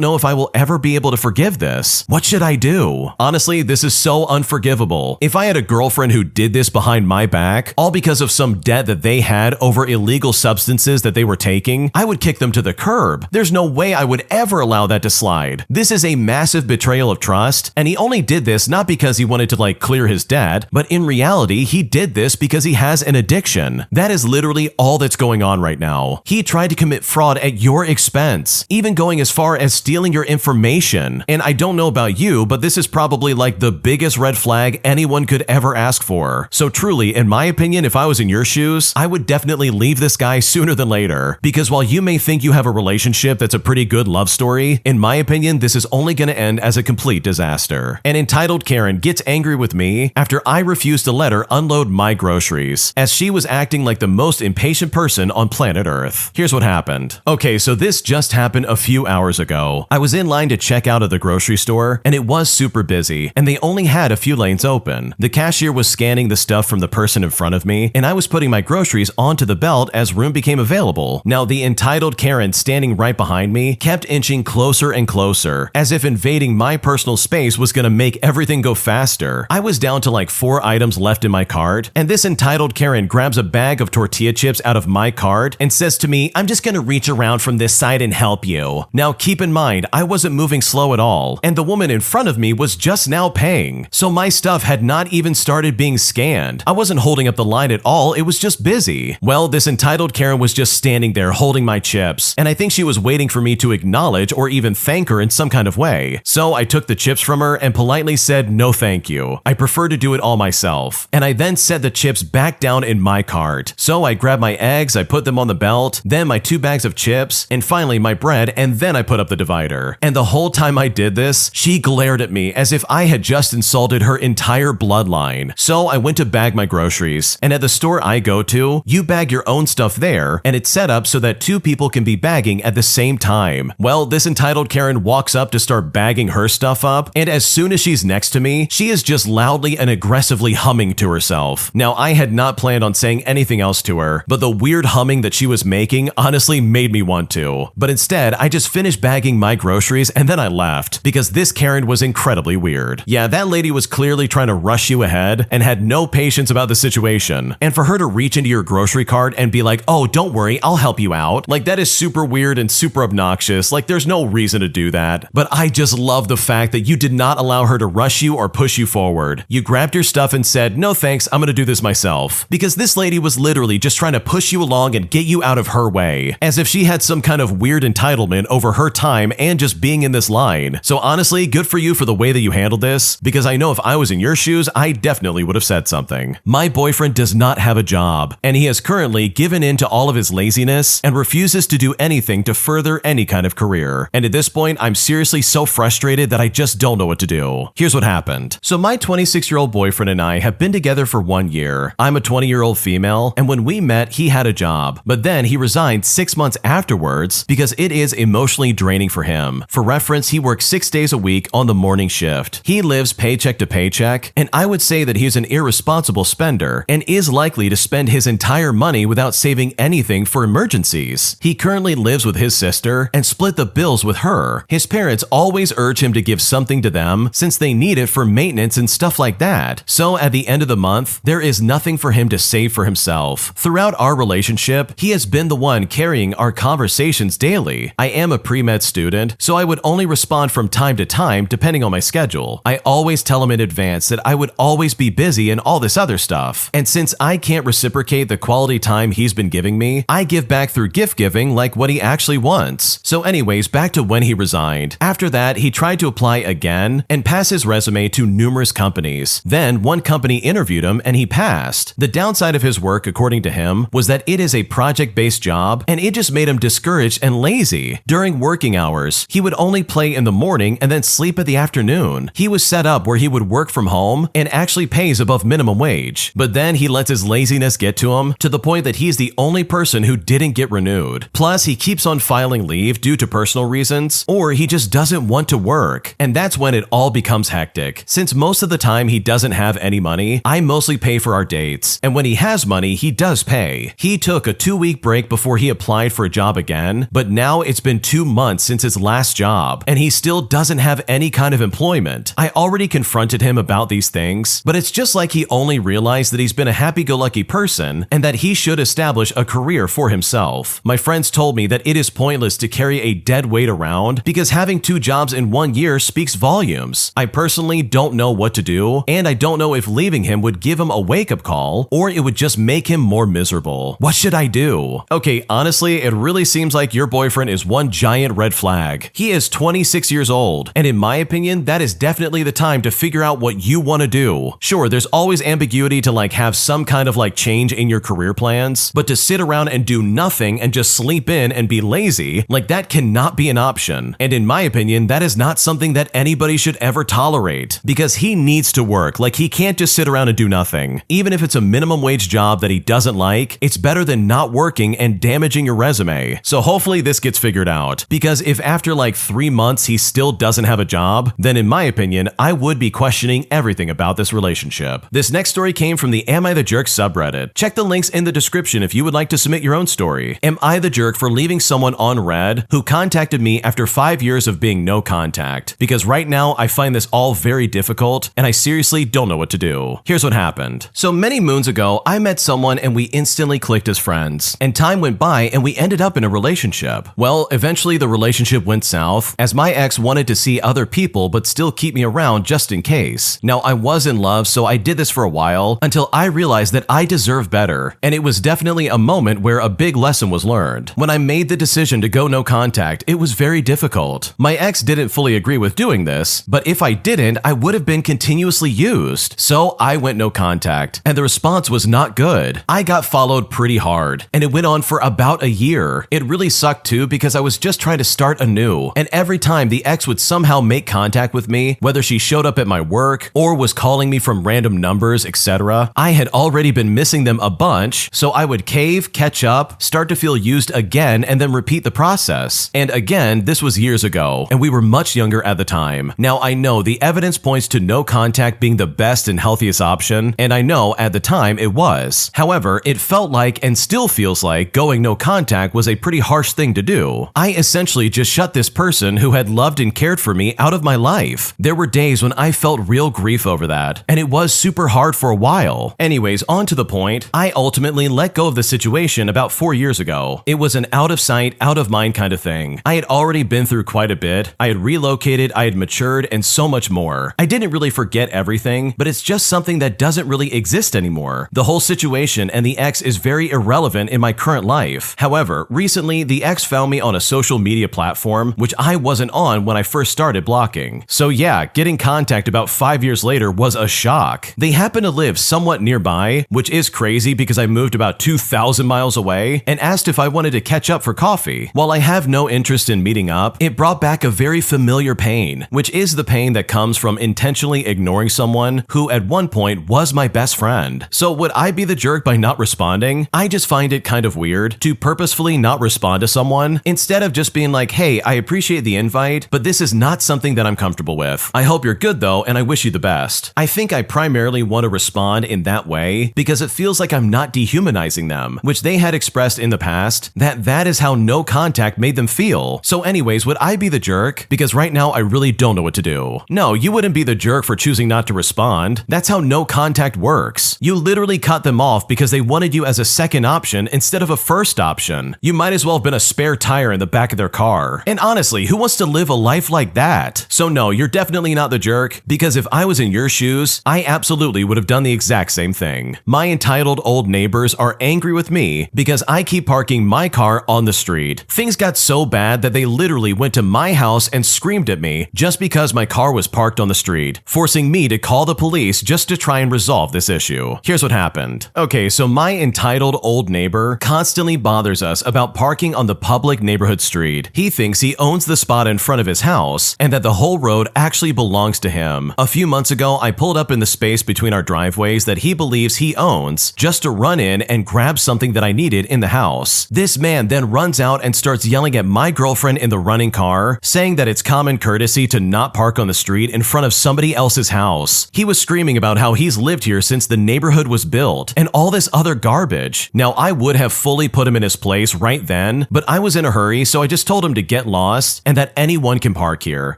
know if I will ever be able to forgive this. What should I do? Honestly, this is so unforgivable. If I had a girlfriend who did this behind my back, all because of some debt that they had over illegal substances that they were taking, I would kick them to the curb. There's no way I would ever allow that to slide. This is a massive betrayal of trust, and he only did this not because he wanted to clear his debt, but in reality, he did this because he has an addiction. That is literally all that's going on right now. He tried to commit fraud at your expense, even going as far as stealing your information. And I don't know about you, but this is probably the biggest red flag anyone could ever ask for. So truly, in my opinion, if I was in your shoes, I would definitely leave this guy sooner than later. Because while you may think you have a relationship that's a pretty good love story, in my opinion, this is only going to end as a complete disaster. An entitled Karen gets angry with me after I refused to let her unload my groceries, as she was acting like the most impatient person on planet Earth. Here's what happened. Okay, so this just happened a few hours ago. I was in line to check out of the grocery store, and it was super busy, and they only had a few lanes open. The cashier was scanning the stuff from the person in front of me, and I was putting my groceries onto the belt as room became available. Now, the entitled Karen standing right behind me kept inching closer and closer, as if invading my personal space was gonna make everything go faster. I was down to 4 items left in my cart, and this entitled Karen grabs a bag of tortilla chips out of my cart and says to me, "I'm just gonna reach around from this side and help you." Now, keep in mind, I wasn't moving slow at all, and the woman in front of me was just now paying, so my stuff had not even started being scanned. I wasn't holding up the line at all, it was just busy. Well, this entitled Karen was just standing there holding my chips, and I think she was waiting for me to acknowledge or even thank her in some kind of way. So I took the chips from her and politely said, "No thank you. I prefer to do it all myself." And I then set the chips back down in my cart. So I grabbed my eggs, I put them on the belt, then my 2 bags of chips, and finally my bread, and then I put up the divider. And the whole time I did this, she glared at me as if I had just insulted her entire bloodline. So I went to bag my groceries, and at the store I go to, you bag your own stuff there, and it's set up so that 2 people can be bagging at the same time. Well, this entitled Karen walks up to start bagging her stuff up, and as soon as she's next to me, she is just loudly and aggressively humming to herself. Now, I had not planned on saying anything else to her, but the weird humming that she was making honestly made me want to. But instead, I just finished bagging my groceries and then I left, because this Karen was incredibly weird. Yeah, that lady was clearly trying to rush you ahead and had no patience about the situation. And for her to reach into your grocery cart and be like, "Oh, don't worry, I'll help you out," that is super weird and super obnoxious. There's no reason to do that. But I just love the fact that you did not allow her to rush you or push you forward. You grabbed your stuff and said, "No thanks, I'm gonna do this myself." Because this lady was literally just trying to push you along and get you out of her way, as if she had some kind of weird entitlement over her time and just being in this line. So honestly, good for you for the way that you handled this, because I know if I was in your shoes, I definitely would have said something. My boyfriend does not have a job, and he has currently given in to all of his laziness and refuses to do anything to further any kind of career. And at this point, I'm seriously so frustrated that I just don't know what to do. Here's what happened. So my 26-year-old boyfriend and I have been together for 1 year. I'm a 20-year-old female, and when we met, he had a job, but then he resigned 6 months afterwards because it is emotionally draining for him. For reference, he works 6 days a week on the morning shift. He lives paycheck to paycheck, and I would say that he's an irresponsible spender and is likely to spend his entire money without saving anything for emergencies. He currently lives with his sister and split the bills with her. His parents always urge him to give something something to them since they need it for maintenance and stuff like that. So at the end of the month, there is nothing for him to save for himself. Throughout our relationship, he has been the one carrying our conversations daily. I am a pre-med student, so I would only respond from time to time depending on my schedule. I always tell him in advance that I would always be busy and all this other stuff. And since I can't reciprocate the quality time he's been giving me, I give back through gift giving like what he actually wants. So anyways, back to when he resigned. After that, he tried to apply again and pass his resume to numerous companies. Then one company interviewed him and he passed. The downside of his work, according to him, was that it is a project-based job and it just made him discouraged and lazy. During working hours, he would only play in the morning and then sleep at the afternoon. He was set up where he would work from home and actually pays above minimum wage. But then he lets his laziness get to him to the point that he's the only person who didn't get renewed. Plus, he keeps on filing leave due to personal reasons, or he just doesn't want to work. And that's when it all becomes hectic. Since most of the time he doesn't have any money, I mostly pay for our dates. And when he has money, he does pay. He took a 2-week break before he applied for a job again, but now it's been 2 months since his last job, and he still doesn't have any kind of employment. I already confronted him about these things, but it's just like he only realized that he's been a happy-go-lucky person and that he should establish a career for himself. My friends told me that it is pointless to carry a dead weight around because having 2 jobs in 1 year speaks volumes. I personally don't know what to do, and I don't know if leaving him would give him a wake-up call or it would just make him more miserable. What should I do? Okay, honestly, it really seems like your boyfriend is one giant red flag. He is 26 years old, and in my opinion, that is definitely the time to figure out what you want to do. Sure, there's always ambiguity to have some kind of change in your career plans, but to sit around and do nothing and just sleep in and be lazy, that cannot be an option. And in my opinion, that is not something that anybody should ever tolerate because he needs to work. He can't just sit around and do nothing. Even if it's a minimum wage job that he doesn't like, it's better than not working and damaging your resume. So hopefully this gets figured out, because if after 3 months he still doesn't have a job, then in my opinion, I would be questioning everything about this relationship. This next story came from the Am I the Jerk subreddit. Check the links in the description if you would like to submit your own story. Am I the jerk for leaving someone on red who contacted me after 5 years of being no contact? Because right now I find this all very difficult and I seriously don't know what to do. Here's what happened. So many moons ago, I met someone and we instantly clicked as friends. And time went by and we ended up in a relationship. Well, eventually the relationship went south as my ex wanted to see other people but still keep me around just in case. Now I was in love, so I did this for a while until I realized that I deserve better. And it was definitely a moment where a big lesson was learned. When I made the decision to go no contact, it was very difficult. My ex didn't fully agree with doing this, but if I didn't, I would have been continuously used. So I went no contact, and the response was not good. I got followed pretty hard, and it went on for about a year. It really sucked too because I was just trying to start anew, and every time the ex would somehow make contact with me, whether she showed up at my work or was calling me from random numbers, etc., I had already been missing them a bunch, so I would cave, catch up, start to feel used again, and then repeat the process. And again, this was years ago, and we were much younger at the time. Now I know the evidence points to no contact being the best and healthiest option, and I know at the time it was. However, it felt like and still feels like going no contact was a pretty harsh thing to do. I essentially just shut this person who had loved and cared for me out of my life. There were days when I felt real grief over that, and it was super hard for a while. Anyways, on to the point, I ultimately let go of the situation about 4 years ago. It was an out of sight, out of mind kind of thing. I had already been through quite a bit. I had relocated, I had matured, and so much more. I didn't really forget everything, but it's just something that doesn't really exist anymore. The whole situation and the ex is very irrelevant in my current life. However, recently the ex found me on a social media platform, which I wasn't on when I first started blocking. So yeah, getting contact about 5 years later was a shock. They happen to live somewhat nearby, which is crazy because I moved about 2,000 miles away, and asked if I wanted to catch up for coffee. While I have no interest in meeting up, it brought back a very familiar pain, which is the pain that comes from intentionally ignoring someone who at one point was my best friend. So would I be the jerk by not responding? I just find it kind of weird to purposefully not respond to someone instead of just being like, hey, I appreciate the invite, but this is not something that I'm comfortable with. I hope you're good though, and I wish you the best. I think I primarily want to respond in that way because it feels like I'm not dehumanizing them, which they had expressed in the past that is how no contact made them feel. So anyways, would I be the jerk? Because right now I really don't know what to do. No, you wouldn't be the jerk for choosing not to respond. That's how no contact works. You literally cut them off because they wanted you as a second option instead of a first option. You might as well have been a spare tire in the back of their car. And honestly, who wants to live a life like that? So no, you're definitely not the jerk, because if I was in your shoes, I absolutely would have done the exact same thing. My entitled old neighbors are angry with me because I keep parking my car on the street. Things got so bad that they literally went to my house and screamed at me just because my car was parked on the street, forcing me to call the police just to try and resolve this issue. Here's what happened. Okay, so my entitled old neighbor constantly bothers us about parking on the public neighborhood street. He thinks he owns the spot in front of his house and that the whole road actually belongs to him. A few months ago, I pulled up in the space between our driveways that he believes he owns just to run in and grab something that I needed in the house. This man then runs out and starts yelling at my girlfriend in the running car, saying that it's common courtesy to not park on the street in front of somebody else's house. He was screaming about how he's lived here since the neighborhood was built and all this other garbage. Now, I would have fully put him in his place right then, but I was in a hurry, so I just told him to get lost and that anyone can park here.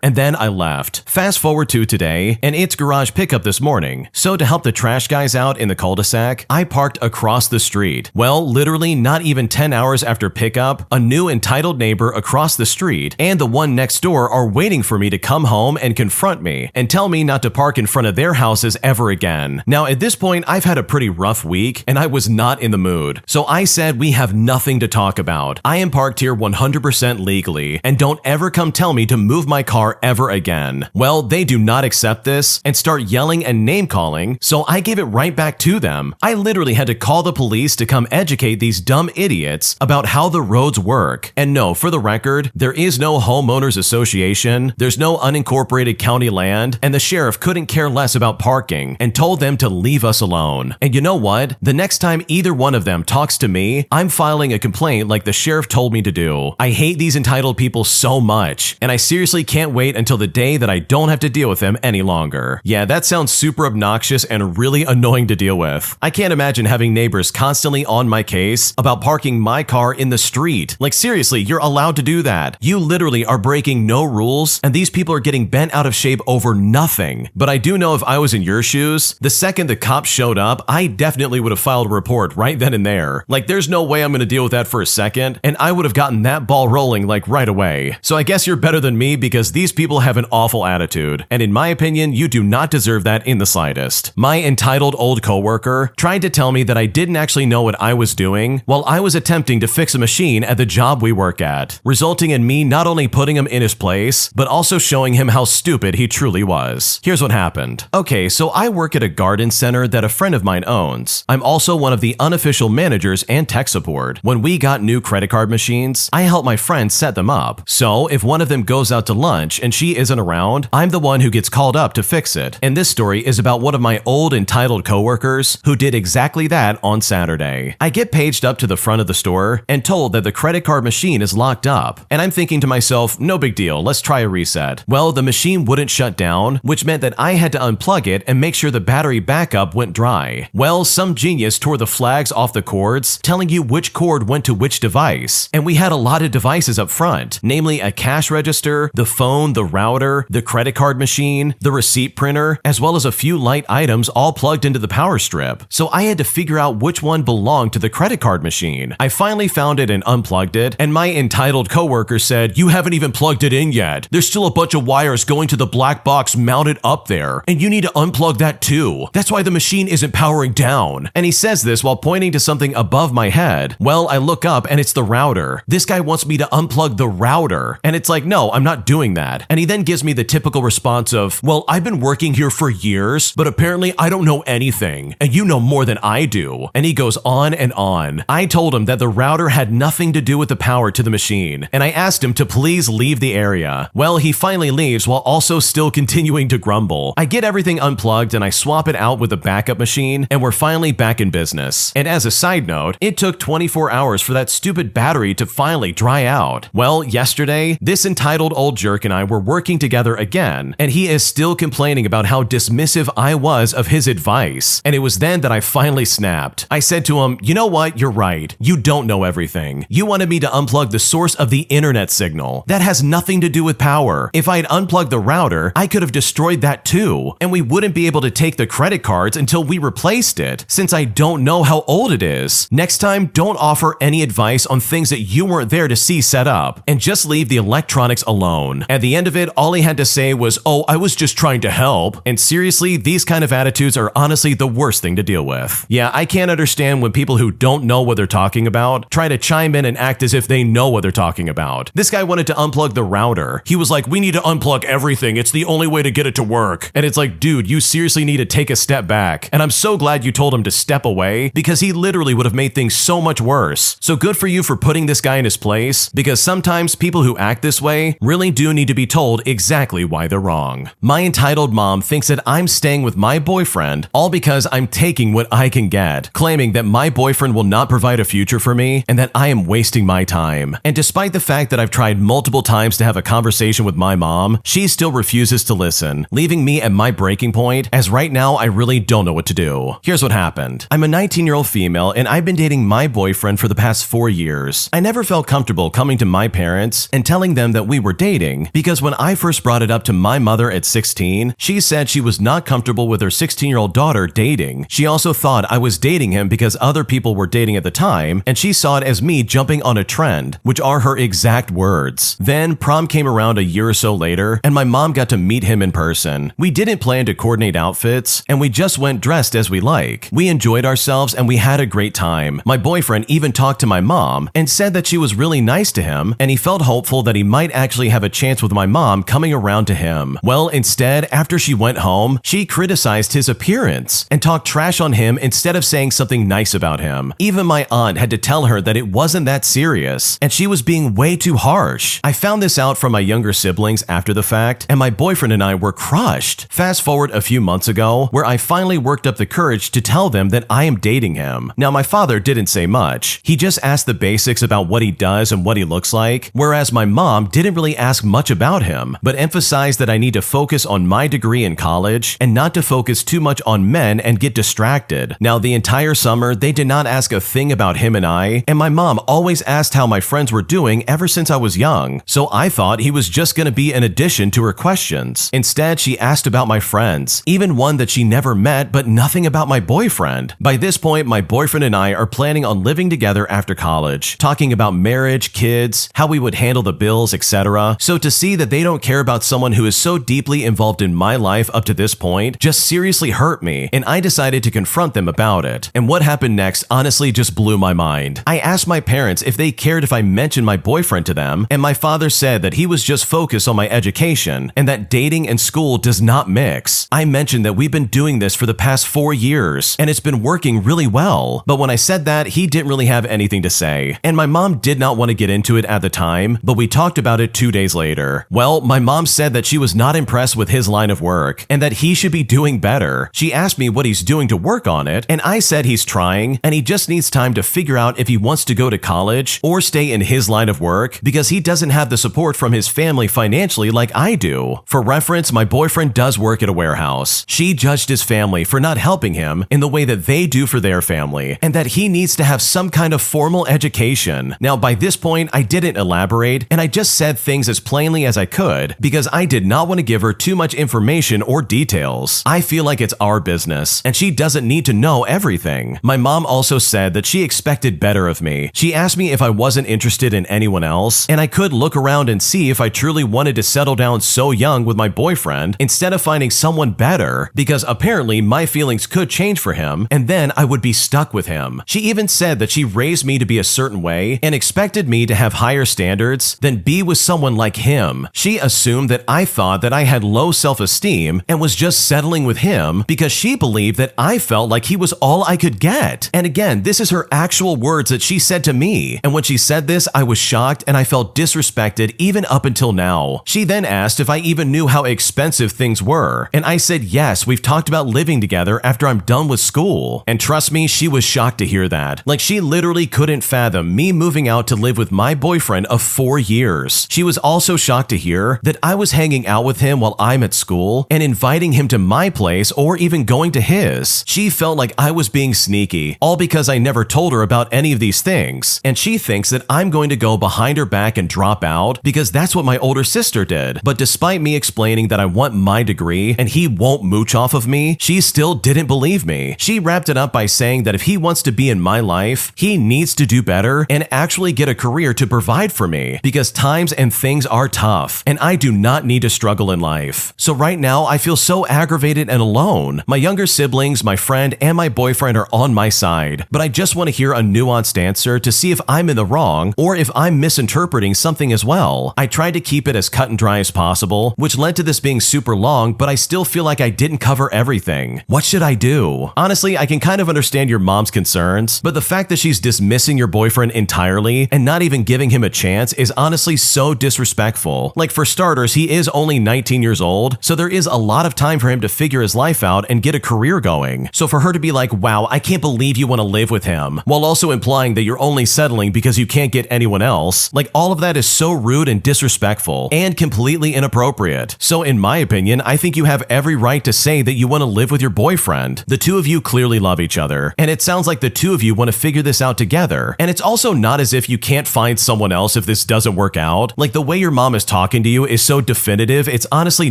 And then I left. Fast forward to today, and it's garage pickup this morning. So to help the trash guys out in the cul-de-sac, I parked across the street. Well, literally not even 10 hours after pickup, a new entitled neighbor across the street and the one next door are waiting for me to come home and confront me and tell me not to park in front of their houses ever again. Now, at this point, I've had a pretty rough week and I was not in the mood. So I said we have nothing to talk about. I am parked here 100% legally and don't ever come tell me to move my car ever again. Well, they do not accept this and start yelling and name calling, so I gave it right back to them. I literally had to call the police to come educate these dumb idiots about how the roads work. And no, for the record, there is no homeowners association, there's no unincorporated county land, and the sheriff couldn't care less about parking and told them to leave us alone. And you know what? The next time either one of them talks to me, I'm filing a complaint like the sheriff told me to do. I hate these entitled people so much, and I seriously can't wait until the day that I don't have to deal with them any longer. Yeah, that sounds super obnoxious and really annoying to deal with. I can't imagine having neighbors constantly on my case about parking my car in the street. Like seriously, you're allowed to do that. You literally are breaking no rules, and these people are getting bent out of shape over nothing. But I do know if I was in your shoes, the second the cops showed up, I definitely would have filed a report right then and there. Like there's no way I'm gonna deal with that for a second, and I would have gotten that ball rolling like right away. So I guess you're better than me because these people have an awful attitude, and in my opinion, you do not deserve that in the slightest. My entitled old coworker tried to tell me that I didn't actually know what I was doing while I was attempting to fix a machine at the job we work at, resulting in me not only putting him in his place, but also showing him how stupid he truly was. Here's what happened. Okay, so I work at a garden center that a friend of mine owns. I'm also one of the unofficial managers and tech support. When we got new credit card machines, I help my friend set them up. So if one of them goes out to lunch and she isn't around, I'm the one who gets called up to fix it. And this story is about one of my old entitled coworkers who did exactly that on Saturday. I get paged up to the front of the store and told that the credit card machine is locked up. And I'm thinking to myself, no big deal, let's try a reset. Well, the machine wouldn't shut down, which meant that I had to unplug it and make sure the battery backup went dry. Well, some genius tore the flags off the cords, telling you which cord went to which device. And we had a lot of devices up front, namely a cash register, the phone, the router, the credit card machine, the receipt printer, as well as a few light items all plugged into the power strip. So I had to figure out which one belonged to the credit card machine. I finally found it and unplugged it, and my entitled coworker said, "You haven't even plugged it in yet. There's still a bunch of wires going to the black box mounted up there, and you need to unplug that too. That's why the machine isn't powering down." And he says this while pointing to something above my head. Well, I look up and it's the router. This guy wants me to unplug the router, and it's like, no, I'm not doing that. And he then gives me the typical response of, well, I've been working here for years, but apparently I don't know anything, and you know more than I do. And he goes on and on. I told him that the router had nothing to do with the power to the machine, and I asked him to please leave the area. Well, he finally leaves while also still continuing to grumble. I get everything unplugged and I swap it out with a backup machine, and we're finally back in business. And as a side note, it took 24 hours for that stupid battery to finally dry out. Well, yesterday, this entitled old jerk and I were working together again, and he is still complaining about how dismissive I was of his advice. And it was then that I finally snapped. I said to him, you know what, you're right. You don't know everything. You wanted me to unplug the source of the internet signal. That has nothing to do with power. If I had unplugged the router, I could have destroyed that too, and we wouldn't be able to take the credit cards until we replaced it, since I don't know how old it is. Next time, don't offer any advice on things that you weren't there to see set up, and just leave the electronics alone. At the end of it, all he had to say was, "Oh, I was just trying to help." And seriously, these kind of attitudes are honestly the worst thing to deal with. Yeah, I can't understand when people who don't know what they're talking about try to chime in and act as if they know what they're talking about. This guy wanted to unplug the router. He was like, "We need to unplug everything. It's the only way to get it to work." And it's like, dude, you seriously need to take a step back. And I'm so glad you told him to step away, because he literally would have made things so much worse. So good for you for putting this guy in his place, because sometimes people who act this way really do need to be told exactly why they're wrong. My entitled mom thinks that I'm staying with my boyfriend all because I'm taking what I can get, claiming that my boyfriend will not provide a future for me and that I am wasting my time. And despite the fact that I've tried multiple times to have a conversation with my mom, she still refuses to listen, leaving me at my breaking point, as right now I really don't know what to do. Here's what happened. I'm a 19-year-old female and I've been dating my boyfriend for the past 4 years. I never felt comfortable coming to my parents and telling them that we were dating, because when I first brought it up to my mother at 16, she said she was not comfortable with her 16-year-old daughter dating. She also thought I was dating him because other people were dating at the time, and she saw it as me jumping on a trend, which are her exact words. Then prom came around a year or so later, and my mom got to meet him in person. We didn't plan to coordinate outfits, and we just went dressed as we like. We enjoyed ourselves and we had a great time. My boyfriend even talked to my mom and said that she was really nice to him, and he felt hopeful that he might actually have a chance with my mom coming around to him. Well, instead, after she went home, she criticized his appearance and talked trash on him instead of saying something nice about him. Even my aunt had to tell her that it wasn't that serious, and she was being way too harsh. I found this out from my younger siblings after the fact, and my boyfriend and I were crushed. Fast forward a few months ago, where I finally worked up the courage to tell them that I am dating him. Now, my father didn't say much. He just asked the basics about what he does and what he looks like, whereas my mom didn't really ask much about him, but emphasized that I need to focus on my degree in college and not to focus too much on men and get distracted. Now, the entire summer, they did not ask a thing about him and I, and my mom always asked how my friends were doing ever since I was young, so I thought he was just going to be an addition to her questions. Instead, she asked about my friends, even one that she never met, but nothing about my boyfriend. By this point, my boyfriend and I are planning on living together after college, talking about marriage, kids, how we would handle the bills, etc. So to see that they don't care about someone who is so deeply involved in my life up to this point just seriously hurt me, and I decided to confront them about it. And what happened next honestly just blew my mind. I asked my parents if they cared if I mentioned my boyfriend to them, and my father said that he was just focused on my education and that dating and school does not mix. I mentioned that we've been doing this for the past 4 years and it's been working really well, but when I said that, he didn't really have anything to say, and my mom did not want to get into it at the time, but we talked about it 2 days later. Well, my mom said that she was not impressed with his line of work and that he should be doing better. She asked me what he's doing to work on it, and I said he's trying and he just needs time to figure out if he wants to go to college or stay in his line of work, because he doesn't have the support from his family financially like I do. For reference, my boyfriend does work at a warehouse. She judged his family for not helping him in the way that they do for their family, and that he needs to have some kind of formal education. Now, by this point, I didn't elaborate, and I just said things as plainly as I could because I did not want to give her too much information or details. I feel like it's our business, and she doesn't need to know everything. My mom also said that she expected better of me. She asked me if I wasn't interested in anyone else, and I could look around and see if I truly wanted to settle down so young with my boyfriend instead of finding someone better, because apparently my feelings could change for him, and then I would be stuck with him. She even said that she raised me to be a certain way and expected me to have higher standards than be with someone like him. She assumed that I thought that I had low self-esteem and was just settling with him because she believed that I felt like he was all I could get. And again, this is her actual words that she said to me. And when she said this, I was shocked and I felt disrespected even up until now. She then asked if I even knew how expensive things were. And I said, yes, we've talked about living together after I'm done with school. And trust me, she was shocked to hear that. Like, she literally couldn't fathom me moving out to live with my boyfriend of 4 years. She was also shocked to hear that I was hanging out with him while I'm at school and inviting him to my place or even going to his. She felt like I was being sneaky, all because I never told her about any of these things. And she thinks that I'm going to go behind her back and drop out because that's what my older sister sister did. But despite me explaining that I want my degree and he won't mooch off of me, she still didn't believe me. She wrapped it up by saying that if he wants to be in my life, he needs to do better and actually get a career to provide for me, because times and things are tough and I do not need to struggle in life. So right now I feel so aggravated and alone. My younger siblings, my friend, and my boyfriend are on my side, but I just want to hear a nuanced answer to see if I'm in the wrong or if I'm misinterpreting something as well. I tried to keep it as cut and dry as possible, which led to this being super long, but I still feel like I didn't cover everything. What should I do? Honestly, I can kind of understand your mom's concerns, but the fact that she's dismissing your boyfriend entirely and not even giving him a chance is honestly so disrespectful. Like, for starters, he is only 19 years old, so there is a lot of time for him to figure his life out and get a career going. So for her to be like, wow, I can't believe you want to live with him, while also implying that you're only settling because you can't get anyone else, like, all of that is so rude and disrespectful and completely inappropriate. So in my opinion, I think you have every right to say that you want to live with your boyfriend. The two of you clearly love each other, and it sounds like the two of you want to figure this out together. And it's also not as if you can't find someone else if this doesn't work out. Like, the way your mom is talking to you is so definitive, it's honestly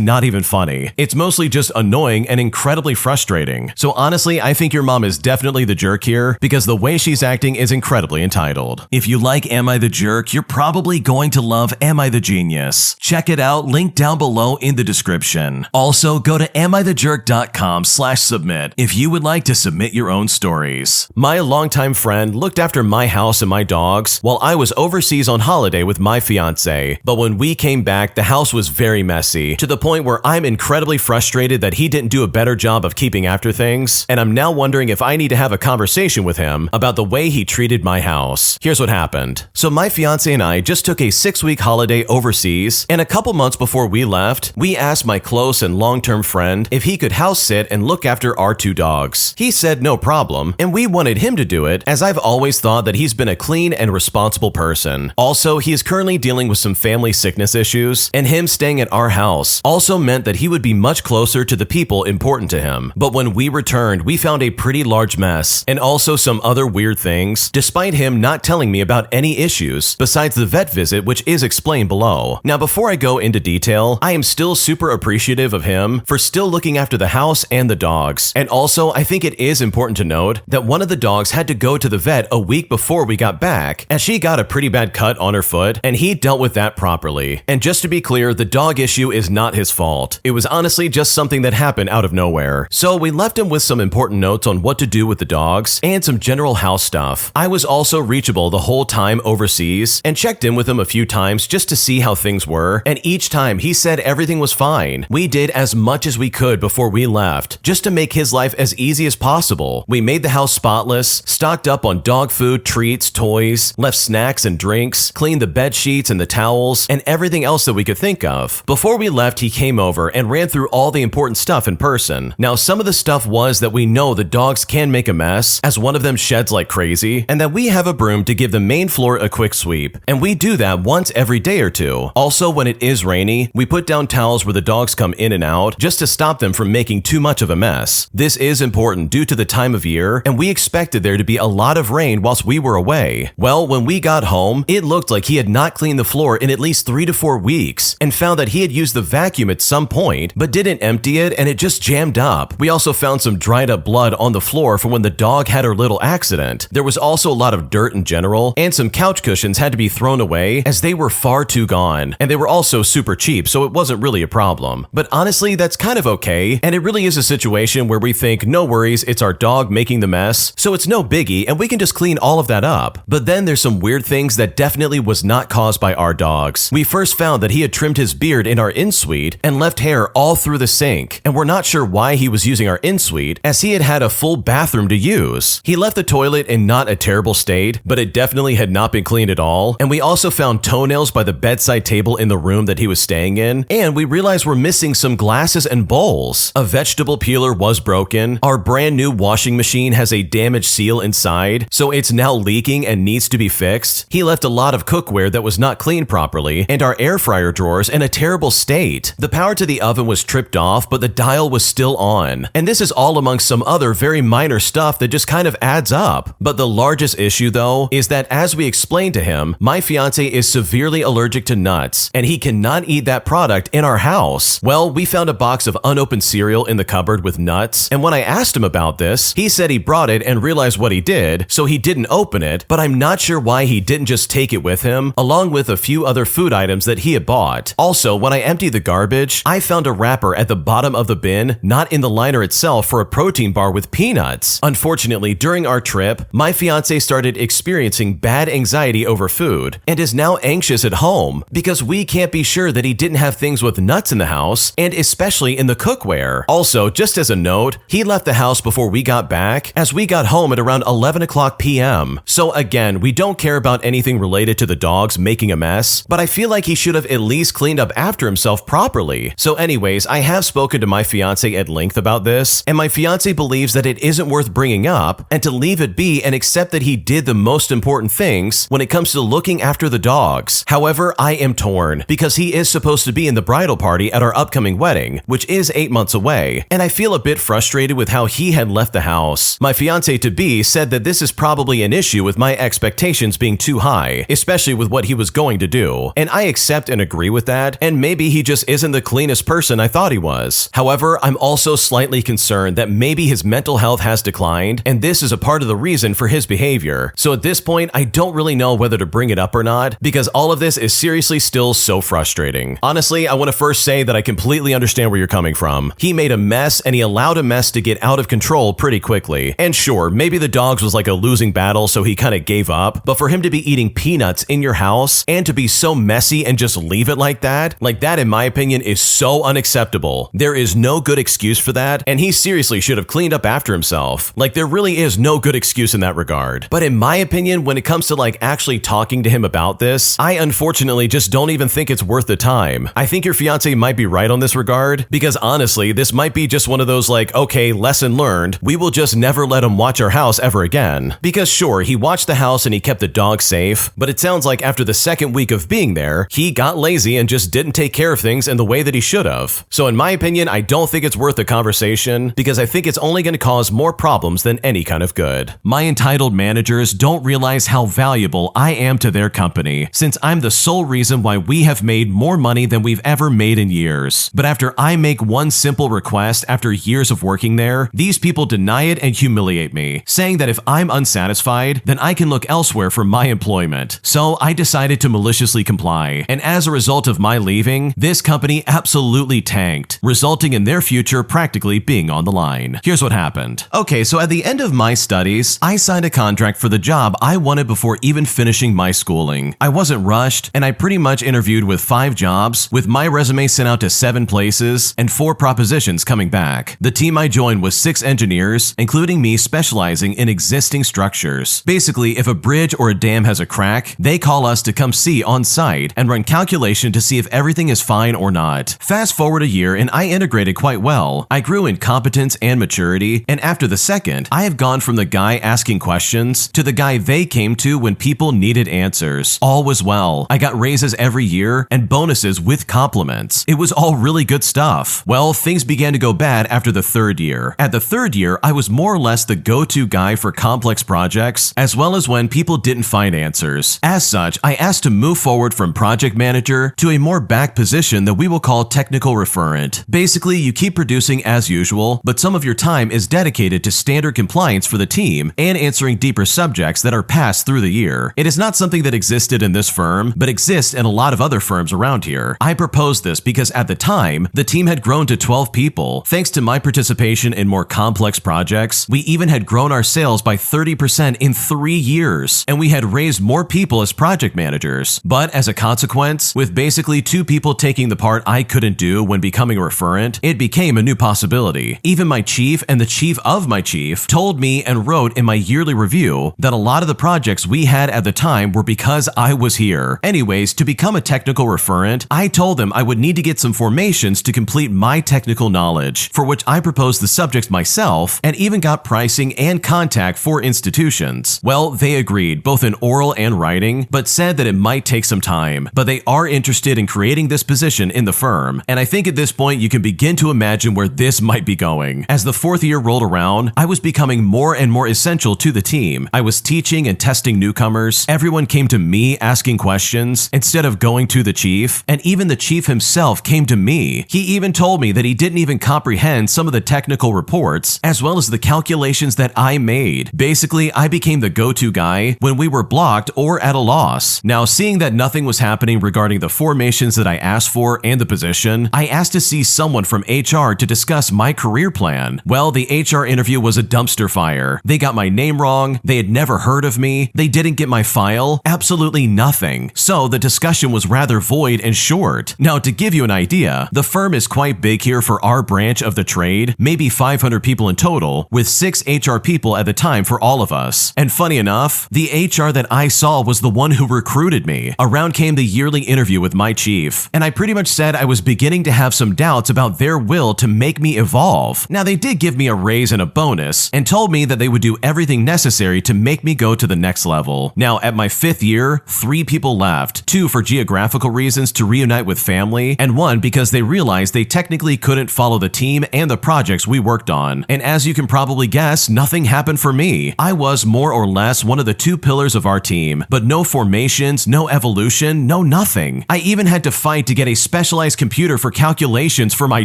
not even funny. It's mostly just annoying and incredibly frustrating. So honestly, I think your mom is definitely the jerk here, because the way she's acting is incredibly entitled. If you like Am I the Jerk, you're probably going to love Am I the Genius. Check it out, link down below in the description. Also, go to amithejerk.com/submit if you would like to submit your own stories. My longtime friend looked after my house and my dogs while I was overseas on holiday with my fiance, but when we came back, the house was very messy, to the point where I'm incredibly frustrated that he didn't do a better job of keeping after things, and I'm now wondering if I need to have a conversation with him about the way he treated my house. Here's what happened. So my fiance and I just took a 6-week holiday overseas, and a couple months before we left, we asked my close and long-term friend if he could house sit and look after our 2 dogs. He said no problem, and we wanted him to do it, as I've always thought that he's been a clean and responsible person. Also, he is currently dealing with some family sickness issues, and him staying at our house also meant that he would be much closer to the people important to him. But when we returned, we found a pretty large mess, and also some other weird things, despite him not telling me about any issues besides the vet visit, which is explained below. Now, before I go into detail, I am still super appreciative of him for still looking after the house and the dogs. And also, I think it is important to note that one of the dogs had to go to the vet a week before we got back, as she got a pretty bad cut on her foot, and he dealt with that properly. And just to be clear, the dog issue is not his fault. It was honestly just something that happened out of nowhere. So we left him with some important notes on what to do with the dogs and some general house stuff. I was also reachable the whole time overseas and checked in with him a few times just to see how things were, and each time he said everything was fine. We did as much as we could before we left, just to make his life as easy as possible. We made the house spotless, stocked up on dog food, treats, toys, left snacks and drinks, cleaned the bed sheets and the towels, and everything else that we could think of. Before we left, he came over and ran through all the important stuff in person. Now, some of the stuff was that we know the dogs can make a mess, as one of them sheds like crazy, and that we have a broom to give the main floor a quick sweep, and we do that once every day or two. Also, when it is rainy, we put down towels where the dogs come in and out just to stop them from making too much of a mess. This is important due to the time of year, and we expected there to be a lot of rain whilst we were away. Well, when we got home, it looked like he had not cleaned the floor in at least 3 to 4 weeks, and found that he had used the vacuum at some point, but didn't empty it, and it just jammed up. We also found some dried up blood on the floor from when the dog had her little accident. There was also a lot of dirt in general, and some couch cushions had to be thrown away as they were far too gone, and they were also super cheap, so it wasn't really a problem. But honestly, that's kind of okay, and it really is a situation where we think, no worries, it's our dog making the mess, so it's no biggie, and we can just clean all of that up. But then there's some weird things that definitely was not caused by our dogs. We first found that he had trimmed his beard in our in-suite and left hair all through the sink, and we're not sure why he was using our in-suite, as he had had a full bathroom to use. He left the toilet in not a terrible state, but it definitely had not been cleaned at all, and we also found toenails by the bedside table in the room that he was staying in, and we realized we're missing some glasses and bowls. A vegetable peeler was broken. Our brand new washing machine has a damaged seal inside, so it's now leaking and needs to be fixed. He left a lot of cookware that was not cleaned properly, and our air fryer drawers in a terrible state. The power to the oven was tripped off, but the dial was still on. And this is all among some other very minor stuff that just kind of adds up. But the largest issue, though, is that as we explained to him, my fiance is severely allergic to nuts, and he cannot eat that product in our house. Well, we found a box of unopened cereal in the cupboard with nuts, and when I asked him about this, he said he brought it and realized what he did, so he didn't open it, but I'm not sure why he didn't just take it with him, along with a few other food items that he had bought. Also, when I emptied the garbage, I found a wrapper at the bottom of the bin, not in the liner itself, for a protein bar with peanuts. Unfortunately, during our trip, my fiance started experiencing bad anxiety over food and is now anxious at home because we can't be sure that he didn't have things with nuts in the house, and especially in the cookware. Also, just as a note, he left the house before we got back, as we got home at around 11 o'clock p.m. So again, we don't care about anything related to the dogs making a mess, but I feel like he should have at least cleaned up after himself properly. So anyways, I have spoken to my fiance at length about this, and my fiance believes that it isn't worth bringing up and to leave it be and accept that he did the most important things when it comes to looking after the dogs. However, I am torn because he is supposed to be in the bridal party at our upcoming wedding, which is 8 months away, and I feel a bit frustrated with how he had left the house. My fiance-to-be said that this is probably an issue with my expectations being too high, especially with what he was going to do, and I accept and agree with that, and maybe he just isn't the cleanest person I thought he was. However, I'm also slightly concerned that maybe his mental health has declined, and this is a part of the reason for his behavior. So at this point, I don't really know whether to bring it up or not, because all of this is seriously still so frustrating. Honestly, I want to first say that I completely understand where you're coming from. He made a mess, and he allowed a mess to get out of control pretty quickly. And sure, maybe the dogs was like a losing battle, so he kind of gave up, but for him to be eating peanuts in your house and to be so messy and just leave it like that in my opinion is so unacceptable. There is no good excuse for that, and he seriously should have cleaned up after himself. Like, there really is no good excuse in that regard. But in my opinion, when it comes to like actually talking to him about this, I unfortunately just don't even think it's worth the time. I think your fiance might be right on this regard, because honestly, this might be just one of those like, okay, lesson learned, we will just never let him watch our house ever again. Because sure, he watched the house and he kept the dog safe, but it sounds like after the second week of being there, he got lazy and just didn't take care of things in the way that he should have. So in my opinion, I don't think it's worth the conversation, because I think it's only going to cause more problems than any kind of good. My entitled managers don't realize how valuable I am to their company, since I'm the sole reason why we have made more money than we've ever made in years. But after I make one simple request after years of working there, these people deny it and humiliate me, saying that if I'm unsatisfied, then I can look elsewhere for my employment. So I decided to maliciously comply, and as a result of my leaving, this company absolutely tanked, resulting in their future practically being on the line. Here's what happened. Okay, so at the end of my studies, I signed a contract for the job I wanted before even finishing my schooling. I wasn't rushed, and I pretty much interviewed with 5 jobs, with my resume sent out to 7 places and 4 propositions coming back. The team I joined was 6 engineers, including me specializing in existing structures. Basically, if a bridge or a dam has a crack, they call us to come see on site and run calculation to see if everything is fine or not. Fast forward a year and I integrated quite well. I grew in competence and maturity, and after the second, I have gone from the guy asking questions to the guy they came to when people needed answers. All was well. I got raises every year and bonuses with compliments. It was all really good stuff. Well, things began to go bad after the 3rd year. At the 3rd year, I was more or less the go-to guy for complex projects, as well as when people didn't find answers. As such, I asked to move forward from project manager to a more back position that we will call technical referent. Basically, you keep producing as usual, but some of your time is dedicated to standard compliance for the team and answering deeper subjects that are passed through the year. It is not something that existed in this firm, but exists in a lot of other firms around here. I proposed this because at the time, the team had grown to 12 people. Thanks to my participation in more complex projects, we even had grown our sales by 30% in 3 years, and we had raised more people as project managers. But as a consequence, with basically 2 people taking the part I couldn't do when becoming a referent, it became a new possibility. Even my chief and the chief of my chief told me and wrote in my yearly review that a lot of the projects we had at the time were because I was here. Anyways, to become a technical referent, I told them I would need to get some formations to complete my technical knowledge, for which I proposed the subjects myself and even got pricing and contact for institutions. Well, they agreed, both in oral and writing, but said that it might take some time, but they are interested in creating this position in the firm, and I think at this point you can begin to imagine where this might be going. As the 4th year rolled around, I was becoming more and more essential to the team. I was teaching and testing newcomers. Everyone came to me asking questions instead of going to to the chief, and even the chief himself came to me. He even told me that he didn't even comprehend some of the technical reports, as well as the calculations that I made. Basically, I became the go-to guy when we were blocked or at a loss. Now, seeing that nothing was happening regarding the formations that I asked for and the position, I asked to see someone from HR to discuss my career plan. Well, the HR interview was a dumpster fire. They got my name wrong, they had never heard of me, they didn't get my file, absolutely nothing. So the discussion was rather void and short. Now, to give you an idea, the firm is quite big here for our branch of the trade, maybe 500 people in total, with 6 HR people at the time for all of us. And funny enough, the HR that I saw was the one who recruited me. Around came the yearly interview with my chief, and I pretty much said I was beginning to have some doubts about their will to make me evolve. Now, they did give me a raise and a bonus, and told me that they would do everything necessary to make me go to the next level. Now, at my 5th year, 3 people left, 2 for geographical reasons to reunite with family, and 1 because they realized they technically couldn't follow the team and the projects we worked on. And as you can probably guess, nothing happened for me. I was more or less one of the 2 pillars of our team, but no formations, no evolution, no nothing. I even had to fight to get a specialized computer for calculations for my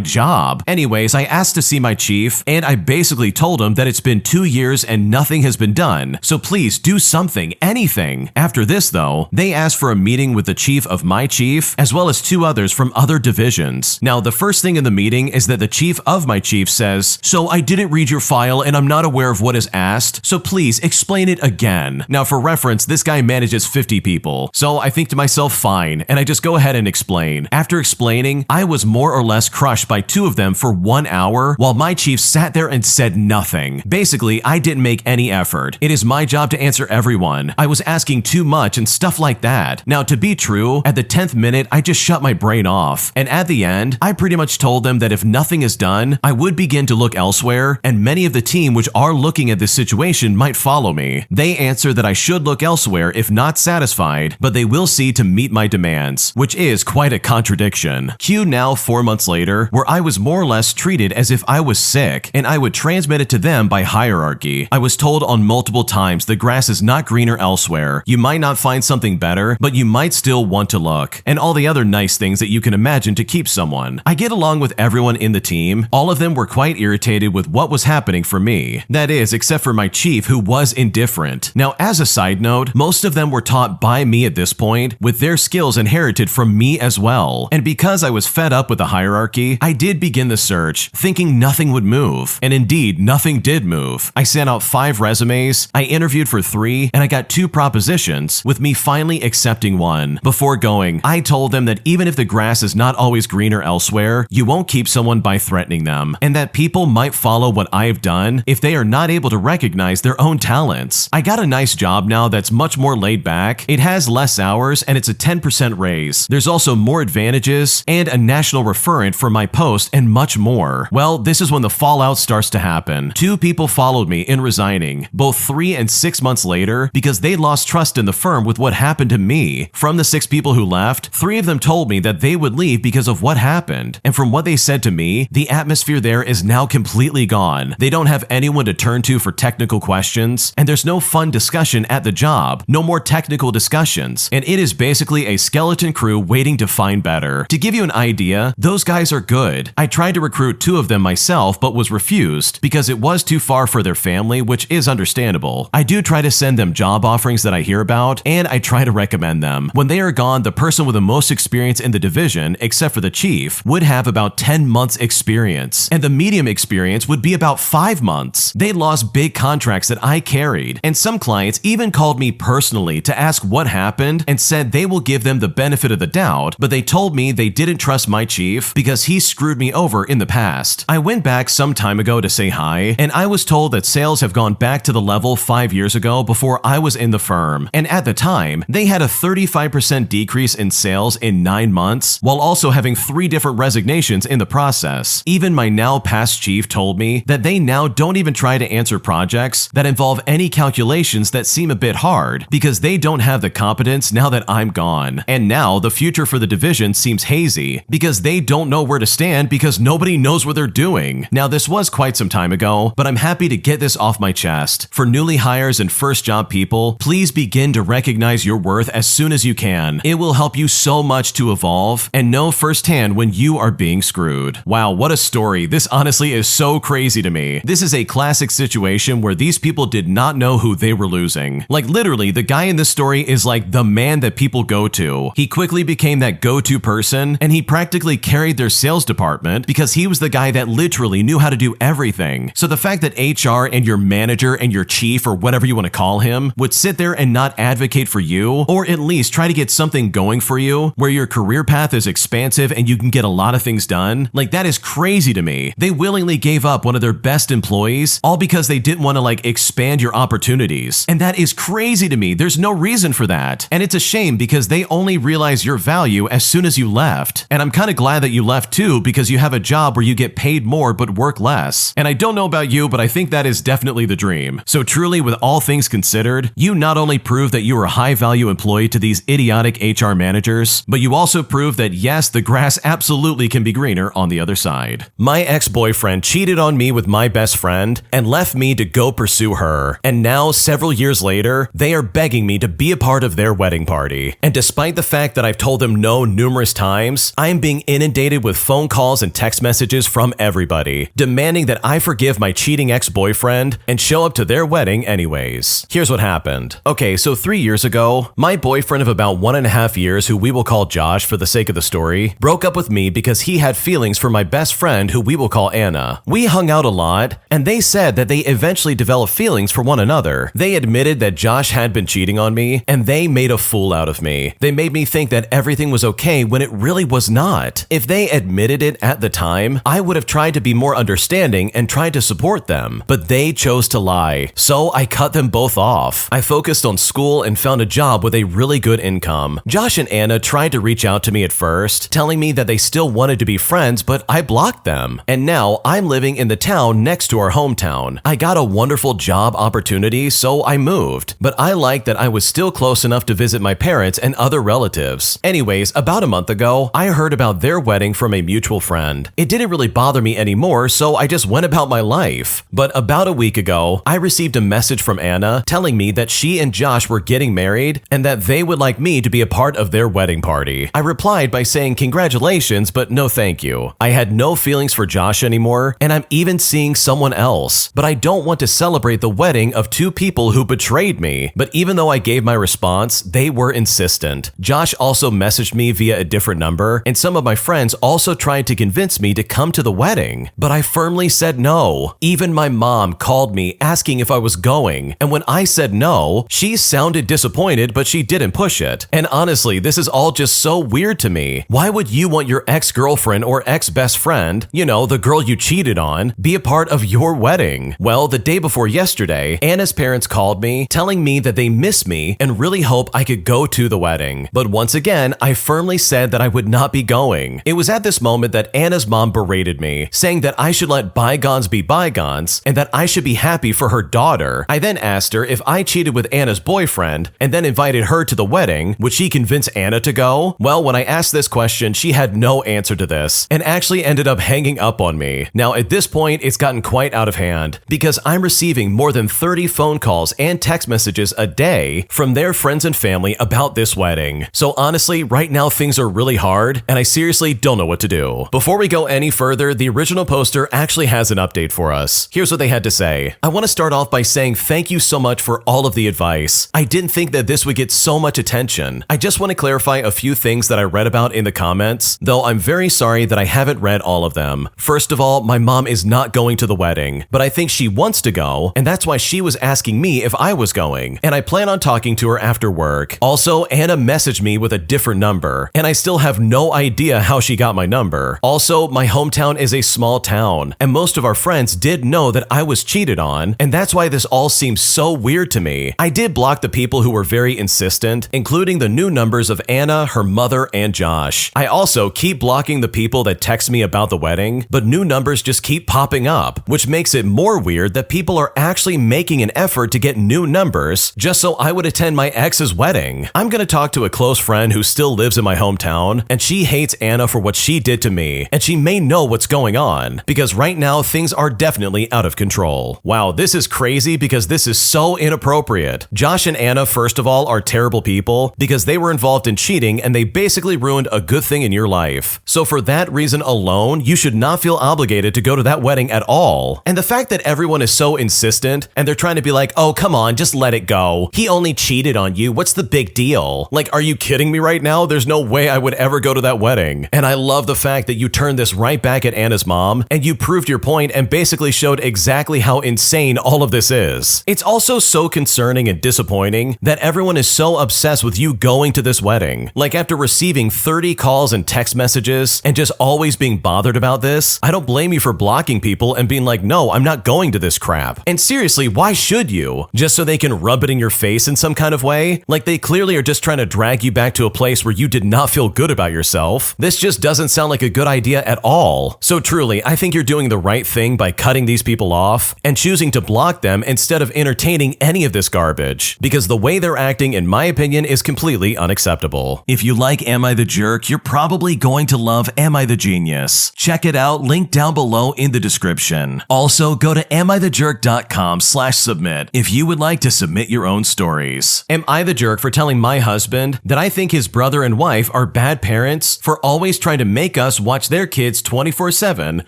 job. Anyways, I asked to see my chief, and I basically told him that it's been 2 years and nothing has been done, so please do something, anything. After this though, they asked for a meeting with the chief of my chief, as well as 2 others from other divisions. Now, the first thing in the meeting is that the chief of my chief says, "So I didn't read your file and I'm not aware of what is asked, so please explain it again." Now, for reference, this guy manages 50 people, so I think to myself, fine, and I just go ahead and explain. After explaining, I was more or less crushed by 2 of them for 1 hour, while my chief sat there and said nothing. Basically, I didn't make any effort. It is my job to answer everyone. I was asking too much and stuff like that. Now, to be true, at the 10th minute, I just shut my brain off. And at the end, I pretty much told them that if nothing is done, I would begin to look elsewhere, and many of the team which are looking at this situation might follow me. They answer that I should look elsewhere if not satisfied, but they will see to meet my demands, which is quite a contradiction. Cue now 4 months later, where I was more or less treated as if I was sick, and I would transmit it to them by hierarchy. I was told on multiple times the grass is not greener elsewhere. You might not find something better, but you might still want to look, and all the other nice things that you can imagine to keep someone. I get along with everyone in the team. All of them were quite irritated with what was happening for me. That is, except for my chief, who was indifferent. Now, as a side note, most of them were taught by me at this point, with their skills inherited from me as well. And because I was fed up with the hierarchy, I did begin the search, thinking nothing would move. And indeed, nothing did move. I sent out 5 resumes, I interviewed for 3, and I got 2 propositions, with me finally accepting 1. Before going, I told them that even if the grass is not always greener elsewhere, you won't keep someone by threatening them, and that people might follow what I've done if they are not able to recognize their own talents. I got a nice job now that's much more laid back, it has less hours, and it's a 10% raise. There's also more advantages, and a national referent for my post, and much more. Well, this is when the fallout starts to happen. 2 people followed me in resigning, both 3 and 6 months later, because they lost trust in the firm with what happened to me. From the 6 people who left, 3 of them told me that they would leave because of what happened, and from what they said to me, the atmosphere there is now completely gone. They don't have anyone to turn to for technical questions, and there's no fun discussion at the job, no more technical discussions, and it is basically a skeleton crew waiting to find better. To give you an idea, those guys are good. I tried to recruit 2 of them myself, but was refused because it was too far for their family, which is understandable. I do try to send them job offerings that I hear about, and I try to recommend them. When they are gone, the person with the most experience in the division, except for the chief, would have about 10 months experience, and the medium experience would be about 5 months. They lost big contracts that I carried, and some clients even called me personally to ask what happened and said they will give them the benefit of the doubt, but they told me they didn't trust my chief because he screwed me over in the past. I went back some time ago to say hi, and I was told that sales have gone back to the level 5 years ago before I was in the firm, and at the time, they had a 35% decrease in sales in 9 months, while also having 3 different resignations in the process. Even my now past chief told me that they now don't even try to answer projects that involve any calculations that seem a bit hard because they don't have the competence now that I'm gone. And now the future for the division seems hazy because they don't know where to stand because nobody knows what they're doing. Now, this was quite some time ago, but I'm happy to get this off my chest. For newly hires and first job people, please begin to recognize your worth as soon as you can. It will help help you so much to evolve and know firsthand when you are being screwed. Wow, what a story. This honestly is so crazy to me. This is a classic situation where these people did not know who they were losing. Like literally, the guy in this story is like the man that people go to. He quickly became that go-to person, and he practically carried their sales department because he was the guy that literally knew how to do everything. So the fact that HR and your manager and your chief, or whatever you want to call him, would sit there and not advocate for you, or at least try to get something going for you where your career path is expansive and you can get a lot of things done, like that is crazy to me. They willingly gave up one of their best employees all because they didn't want to like expand your opportunities. And that is crazy to me. There's no reason for that. And it's a shame because they only realize your value as soon as you left. And I'm kind of glad that you left too, because you have a job where you get paid more but work less. And I don't know about you, but I think that is definitely the dream. So truly, with all things considered, you not only prove that you are a high value employee to these idiotic HR managers, but you also prove that yes, the grass absolutely can be greener on the other side. My ex-boyfriend cheated on me with my best friend and left me to go pursue her. And now, several years later, they are begging me to be a part of their wedding party. And despite the fact that I've told them no numerous times, I am being inundated with phone calls and text messages from everybody, demanding that I forgive my cheating ex-boyfriend and show up to their wedding anyways. Here's what happened. Okay, so 3 years ago, my boyfriend of about 1.5 years, who we will call Josh for the sake of the story, broke up with me because he had feelings for my best friend, who we will call Anna. We hung out a lot, and they said that they eventually developed feelings for one another. They admitted that Josh had been cheating on me, and they made a fool out of me. They made me think that everything was okay when it really was not. If they admitted it at the time, I would have tried to be more understanding and tried to support them, but they chose to lie. So I cut them both off. I focused on school and found a job with a really good income. Josh and Anna tried to reach out to me at first, telling me that they still wanted to be friends, but I blocked them. And now I'm living in the town next to our hometown. I got a wonderful job opportunity, so I moved. But I liked that I was still close enough to visit my parents and other relatives. Anyways, about a month ago, I heard about their wedding from a mutual friend. It didn't really bother me anymore, so I just went about my life. But about a week ago, I received a message from Anna telling me that she and Josh were getting married and that they would like me to be a part of their wedding party. I replied by saying congratulations, but no thank you. I had no feelings for Josh anymore, and I'm even seeing someone else. But I don't want to celebrate the wedding of two people who betrayed me. But even though I gave my response, they were insistent. Josh also messaged me via a different number, and some of my friends also tried to convince me to come to the wedding. But I firmly said no. Even my mom called me asking if I was going, and when I said no, she sounded disappointed, but she didn't push it. And honestly, this is all just so weird to me. Why would you want your ex-girlfriend or ex-best friend, you know, the girl you cheated on, be a part of your wedding? Well, the day before yesterday, Anna's parents called me, telling me that they miss me and really hope I could go to the wedding. But once again, I firmly said that I would not be going. It was at this moment that Anna's mom berated me, saying that I should let bygones be bygones and that I should be happy for her daughter. I then asked her if I cheated with Anna's boyfriend and then invited her to the wedding. Would she convince Anna to go? Well, when I asked this question, she had no answer to this and actually ended up hanging up on me. Now, at this point, it's gotten quite out of hand because I'm receiving more than 30 phone calls and text messages a day from their friends and family about this wedding. So honestly, right now things are really hard and I seriously don't know what to do. Before we go any further, the original poster actually has an update for us. Here's what they had to say. I want to start off by saying thank you so much for all of the advice. I didn't think that this would get so much attention. I just want to clarify a few things that I read about in the comments, though I'm very sorry that I haven't read all of them. First of all, my mom is not going to the wedding, but I think she wants to go, and that's why she was asking me if I was going, and I plan on talking to her after work. Also, Anna messaged me with a different number, and I still have no idea how she got my number. Also, my hometown is a small town, and most of our friends did know that I was cheated on, and that's why this all seems so weird to me. I did block the people who were very insistent, including the new numbers of Anna, her mother, and Josh. I also keep blocking the people that text me about the wedding, but new numbers just keep popping up, which makes it more weird that people are actually making an effort to get new numbers just so I would attend my ex's wedding. I'm gonna talk to a close friend who still lives in my hometown, and she hates Anna for what she did to me, and she may know what's going on, because right now things are definitely out of control. Wow, this is crazy because this is so inappropriate. Josh and Anna, first of all, are terrible people because they were involved involved in cheating and they basically ruined a good thing in your life. So for that reason alone, you should not feel obligated to go to that wedding at all. And the fact that everyone is so insistent and they're trying to be like, oh, come on, just let it go. He only cheated on you. What's the big deal? Like, are you kidding me right now? There's no way I would ever go to that wedding. And I love the fact that you turned this right back at Anna's mom and you proved your point and basically showed exactly how insane all of this is. It's also so concerning and disappointing that everyone is so obsessed with you going to this wedding. Like, after receiving 30 calls and text messages and just always being bothered about this, I don't blame you for blocking people and being like, no, I'm not going to this crap. And seriously, why should you? Just so they can rub it in your face in some kind of way? Like, they clearly are just trying to drag you back to a place where you did not feel good about yourself. This just doesn't sound like a good idea at all. So truly, I think you're doing the right thing by cutting these people off and choosing to block them instead of entertaining any of this garbage, because the way they're acting, in my opinion, is completely unacceptable. If you like Am I the Jerk, you're probably going to love Am I the Genius. Check it out, link down below in the description. Also, go to amithejerk.com/submit if you would like to submit your own stories. Am I the jerk for telling my husband that I think his brother and wife are bad parents for always trying to make us watch their kids 24/7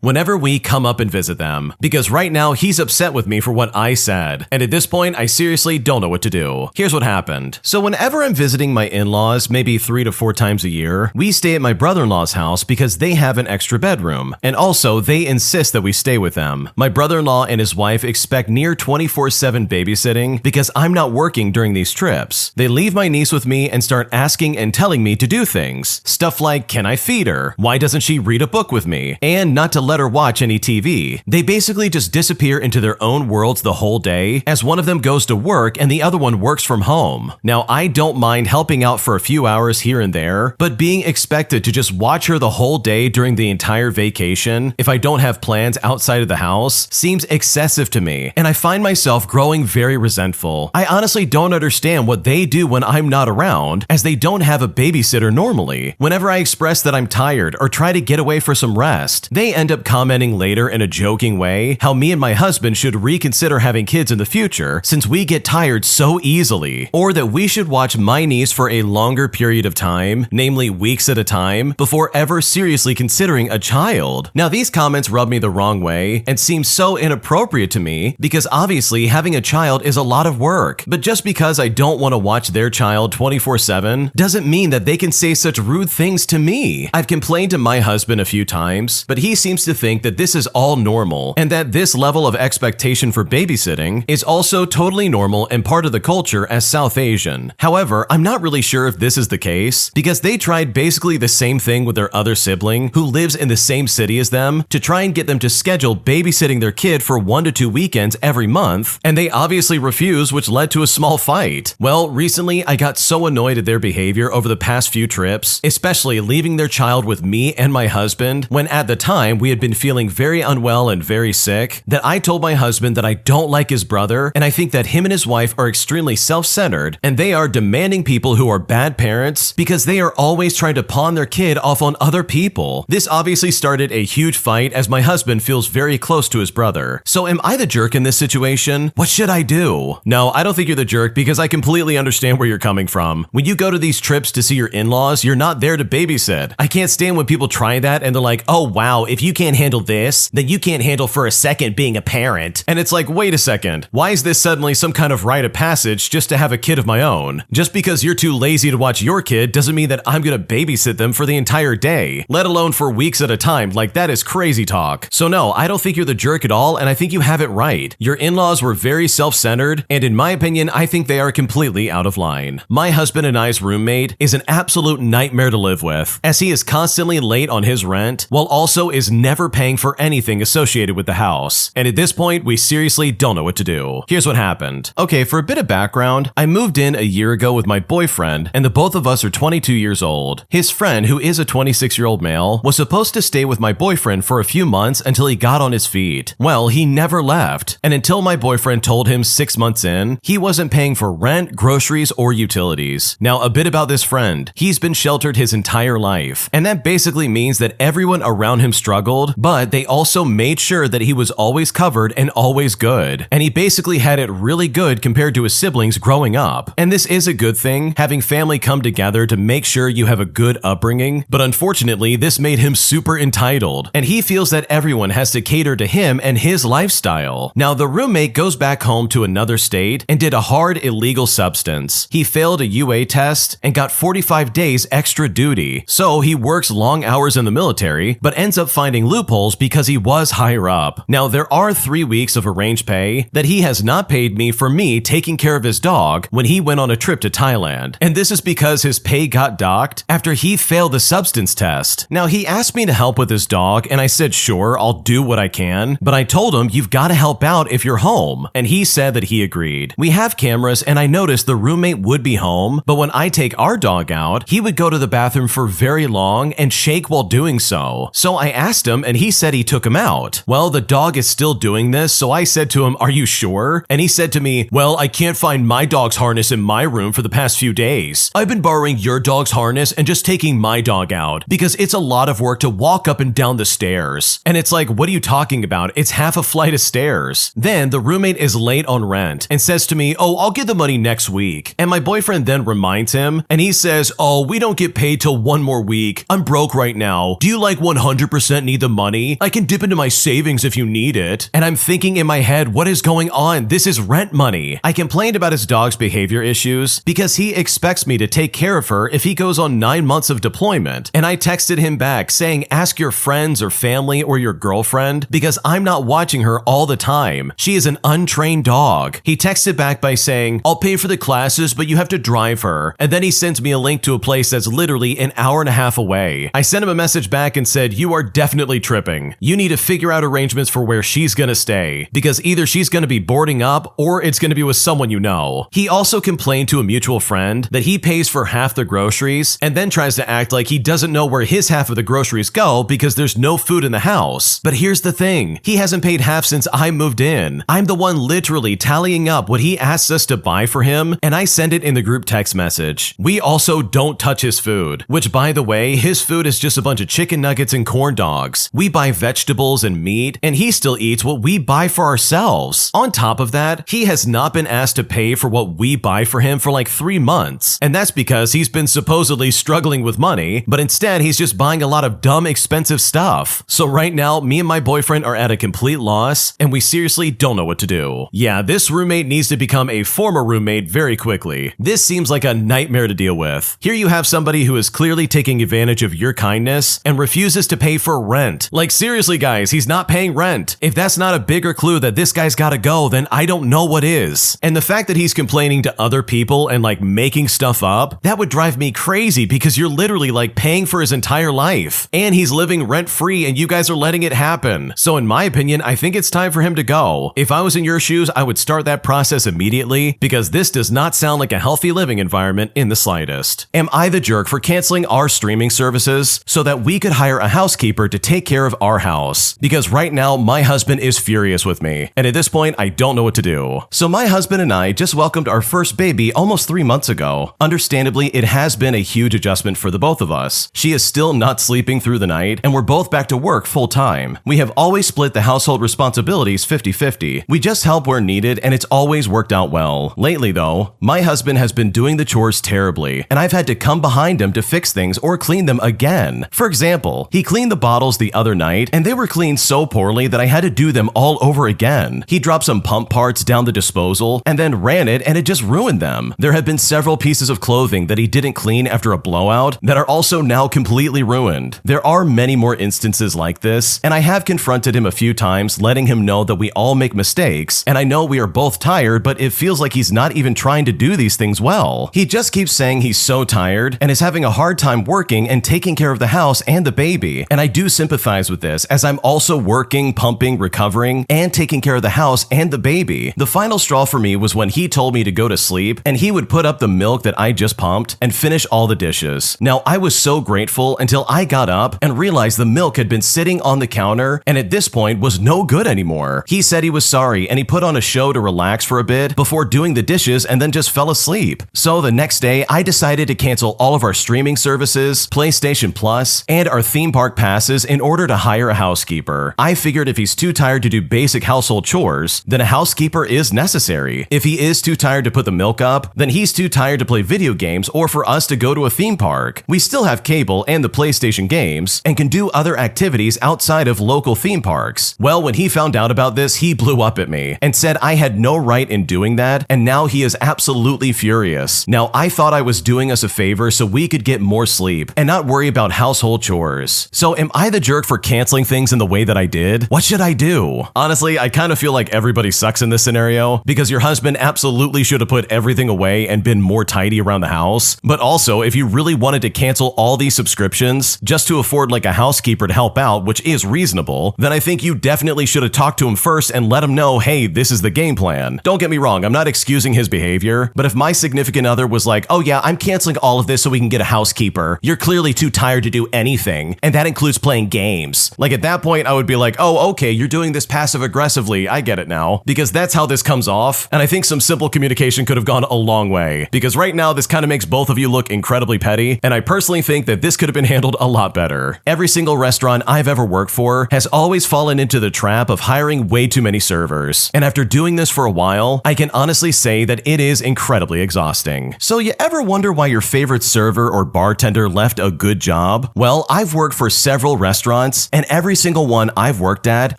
whenever we come up and visit them? Because right now he's upset with me for what I said, and at this point I seriously don't know what to do. Here's what happened. So whenever I'm visiting my in-laws, maybe 3 to 4 times a year, we stay at my brother-in-law's house because they have an extra bedroom, and also they insist that we stay with them. My brother-in-law and his wife expect near 24/7 babysitting because I'm not working during these trips. They leave my niece with me and start asking and telling me to do things. Stuff like, can I feed her? Why doesn't she read a book with me? And not to let her watch any TV. They basically just disappear into their own worlds the whole day, as one of them goes to work and the other one works from home. Now, I don't mind helping out for a few hours here and there, but being expected to just watch her the whole day during the entire vacation, if I don't have plans outside of the house, seems excessive to me, and I find myself growing very resentful. I honestly don't understand what they do when I'm not around, as they don't have a babysitter normally. Whenever I express that I'm tired or try to get away for some rest, they end up commenting later in a joking way how me and my husband should reconsider having kids in the future since we get tired so easily, or that we should watch my niece for a longer period of time, namely weeks at a time, before ever seriously considering a child. Now, these comments rub me the wrong way and seem so inappropriate to me because obviously having a child is a lot of work, but just because I don't want to watch their child 24/7 doesn't mean that they can say such rude things to me. I've complained to my husband a few times, but he seems to think that this is all normal and that this level of expectation for babysitting is also totally normal and part of the culture as South Asian. However, I'm not really sure if this is the case because they tried basically the same thing with their other sibling who lives in the same city as them to try and get them to schedule babysitting their kid for 1 to 2 weekends every month, and they obviously refused, which led to a small fight. Well, recently I got so annoyed at their behavior over the past few trips, especially leaving their child with me and my husband when at the time we had been feeling very unwell and very sick, that I told my husband that I don't like his brother and I think that him and his wife are extremely self-centered and they are demanding people who are bad parents because they are always trying to pawn their kid off on other people. This obviously started a huge fight as my husband feels very close to his brother. So am I the jerk in this situation? What should I do? No, I don't think you're the jerk because I completely understand where you're coming from. When you go to these trips to see your in-laws, you're not there to babysit. I can't stand when people try that and they're like, oh wow, if you can't handle this, then you can't handle for a second being a parent. And it's like, wait a second, why is this suddenly some kind of rite of passage just to have a kid of my own? Just because you're too lazy to watch your kid doesn't mean that I'm gonna babysit them for the entire day, let alone for weeks at a time. Like, that is crazy talk. So no, I don't think you're the jerk at all, and I think you have it right. Your in-laws were very self-centered, and in my opinion, I think they are completely out of line. My husband and I's roommate is an absolute nightmare to live with, as he is constantly late on his rent, while also is never paying for anything associated with the house. And at this point, we seriously don't know what to do. Here's what happened. Okay, for a bit of background, I moved in a year ago with my boyfriend, and the both of us are 22 years old. His friend, who is a 26-year-old male, was supposed to stay with my boyfriend for a few months until he got on his feet. Well, he never left, and until my boyfriend told him 6 months in, he wasn't paying for rent, groceries, or utilities. Now, a bit about this friend. He's been sheltered his entire life, and that basically means that everyone around him struggled, but they also made sure that he was always covered and always good. And he basically had it really good compared to his siblings growing up. And this is a good thing, having family family come together to make sure you have a good upbringing, but unfortunately, this made him super entitled, and he feels that everyone has to cater to him and his lifestyle. Now, the roommate goes back home to another state and did a hard illegal substance. He failed a UA test and got 45 days extra duty, so he works long hours in the military, but ends up finding loopholes because he was higher up. Now, there are 3 weeks of arranged pay that he has not paid me for me taking care of his dog when he went on a trip to Thailand, and this is because his pay got docked after he failed the substance test. Now, he asked me to help with his dog, and I said sure, I'll do what I can, but I told him you've got to help out if you're home, and he said that he agreed. We have cameras, and I noticed the roommate would be home, but when I take our dog out, he would go to the bathroom for very long and shake while doing so. So I asked him, and he said he took him out. Well, the dog is still doing this, so I said to him, "Are you sure?" And he said to me, "Well, I can't find my dog's harness in my room for the past few days. I've been borrowing your dog's harness and just taking my dog out because it's a lot of work to walk up and down the stairs." And it's like, what are you talking about? It's half a flight of stairs. Then the roommate is late on rent and says to me, "Oh, I'll get the money next week." And my boyfriend then reminds him, and he says, "Oh, we don't get paid till 1 more week. I'm broke right now. Do you like 100% need the money? I can dip into my savings if you need it." And I'm thinking in my head, what is going on? This is rent money. I complained about his dog's behavior issues because he expects me to take care of her if he goes on 9 months of deployment. And I texted him back saying, "Ask your friends or family or your girlfriend because I'm not watching her all the time. She is an untrained dog." He texted back by saying, "I'll pay for the classes, but you have to drive her." And then he sends me a link to a place that's literally an hour and a half away. I sent him a message back and said, "You are definitely tripping. You need to figure out arrangements for where she's gonna stay because either she's gonna be boarding up or it's gonna be with someone you know." He also complained to a mutual friend that he pays for half the groceries and then tries to act like he doesn't know where his half of the groceries go because there's no food in the house. But here's the thing, he hasn't paid half since I moved in. I'm the one literally tallying up what he asks us to buy for him, and I send it in the group text message. We also don't touch his food, which by the way, his food is just a bunch of chicken nuggets and corn dogs. We buy vegetables and meat, and he still eats what we buy for ourselves. On top of that, he has not been asked to pay for what we buy for him for like 3 months, and that's because he's been supposedly struggling with money, but instead he's just buying a lot of dumb expensive stuff. So right now, me and my boyfriend are at a complete loss, and we seriously don't know what to do. Yeah, this roommate needs to become a former roommate very quickly. This seems like a nightmare to deal with. Here you have somebody who is clearly taking advantage of your kindness and refuses to pay for rent. Like seriously guys, he's not paying rent. If that's not a bigger clue that this guy's gotta go, then I don't know what is. And the fact that he's complaining to other people and like making stuff up, that would drive me crazy because you're literally like paying for his entire life. And he's living rent free and you guys are letting it happen. So in my opinion, I think it's time for him to go. If I was in your shoes, I would start that process immediately because this does not sound like a healthy living environment in the slightest. Am I the jerk for canceling our streaming services so that we could hire a housekeeper to take care of our house? Because right now, my husband is furious with me. And at this point, I don't know what to do. So my husband and I just welcomed our first baby almost 3 months ago. Understandably, it has been a huge adjustment for the both of us. She is still not sleeping through the night, and we're both back to work full time. We have always split the household responsibilities 50-50. We just help where needed, and it's always worked out well. Lately though, my husband has been doing the chores terribly, and I've had to come behind him to fix things or clean them again. For example, he cleaned the bottles the other night, and they were cleaned so poorly that I had to do them all over again. He dropped some pump parts down the disposal, and then ran it, and it just ruined them. There have been several pieces of clothing that he didn't clean after a blowout that are also now completely ruined. There are many more instances like this, and I have confronted him a few times, letting him know that we all make mistakes, and I know we are both tired, but it feels like he's not even trying to do these things well. He just keeps saying he's so tired and is having a hard time working and taking care of the house and the baby, and I do sympathize with this as I'm also working, pumping, recovering, and taking care of the house and the baby. The final straw for me was when he told me to go to sleep and he would put up the milk that I just pumped and finish all the dishes. Now, I was so grateful until I got up and realized the milk had been sitting on the counter and at this point was no good anymore. He said he was sorry and he put on a show to relax for a bit before doing the dishes and then just fell asleep. So the next day, I decided to cancel all of our streaming services, PlayStation Plus, and our theme park passes in order to hire a housekeeper. I figured if he's too tired to do basic household chores, then a housekeeper is necessary. If he is too tired to put the milk up, then he's too tired to play video video games or for us to go to a theme park. We still have cable and the PlayStation games and can do other activities outside of local theme parks. Well, when he found out about this, he blew up at me and said I had no right in doing that, and now he is absolutely furious. Now, I thought I was doing us a favor so we could get more sleep and not worry about household chores. So am I the jerk for canceling things in the way that I did? What should I do? Honestly, I kind of feel like everybody sucks in this scenario because your husband absolutely should have put everything away and been more tidy around the house. But also, if you really wanted to cancel all these subscriptions just to afford like a housekeeper to help out, which is reasonable, then I think you definitely should have talked to him first and let him know, hey, this is the game plan. Don't get me wrong, I'm not excusing his behavior, but if my significant other was like, oh yeah, I'm canceling all of this so we can get a housekeeper, you're clearly too tired to do anything, and that includes playing games. Like at that point, I would be like, oh, okay, you're doing this passive aggressively, I get it now, because that's how this comes off, and I think some simple communication could have gone a long way, because right now this kind of makes both of you look incredibly petty, and I personally think that this could have been handled a lot better. Every single restaurant I've ever worked for has always fallen into the trap of hiring way too many servers, and after doing this for a while, I can honestly say that it is incredibly exhausting. So you ever wonder why your favorite server or bartender left a good job? Well, I've worked for several restaurants, and every single one I've worked at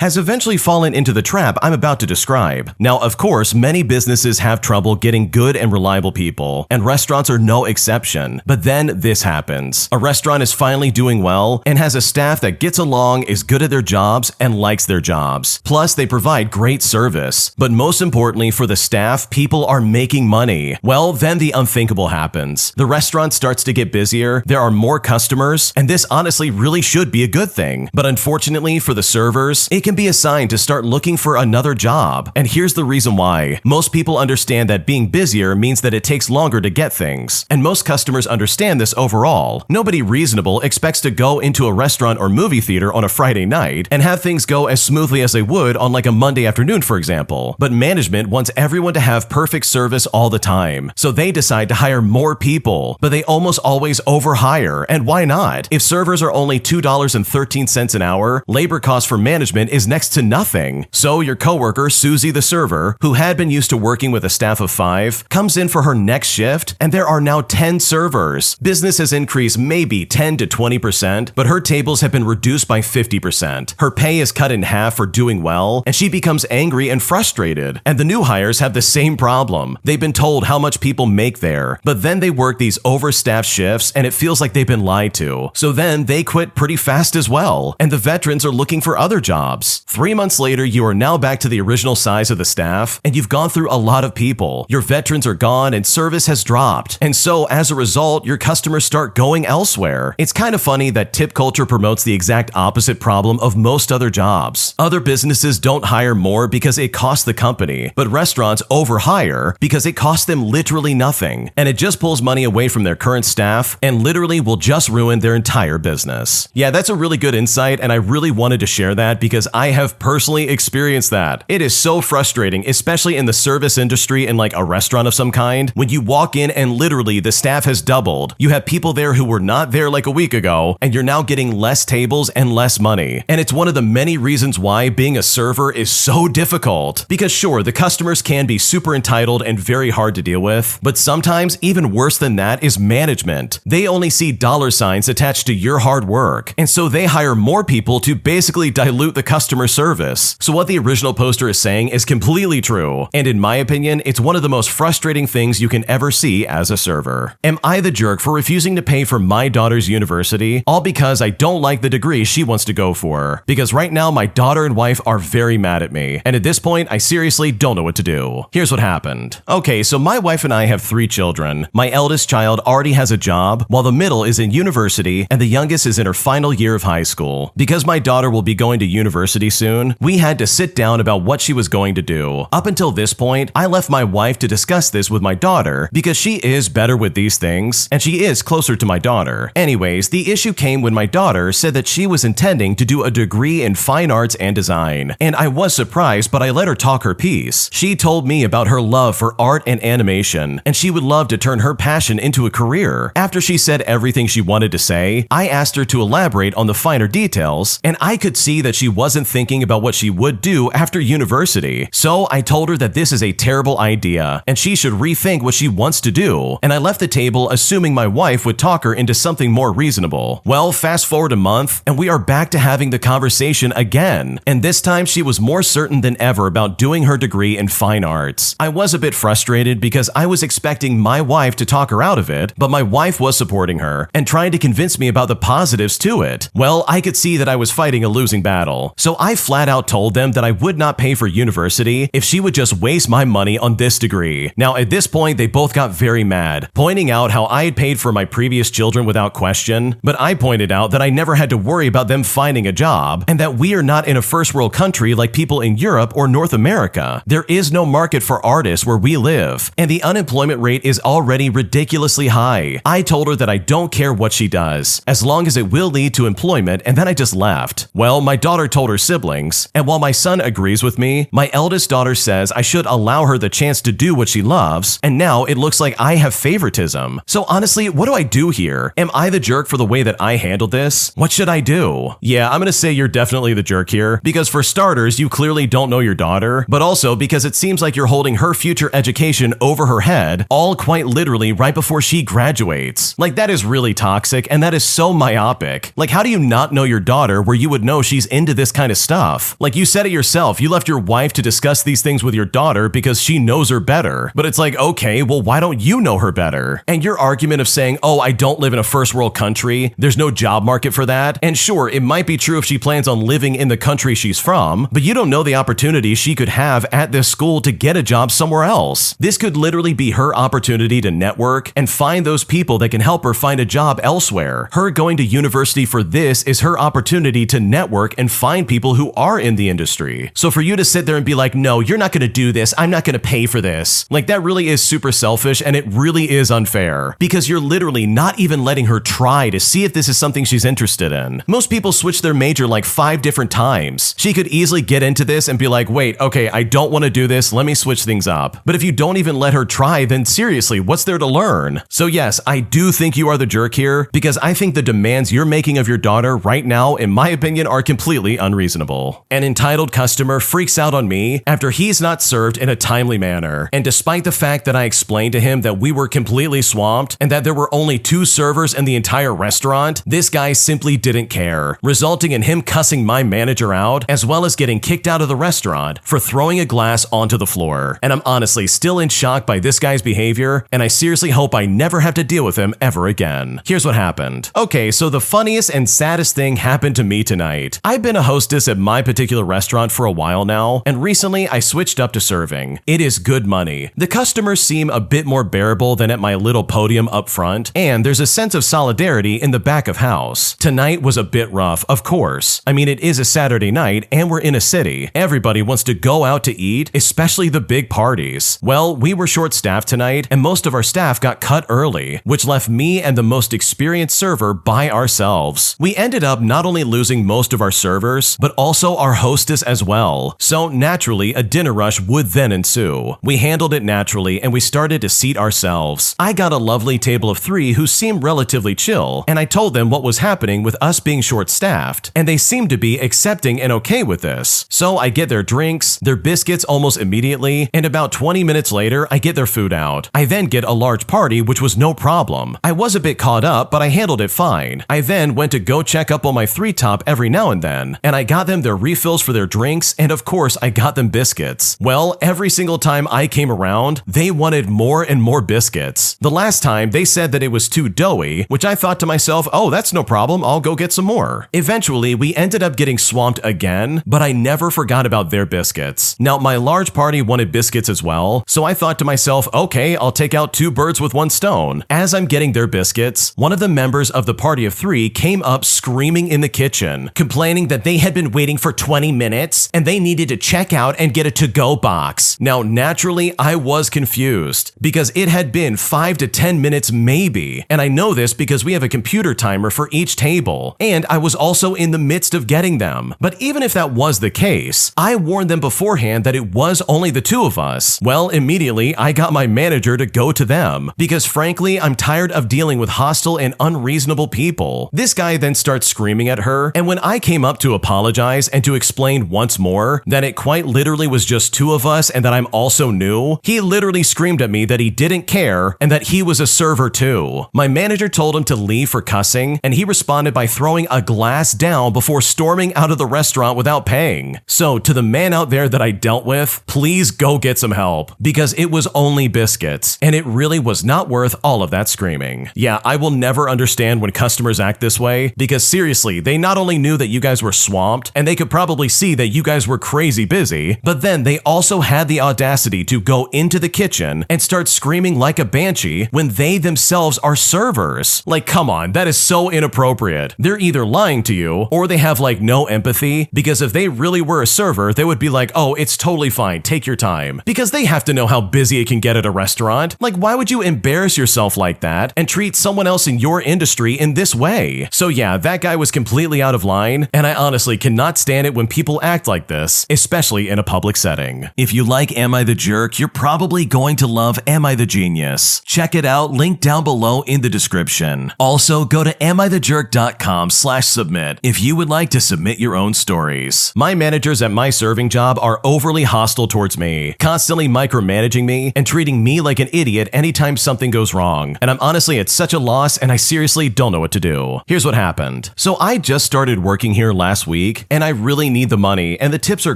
has eventually fallen into the trap I'm about to describe. Now, of course, many businesses have trouble getting good and reliable people, and restaurants are no exception. But then this happens. A restaurant is finally doing well and has a staff that gets along, is good at their jobs, and likes their jobs. Plus, they provide great service. But most importantly for the staff, people are making money. Well, then the unthinkable happens. The restaurant starts to get busier, there are more customers, and this honestly really should be a good thing. But unfortunately for the servers, it can be a sign to start looking for another job. And here's the reason why. Most people understand that being busier means that it takes longer to get things. And most customers understand this overall. Nobody reasonable expects to go into a restaurant or movie theater on a Friday night and have things go as smoothly as they would on like a Monday afternoon, for example. But management wants everyone to have perfect service all the time. So they decide to hire more people, but they almost always overhire. And why not? If servers are only $2.13 an hour, labor cost for management is next to nothing. So your coworker, Susie the server, who had been used to working with a staff of 5, comes in for her next shift, and there are now 10 servers. Business has increased maybe 10 to 20%, but her tables have been reduced by 50%. Her pay is cut in half for doing well, and she becomes angry and frustrated. And the new hires have the same problem. They've been told how much people make there, but then they work these overstaffed shifts, and it feels like they've been lied to. So then they quit pretty fast as well, and the veterans are looking for other jobs. 3 months later, you are now back to the original size of the staff, and you've gone through a lot of people. Your veterans are gone, and service has dropped. And so, as a result, your customers start going elsewhere. It's kind of funny that tip culture promotes the exact opposite problem of most other jobs. Other businesses don't hire more because it costs the company, but restaurants overhire because it costs them literally nothing. And it just pulls money away from their current staff and literally will just ruin their entire business. Yeah, that's a really good insight, and I really wanted to share that because I have personally experienced that. It is so frustrating, especially in the service industry in like a restaurant of some kind, when you walk in and literally the staff has doubled. You have people there who were not there like a week ago, and you're now getting less tables and less money. And it's one of the many reasons why being a server is so difficult. Because sure, the customers can be super entitled and very hard to deal with, but sometimes even worse than that is management. They only see dollar signs attached to your hard work, and so they hire more people to basically dilute the customer service. So what the original poster is saying is completely true, and in my opinion, it's one of the most frustrating things you can ever see as a server. Am I the jerk for refusing to pay for my daughter's university, all because I don't like the degree she wants to go for? Because right now my daughter and wife are very mad at me, and at this point I seriously don't know what to do. Here's what happened. Okay, so my wife and I have 3 children. My eldest child already has a job, while the middle is in university, and the youngest is in her final year of high school. Because my daughter will be going to university soon, we had to sit down about what she was going to do. Up until this point, I left my wife to discuss this with my daughter because she is better with these things, and she is closer to my daughter. Anyways, the issue came when my daughter said that she was intending to do a degree in fine arts and design, and I was surprised, but I let her talk her piece. She told me about her love for art and animation, and she would love to turn her passion into a career. After she said everything she wanted to say, I asked her to elaborate on the finer details, and I could see that she wasn't thinking about what she would do after university. So I told her that this is a terrible idea, and she should rethink what she wants to do do, and I left the table assuming my wife would talk her into something more reasonable. Well, fast forward a month, and we are back to having the conversation again, and this time she was more certain than ever about doing her degree in fine arts. I was a bit frustrated because I was expecting my wife to talk her out of it, but my wife was supporting her and trying to convince me about the positives to it. Well, I could see that I was fighting a losing battle, so I flat out told them that I would not pay for university if she would just waste my money on this degree. Now, at this point, they both got very mad, pointing out how I had paid for my previous children without question, but I pointed out that I never had to worry about them finding a job, and that we are not in a first world country like people in Europe or North America. There is no market for artists where we live, and the unemployment rate is already ridiculously high. I told her that I don't care what she does, as long as it will lead to employment, and then I just left. Well, my daughter told her siblings, and while my son agrees with me, my eldest daughter says I should allow her the chance to do what she loves, and now it looks like I have favoritism. So honestly, what do I do here? Am I the jerk for the way that I handled this? What should I do? Yeah, I'm gonna say you're definitely the jerk here, because for starters, you clearly don't know your daughter, but also because it seems like you're holding her future education over her head, all quite literally right before she graduates. Like, that is really toxic, and that is so myopic. Like, how do you not know your daughter where you would know she's into this kind of stuff? Like, you said it yourself, you left your wife to discuss these things with your daughter because she knows her better. But it's like, okay, well, why don't you know her better? And your argument of saying, oh, I don't live in a first world country, there's no job market for that, and sure, it might be true if she plans on living in the country she's from, but you don't know the opportunity she could have at this school to get a job somewhere else. This could literally be her opportunity to network and find those people that can help her find a job elsewhere. Her going to university for this is her opportunity to network and find people who are in the industry. So for you to sit there and be like, no, you're not going to do this, I'm not going to pay for this, like, that really is super selfish, and it really is unfair, because you're literally not even letting her try to see if this is something she's interested in. Most people switch their major like 5 different times. She could easily get into this and be like, wait, okay, I don't want to do this, let me switch things up. But if you don't even let her try, then seriously, what's there to learn? So yes, I do think you are the jerk here, because I think the demands you're making of your daughter right now, in my opinion, are completely unreasonable. An entitled customer freaks out on me after he's not served in a timely manner, and despite the fact that I explained to him that we were completely swamped and that there were only 2 servers in the entire restaurant, this guy simply didn't care, resulting in him cussing my manager out, as well as getting kicked out of the restaurant for throwing a glass onto the floor. And I'm honestly still in shock by this guy's behavior, and I seriously hope I never have to deal with him ever again. Here's what happened. Okay, so the funniest and saddest thing happened to me tonight. I've been a hostess at my particular restaurant for a while now, and recently I switched up to serving. It is good money. The customers seem a bit more bearable than at my little podium up front, and there's a sense of solidarity in the back of house. Tonight was a bit rough, of course. I mean, it is a Saturday night, and we're in a city. Everybody wants to go out to eat, especially the big parties. Well, we were short-staffed tonight, and most of our staff got cut early, which left me and the most experienced server by ourselves. We ended up not only losing most of our servers, but also our hostess as well. So naturally, a dinner rush would then ensue. We handled it naturally, and we started to seat ourselves. I got a lovely table of 3 who seemed relatively chill, and I told them what was happening with us being short-staffed, and they seemed to be accepting and okay with this. So I get their drinks, their biscuits almost immediately, and about 20 minutes later, I get their food out. I then get a large party, which was no problem. I was a bit caught up, but I handled it fine. I then went to go check up on my 3-top every now and then, and I got them their refills for their drinks, and of course, I got them biscuits. Well, every single time I came around, they wanted more and more biscuits. The last time, they said that it was too doughy, which I thought to myself, oh, that's no problem, I'll go get some more. Eventually, we ended up getting swamped again, but I never forgot about their biscuits. Now, my large party wanted biscuits as well, so I thought to myself, okay, I'll take out 2 birds with 1 stone. As I'm getting their biscuits, one of the members of the party of 3 came up screaming in the kitchen, complaining that they had been waiting for 20 minutes and they needed to check out and get a to-go box. Now, naturally, I was confused because it had been 5 to 10 minutes maybe, and I know this because we have a computer timer for each table, and I was also in the midst of getting them. But even if that was the case, I warned them beforehand that it was only the 2 of us. Well, immediately, I got my manager to go to them because frankly, I'm tired of dealing with hostile and unreasonable people. This guy then starts screaming at her, and when I came up to apologize and to explain once more that it quite literally was just 2 of us and that I'm also new, he literally screamed at me that he didn't didn't care and that he was a server too. My manager told him to leave for cussing, and he responded by throwing a glass down before storming out of the restaurant without paying. So to the man out there that I dealt with, please go get some help, because it was only biscuits, and it really was not worth all of that screaming. Yeah, I will never understand when customers act this way, because seriously, they not only knew that you guys were swamped, and they could probably see that you guys were crazy busy, but then they also had the audacity to go into the kitchen and start screaming like a banshee when they themselves are servers. Like, come on, that is so inappropriate. They're either lying to you, or they have like no empathy, because if they really were a server, they would be like, oh, it's totally fine, take your time. Because they have to know how busy it can get at a restaurant. Like, why would you embarrass yourself like that and treat someone else in your industry in this way? So yeah, that guy was completely out of line, and I honestly cannot stand it when people act like this, especially in a public setting. If you like Am I the Jerk, you're probably going to love Am I the Genius. Check it out, link down below in the description. Also, go to amithejerk.com/submit if you would like to submit your own stories. My managers at my serving job are overly hostile towards me, constantly micromanaging me and treating me like an idiot anytime something goes wrong. And I'm honestly at such a loss, and I seriously don't know what to do. Here's what happened. So I just started working here last week, and I really need the money, and the tips are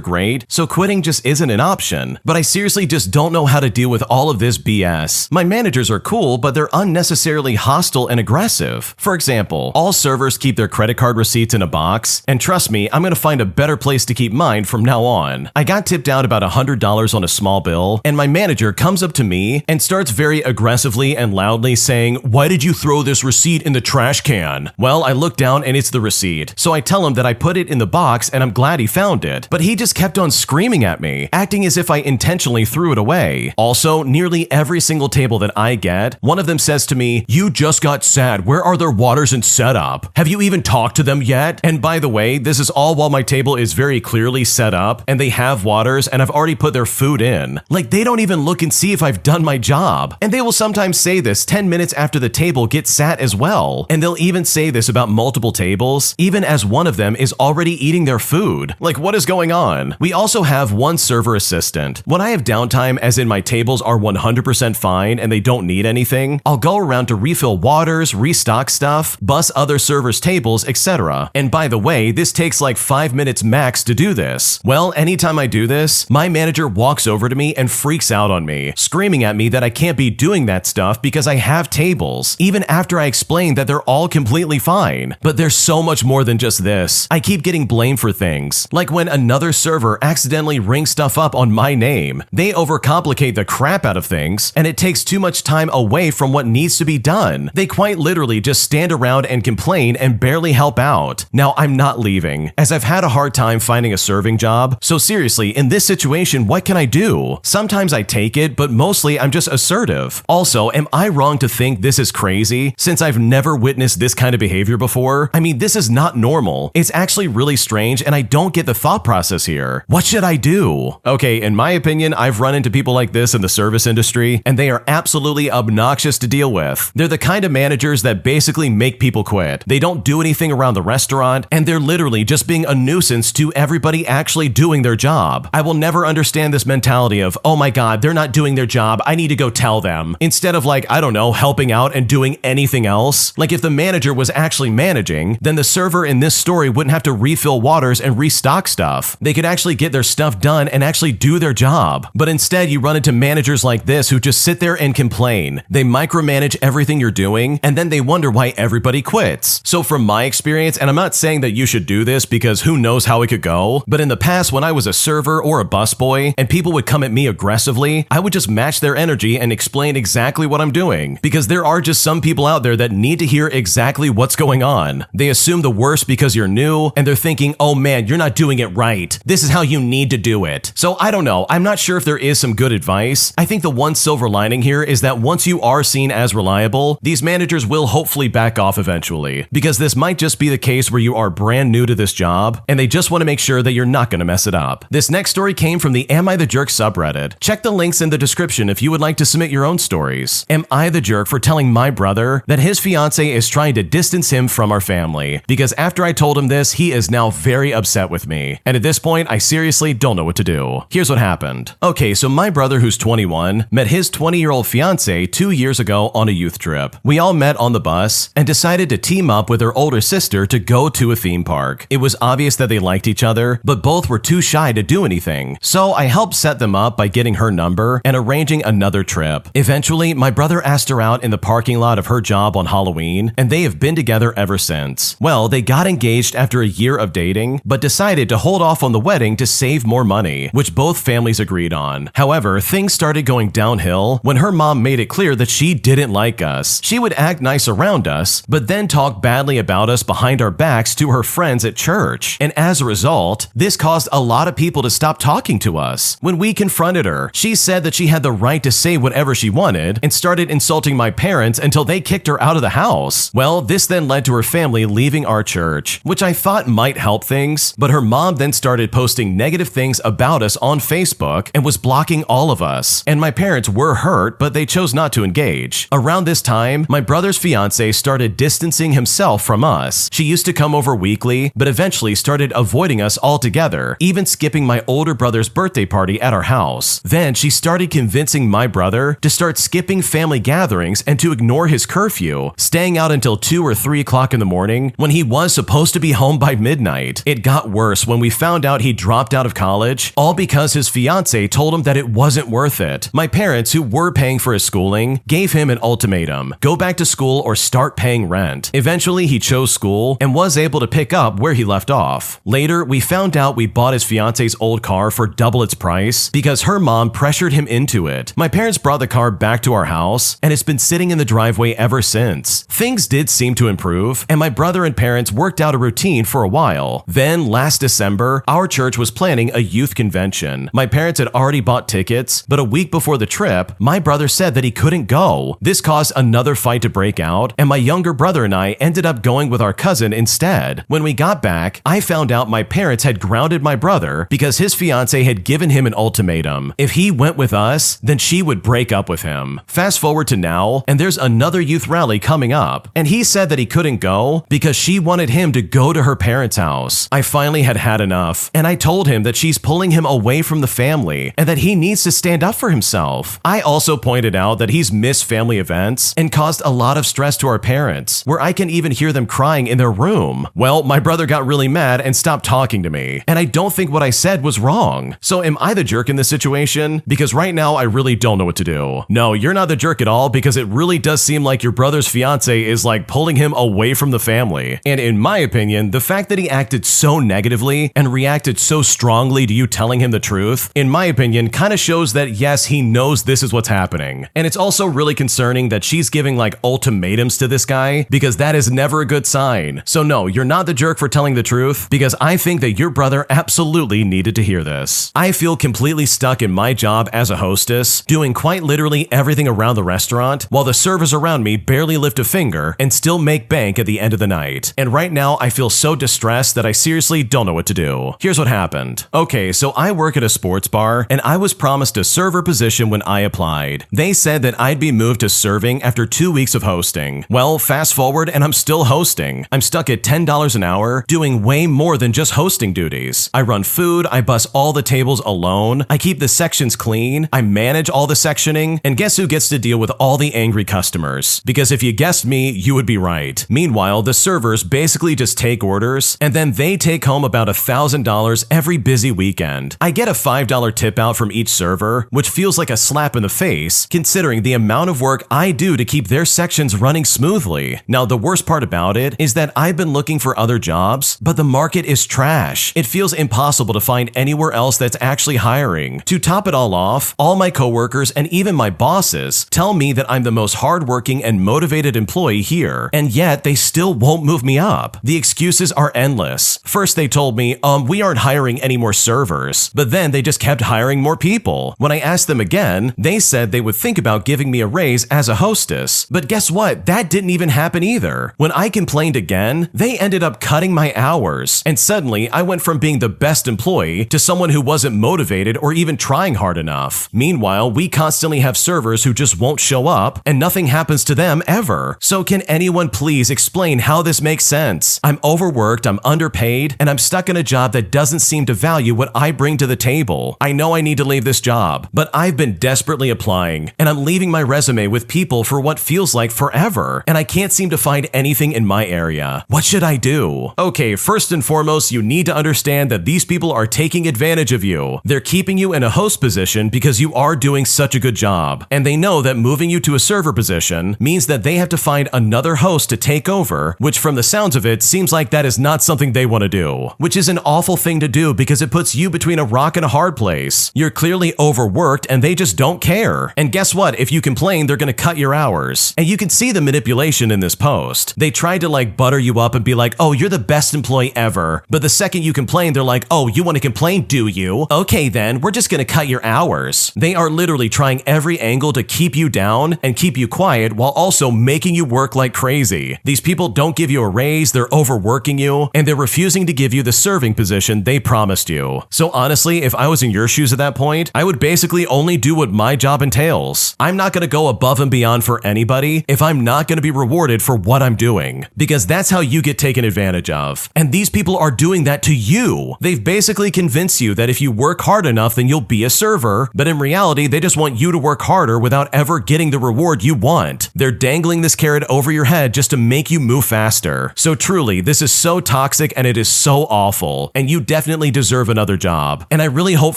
great, so quitting just isn't an option. But I seriously just don't know how to deal with all of this BS. My managers are cool, but they're unnecessarily hostile and aggressive. For example, all servers keep their credit card receipts in a box, and trust me, I'm gonna find a better place to keep mine from now on. I got tipped out about $100 on a small bill, and my manager comes up to me and starts very aggressively and loudly saying, "Why did you throw this receipt in the trash can?" Well, I look down and it's the receipt, so I tell him that I put it in the box and I'm glad he found it, but he just kept on screaming at me, acting as if I intentionally threw it away. Also, nearly every single table that I get, one of them says to me, "You just got sad, where are their waters and setup? Have you even talked to them yet?" And by the way, this is all while my table is very clearly set up and they have waters and I've already put their food in. Like, they don't even look and see if I've done my job. And they will sometimes say this 10 minutes after the table gets sat as well. And they'll even say this about multiple tables, even as one of them is already eating their food. Like, what is going on? We also have one server assistant. When I have downtime, as in my tables are 100% fine and they don't need anything, I'll go around to refill waters, restock stuff, bus other servers' tables, etc. And by the way, this takes like 5 minutes max to do this. Well, anytime I do this, my manager walks over to me and freaks out on me, screaming at me that I can't be doing that stuff because I have tables, even after I explain that they're all completely fine. But there's so much more than just this. I keep getting blamed for things, like when another server accidentally rings stuff up on my name. They overcomplicate the crap out of things, and it takes too much time away from what needs to be done. They quite literally just stand around and complain and barely help out. Now, I'm not leaving, as I've had a hard time finding a serving job, so seriously, in this situation, what can I do? Sometimes I take it, but mostly I'm just assertive. Also, am I wrong to think this is crazy, since I've never witnessed this kind of behavior before? I mean, this is not normal. It's actually really strange, and I don't get the thought process here. What should I do? Okay, in my opinion, I've run into people like this in the service industry, and they are absolutely obnoxious to deal with. They're the kind of managers that basically make people quit. They don't do anything around the restaurant, and they're literally just being a nuisance to everybody actually doing their job. I will never understand this mentality of, oh my god, they're not doing their job, I need to go tell them. Instead of like, I don't know, helping out and doing anything else. Like, if the manager was actually managing, then the server in this story wouldn't have to refill waters and restock stuff. They could actually get their stuff done and actually do their job. But instead, you run into managers like this who just sit there and complain. They micromanage everything you're doing, and then they wonder why everybody quits. So from my experience, and I'm not saying that you should do this because who knows how it could go, but in the past when I was a server or a busboy and people would come at me aggressively, I would just match their energy and explain exactly what I'm doing, because there are just some people out there that need to hear exactly what's going on. They assume the worst because you're new, and they're thinking, oh man, you're not doing it right. This is how you need to do it. So I don't know, I'm not sure if there is some good advice. I think the one silver lining here is that once you are seen as reliable, these managers will hopefully back off eventually, because this might just be the case where you are brand new to this job, and they just want to make sure that you're not going to mess it up. This next story came from the Am I the Jerk subreddit. Check the links in the description if you would like to submit your own stories. Am I the jerk for telling my brother that his fiance is trying to distance him from our family? Because after I told him this, he is now very upset with me. And at this point, I seriously don't know what to do. Here's what happened. Okay, so my brother, who's 21, met his 20 20-year-old fiance 2 years ago on a youth trip. We all met on the bus and decided to team up with her older sister to go to a theme park. It was obvious that they liked each other, but both were too shy to do anything. So I helped set them up by getting her number and arranging another trip. Eventually, my brother asked her out in the parking lot of her job on Halloween, and they have been together ever since. Well, they got engaged after a year of dating, but decided to hold off on the wedding to save more money, which both families agreed on. However, things started going downhill when her mom made it clear that she didn't like us. She would act nice around us, but then talk badly about us behind our backs to her friends at church. And as a result, this caused a lot of people to stop talking to us. When we confronted her, she said that she had the right to say whatever she wanted and started insulting my parents until they kicked her out of the house. Well, this then led to her family leaving our church, which I thought might help things, but her mom then started posting negative things about us on Facebook and was blocking all of us. And my parents were hurt, but they chose not to engage. Around this time, my brother's fiance started distancing himself from us. She used to come over weekly, but eventually started avoiding us altogether, even skipping my older brother's birthday party at our house. Then she started convincing my brother to start skipping family gatherings and to ignore his curfew, staying out until 2 or 3 o'clock in the morning when he was supposed to be home by midnight. It got worse when we found out he dropped out of college, all because his fiance told him that it wasn't worth it. My parents, who were paying for his schooling, gave him an ultimatum: go back to school or start paying rent. Eventually, he chose school and was able to pick up where he left off. Later, we found out we bought his fiance's old car for double its price because her mom pressured him into it. My parents brought the car back to our house, and it's been sitting in the driveway ever since. Things did seem to improve, and my brother and parents worked out a routine for a while. Then, last December, our church was planning a youth convention. My parents had already bought tickets, but a week before the trip, my brother said that he couldn't go. This caused another fight to break out, and my younger brother and I ended up going with our cousin instead. When we got back, I found out my parents had grounded my brother because his fiance had given him an ultimatum. If he went with us, then she would break up with him. Fast forward to now, and there's another youth rally coming up, and he said that he couldn't go because she wanted him to go to her parents' house. I finally had had enough, and I told him that she's pulling him away from the family and that he needs to stand up for himself. I also pointed out that he's missed family events and caused a lot of stress to our parents, where I can even hear them crying in their room. Well, my brother got really mad and stopped talking to me, and I don't think what I said was wrong. So am I the jerk in this situation? Because right now I really don't know what to do. No, you're not the jerk at all, because it really does seem like your brother's fiance is like pulling him away from the family. And in my opinion, the fact that he acted so negatively and reacted so strongly to you telling him the truth, in my opinion, kind of shows that yes, he knows this is what's happening. And it's also really concerning that she's giving like ultimatums to this guy, because that is never a good sign. So no, you're not the jerk for telling the truth, because I think that your brother absolutely needed to hear this. I feel completely stuck in my job as a hostess, doing quite literally everything around the restaurant, while the servers around me barely lift a finger and still make bank at the end of the night. And right now, I feel so distressed that I seriously don't know what to do. Here's what happened. Okay, so I work at a sports bar, and I was promised a server position when I applied. They said that I'd be moved to serving after 2 weeks of hosting. Well, fast forward, and I'm still hosting. I'm stuck at $10 an hour, doing way more than just hosting duties. I run food, I bus all the tables alone, I keep the sections clean, I manage all the sectioning, and guess who gets to deal with all the angry customers? Because if you guessed me, you would be right. Meanwhile, the servers basically just take orders, and then they take home about $1,000 every busy weekend. I get a $5 tip out from each server, which feels like a slap in the face, considering the amount of work I do to keep their sections running smoothly. Now, the worst part about it is that I've been looking for other jobs, but the market is trash. It feels impossible to find anywhere else that's actually hiring. To top it all off, all my coworkers and even my bosses tell me that I'm the most hardworking and motivated employee here, and yet they still won't move me up. The excuses are endless. First, they told me, we aren't hiring any more servers, but then they just kept hiring more people. When I asked them again, they said they would think about giving me a raise as a hostess, but guess what? That didn't even happen either. When I complained again, they ended up cutting my hours, and suddenly I went from being the best employee to someone who wasn't motivated or even trying hard enough. Meanwhile, we constantly have servers who just won't show up, and nothing happens to them ever. So can anyone please explain how this makes sense? I'm overworked, I'm underpaid, and I'm stuck in a job that doesn't seem to value what I bring to the table. I know I need to leave this job, but I've been desperately applying applying, and I'm leaving my resume with people for what feels like forever, and I can't seem to find anything in my area. What should I do? Okay, first and foremost, you need to understand that these people are taking advantage of you. They're keeping you in a host position because you are doing such a good job, and they know that moving you to a server position means that they have to find another host to take over, which from the sounds of it seems like that is not something they want to do, which is an awful thing to do because it puts you between a rock and a hard place. You're clearly overworked and they just don't care. And guess what? If you complain, they're going to cut your hours. And you can see the manipulation in this post. They tried to like butter you up and be like, oh, you're the best employee ever. But the second you complain, they're like, oh, you want to complain, do you? Okay then, we're just going to cut your hours. They are literally trying every angle to keep you down and keep you quiet while also making you work like crazy. These people don't give you a raise, they're overworking you, and they're refusing to give you the serving position they promised you. So honestly, if I was in your shoes at that point, I would basically only do what my job entails. I'm not going to go above and beyond for anybody if I'm not going to be rewarded for what I'm doing, because that's how you get taken advantage of. And these people are doing that to you. They've basically convinced you that if you work hard enough, then you'll be a server, but in reality, they just want you to work harder without ever getting the reward you want. They're dangling this carrot over your head just to make you move faster. So truly, this is so toxic and it is so awful, and you definitely deserve another job. And I really hope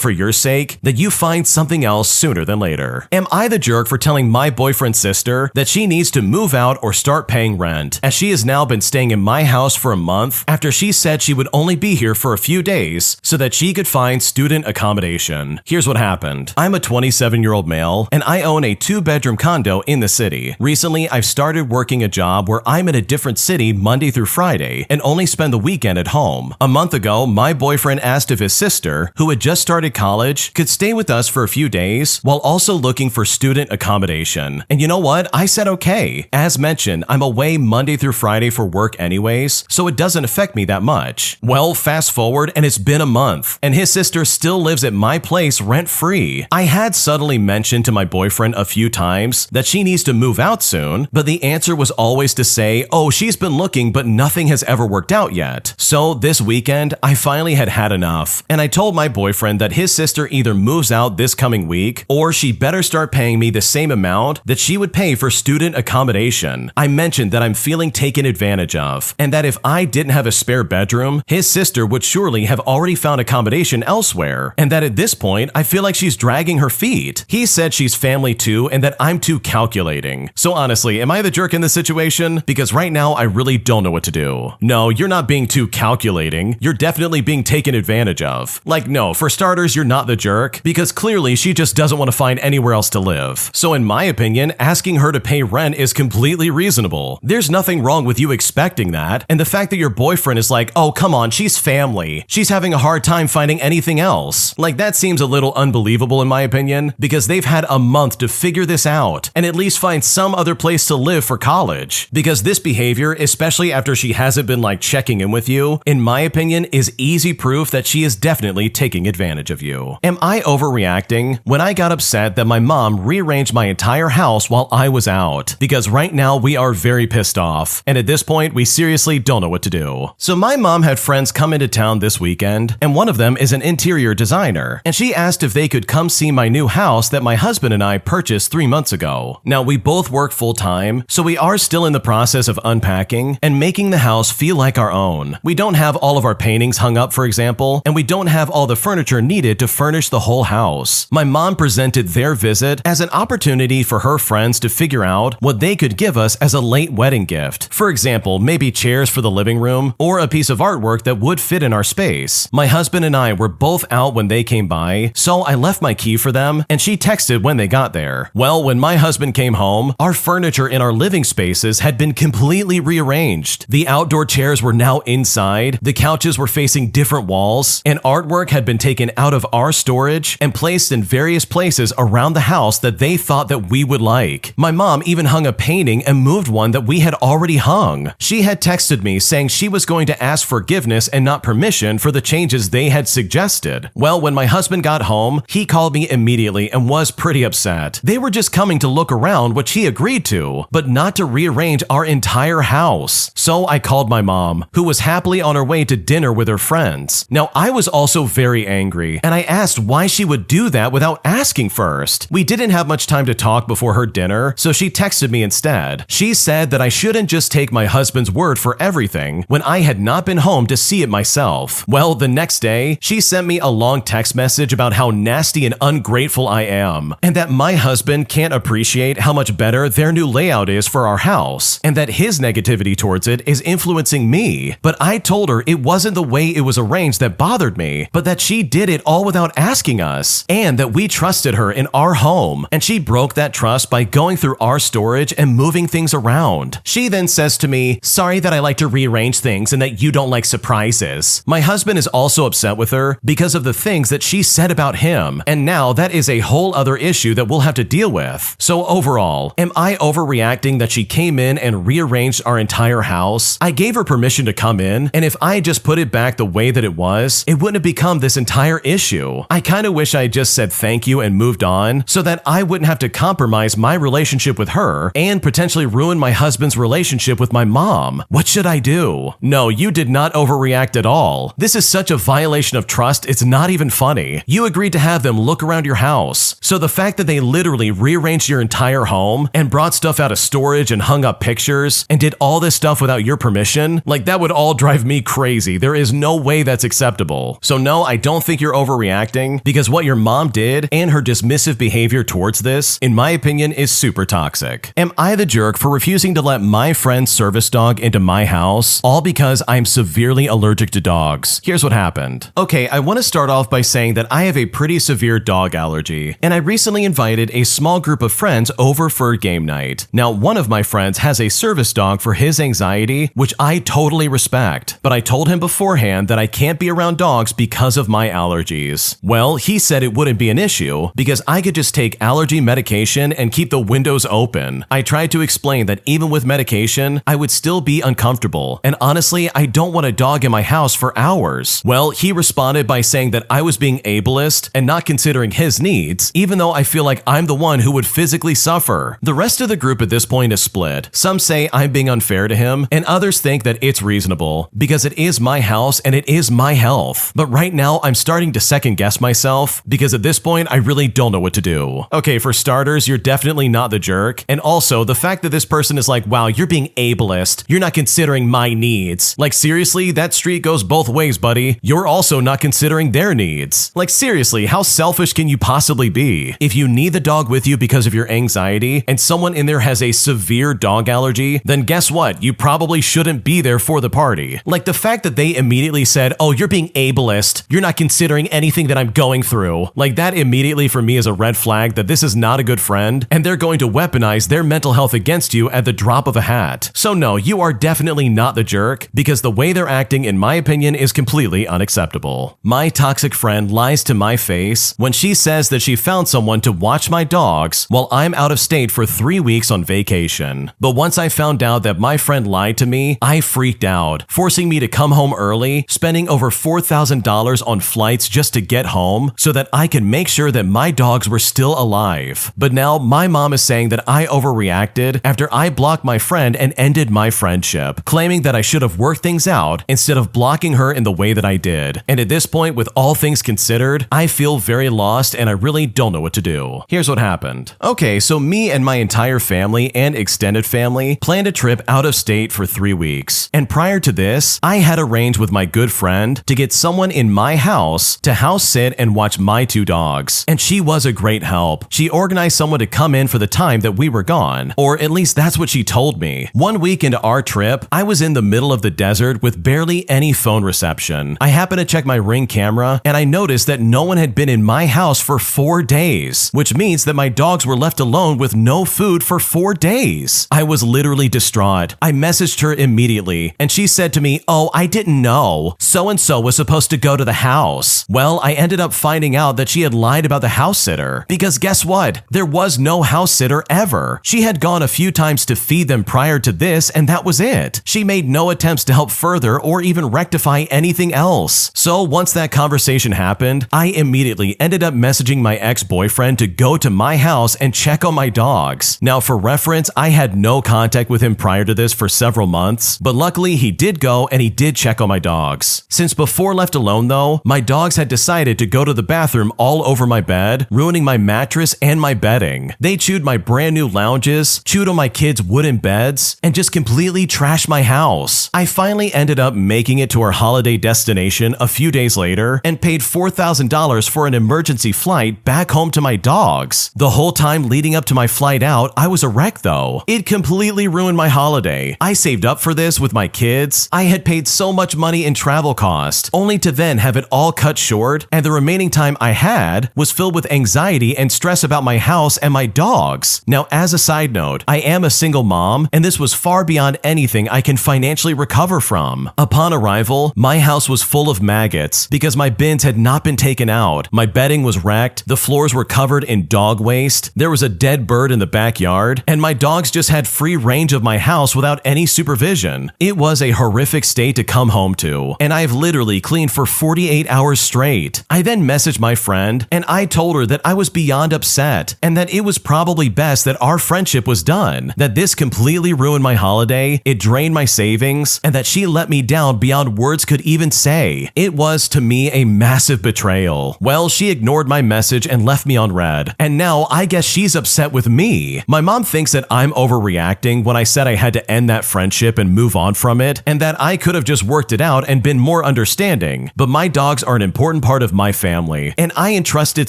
for your sake that you find something else sooner than later. Am I the jerk for telling my boyfriend's sister that she needs to move out or start paying rent, as she has now been staying in my house for a month after she said she would only be here for a few days so that she could find student accommodation? Here's what happened. I'm a 27-year-old male and I own a 2-bedroom condo in the city. Recently, I've started working a job where I'm in a different city Monday through Friday and only spend the weekend at home. A month ago, my boyfriend asked if his sister, who had just started college, could stay with us for a few days while also looking for student accommodation. And you know what? I said okay. As mentioned, I'm away Monday through Friday for work anyways, so it doesn't affect me that much. Well, fast forward and it's been a month, and his sister still lives at my place rent-free. I had subtly mentioned to my boyfriend a few times that she needs to move out soon, but the answer was always to say, oh, she's been looking, but nothing has ever worked out yet. So this weekend, I finally had enough, and I told my boyfriend that his sister either moves out this coming week, or she better start paying me the same amount that she would pay for student accommodation. I mentioned that I'm feeling taken advantage of, and that if I didn't have a spare bedroom, his sister would surely have already found accommodation elsewhere, and that at this point, I feel like she's dragging her feet. He said she's family too, and that I'm too calculating. So honestly, am I the jerk in this situation? Because right now, I really don't know what to do. No, you're not being too calculating. You're definitely being taken advantage of. Like, no, for starters, you're not the jerk, because clearly she just doesn't want to find anywhere else to live. So in my opinion, asking her to pay rent is completely reasonable. There's nothing wrong with you expecting that, and the fact that your boyfriend is like, oh, come on, she's family. She's having a hard time finding anything else. Like, that seems a little unbelievable in my opinion, because they've had a month to figure this out and at least find some other place to live for college. Because this behavior, especially after she hasn't been like checking in with you, in my opinion, is easy proof that she is definitely taking advantage of you. Am I overreacting? When I got upset that my mom rearranged my entire house while I was out, because right now we are very pissed off, and at this point we seriously don't know what to do. So my mom had friends come into town this weekend, and one of them is an interior designer, and she asked if they could come see my new house that my husband and I purchased 3 months ago. Now we both work full time, so we are still in the process of unpacking and making the house feel like our own. We don't have all of our paintings hung up, for example, and we don't have all the furniture needed to furnish the whole house. My mom presented their visit as an opportunity for her friends to figure out what they could give us as a late wedding gift. For example, maybe chairs for the living room or a piece of artwork that would fit in our space. My husband and I were both out when they came by, so I left my key for them and she texted when they got there. Well, when my husband came home, our furniture in our living spaces had been completely rearranged. The outdoor chairs were now inside, the couches were facing different walls, and artwork had been taken out of our storage and placed in various places around the house that they thought that we would like. My mom even hung a painting and moved one that we had already hung. She had texted me saying she was going to ask forgiveness and not permission for the changes they had suggested. Well, when my husband got home, he called me immediately and was pretty upset. They were just coming to look around, which he agreed to, but not to rearrange our entire house. So I called my mom, who was happily on her way to dinner with her friends. Now, I was also very angry, and I asked why she would do that without asking first. first. We didn't have much time to talk before her dinner, so she texted me instead. She said that I shouldn't just take my husband's word for everything when I had not been home to see it myself. Well, the next day, she sent me a long text message about how nasty and ungrateful I am, and that my husband can't appreciate how much better their new layout is for our house, and that his negativity towards it is influencing me. But I told her it wasn't the way it was arranged that bothered me, but that she did it all without asking us, and that we trusted her in our home, and she broke that trust by going through our storage and moving things around. She then says to me, "Sorry that I like to rearrange things and that you don't like surprises." My husband is also upset with her because of the things that she said about him, and now that is a whole other issue that we'll have to deal with. So overall, am I overreacting that she came in and rearranged our entire house? I gave her permission to come in, and if I just put it back the way that it was, it wouldn't have become this entire issue. I kind of wish I just said thank you and moved on so that I wouldn't have to compromise my relationship with her and potentially ruin my husband's relationship with my mom. What should I do? No, you did not overreact at all. This is such a violation of trust, it's not even funny. You agreed to have them look around your house. So the fact that they literally rearranged your entire home and brought stuff out of storage and hung up pictures and did all this stuff without your permission, like that would all drive me crazy. There is no way that's acceptable. So no, I don't think you're overreacting, because what your mom did and her dismissive behavior towards this, in my opinion, is super toxic. Am I the jerk for refusing to let my friend's service dog into my house, all because I'm severely allergic to dogs? Here's what happened. Okay, I want to start off by saying that I have a pretty severe dog allergy, and I recently invited a small group of friends over for a game night. Now, one of my friends has a service dog for his anxiety, which I totally respect, but I told him beforehand that I can't be around dogs because of my allergies. Well, he said it wouldn't be an issue because I could just take allergy medication and keep the windows open. I tried to explain that even with medication, I would still be uncomfortable, and honestly, I don't want a dog in my house for hours. Well, he responded by saying that I was being ableist and not considering his needs, even though I feel like I'm the one who would physically suffer. The rest of the group at this point is split. Some say I'm being unfair to him, and others think that it's reasonable because it is my house and it is my health. But right now, I'm starting to second guess myself because at this point, I really don't know what to do. Okay, for starters, you're definitely not the jerk, and also the fact that this person is like, wow, you're being ableist, you're not considering my needs. Like seriously, that street goes both ways, buddy. You're also not considering their needs. Like seriously, how selfish can you possibly be? If you need the dog with you because of your anxiety and someone in there has a severe dog allergy, then guess what? You probably shouldn't be there for the party. Like the fact that they immediately said, oh, you're being ableist, you're not considering anything that I'm going through. Like that immediately for me is a red flag that this is not a good friend and they're going to weaponize their mental health against you at the drop of a hat. So no, you are definitely not the jerk because the way they're acting, in my opinion, is completely unacceptable. My toxic friend lies to my face when she says that she found someone to watch my dogs while I'm out of state for 3 weeks on vacation. But once I found out that my friend lied to me, I freaked out, forcing me to come home early, spending over $4,000 on flights just to get home so that I could make sure that my dogs were still alive. But now my mom is saying that I overreacted after I blocked my friend and ended my friendship, claiming that I should have worked things out instead of blocking her in the way that I did. And at this point, with all things considered, I feel very lost and I really don't know what to do. Here's what happened. Okay, so me and my entire family and extended family planned a trip out of state for 3 weeks. And prior to this, I had arranged with my good friend to get someone in my house to house sit and watch my 2 dogs. And she was a great help. She organized someone to come in for the time that we were gone, or at least that's what she told me. 1 week into our trip, I was in the middle of the desert with barely any phone reception. I happened to check my Ring camera and I noticed that no one had been in my house for 4 days, which means that my dogs were left alone with no food for 4 days. I was literally distraught. I messaged her immediately and she said to me, oh, I didn't know. So-and-so was supposed to go to the house. Well, I ended up finding out that she had lied about the house sitter because guess what? There was no house sitter ever. She had gone a few times to feed them prior to this and that was it. She made no attempts to help further or even rectify anything else. So once that conversation happened, I immediately ended up messaging my ex-boyfriend to go to my house and check on my dogs. Now for reference, I had no contact with him prior to this for several months, but luckily he did go and he did check on my dogs. Since before left alone though, my dogs had decided to go to the bathroom all over my bed, ruining including my mattress and my bedding. They chewed my brand new lounges, chewed on my kids' wooden beds, and just completely trashed my house. I finally ended up making it to our holiday destination a few days later and paid $4,000 for an emergency flight back home to my dogs. The whole time leading up to my flight out, I was a wreck though. It completely ruined my holiday. I saved up for this with my kids. I had paid so much money in travel cost, only to then have it all cut short, and the remaining time I had was filled with anxiety and stress about my house and my dogs. Now, as a side note, I am a single mom, and this was far beyond anything I can financially recover from. Upon arrival, my house was full of maggots because my bins had not been taken out. My bedding was wrecked, the floors were covered in dog waste, there was a dead bird in the backyard, and my dogs just had free range of my house without any supervision. It was a horrific state to come home to, and I've literally cleaned for 48 hours straight. I then messaged my friend, and I told her that I was beyond upset, and that it was probably best that our friendship was done, that this completely ruined my holiday, it drained my savings, and that she let me down beyond words could even say. It was, to me, a massive betrayal. Well, she ignored my message and left me on red, and now I guess she's upset with me. My mom thinks that I'm overreacting when I said I had to end that friendship and move on from it, and that I could have just worked it out and been more understanding, but my dogs are an important part of my family, and I entrusted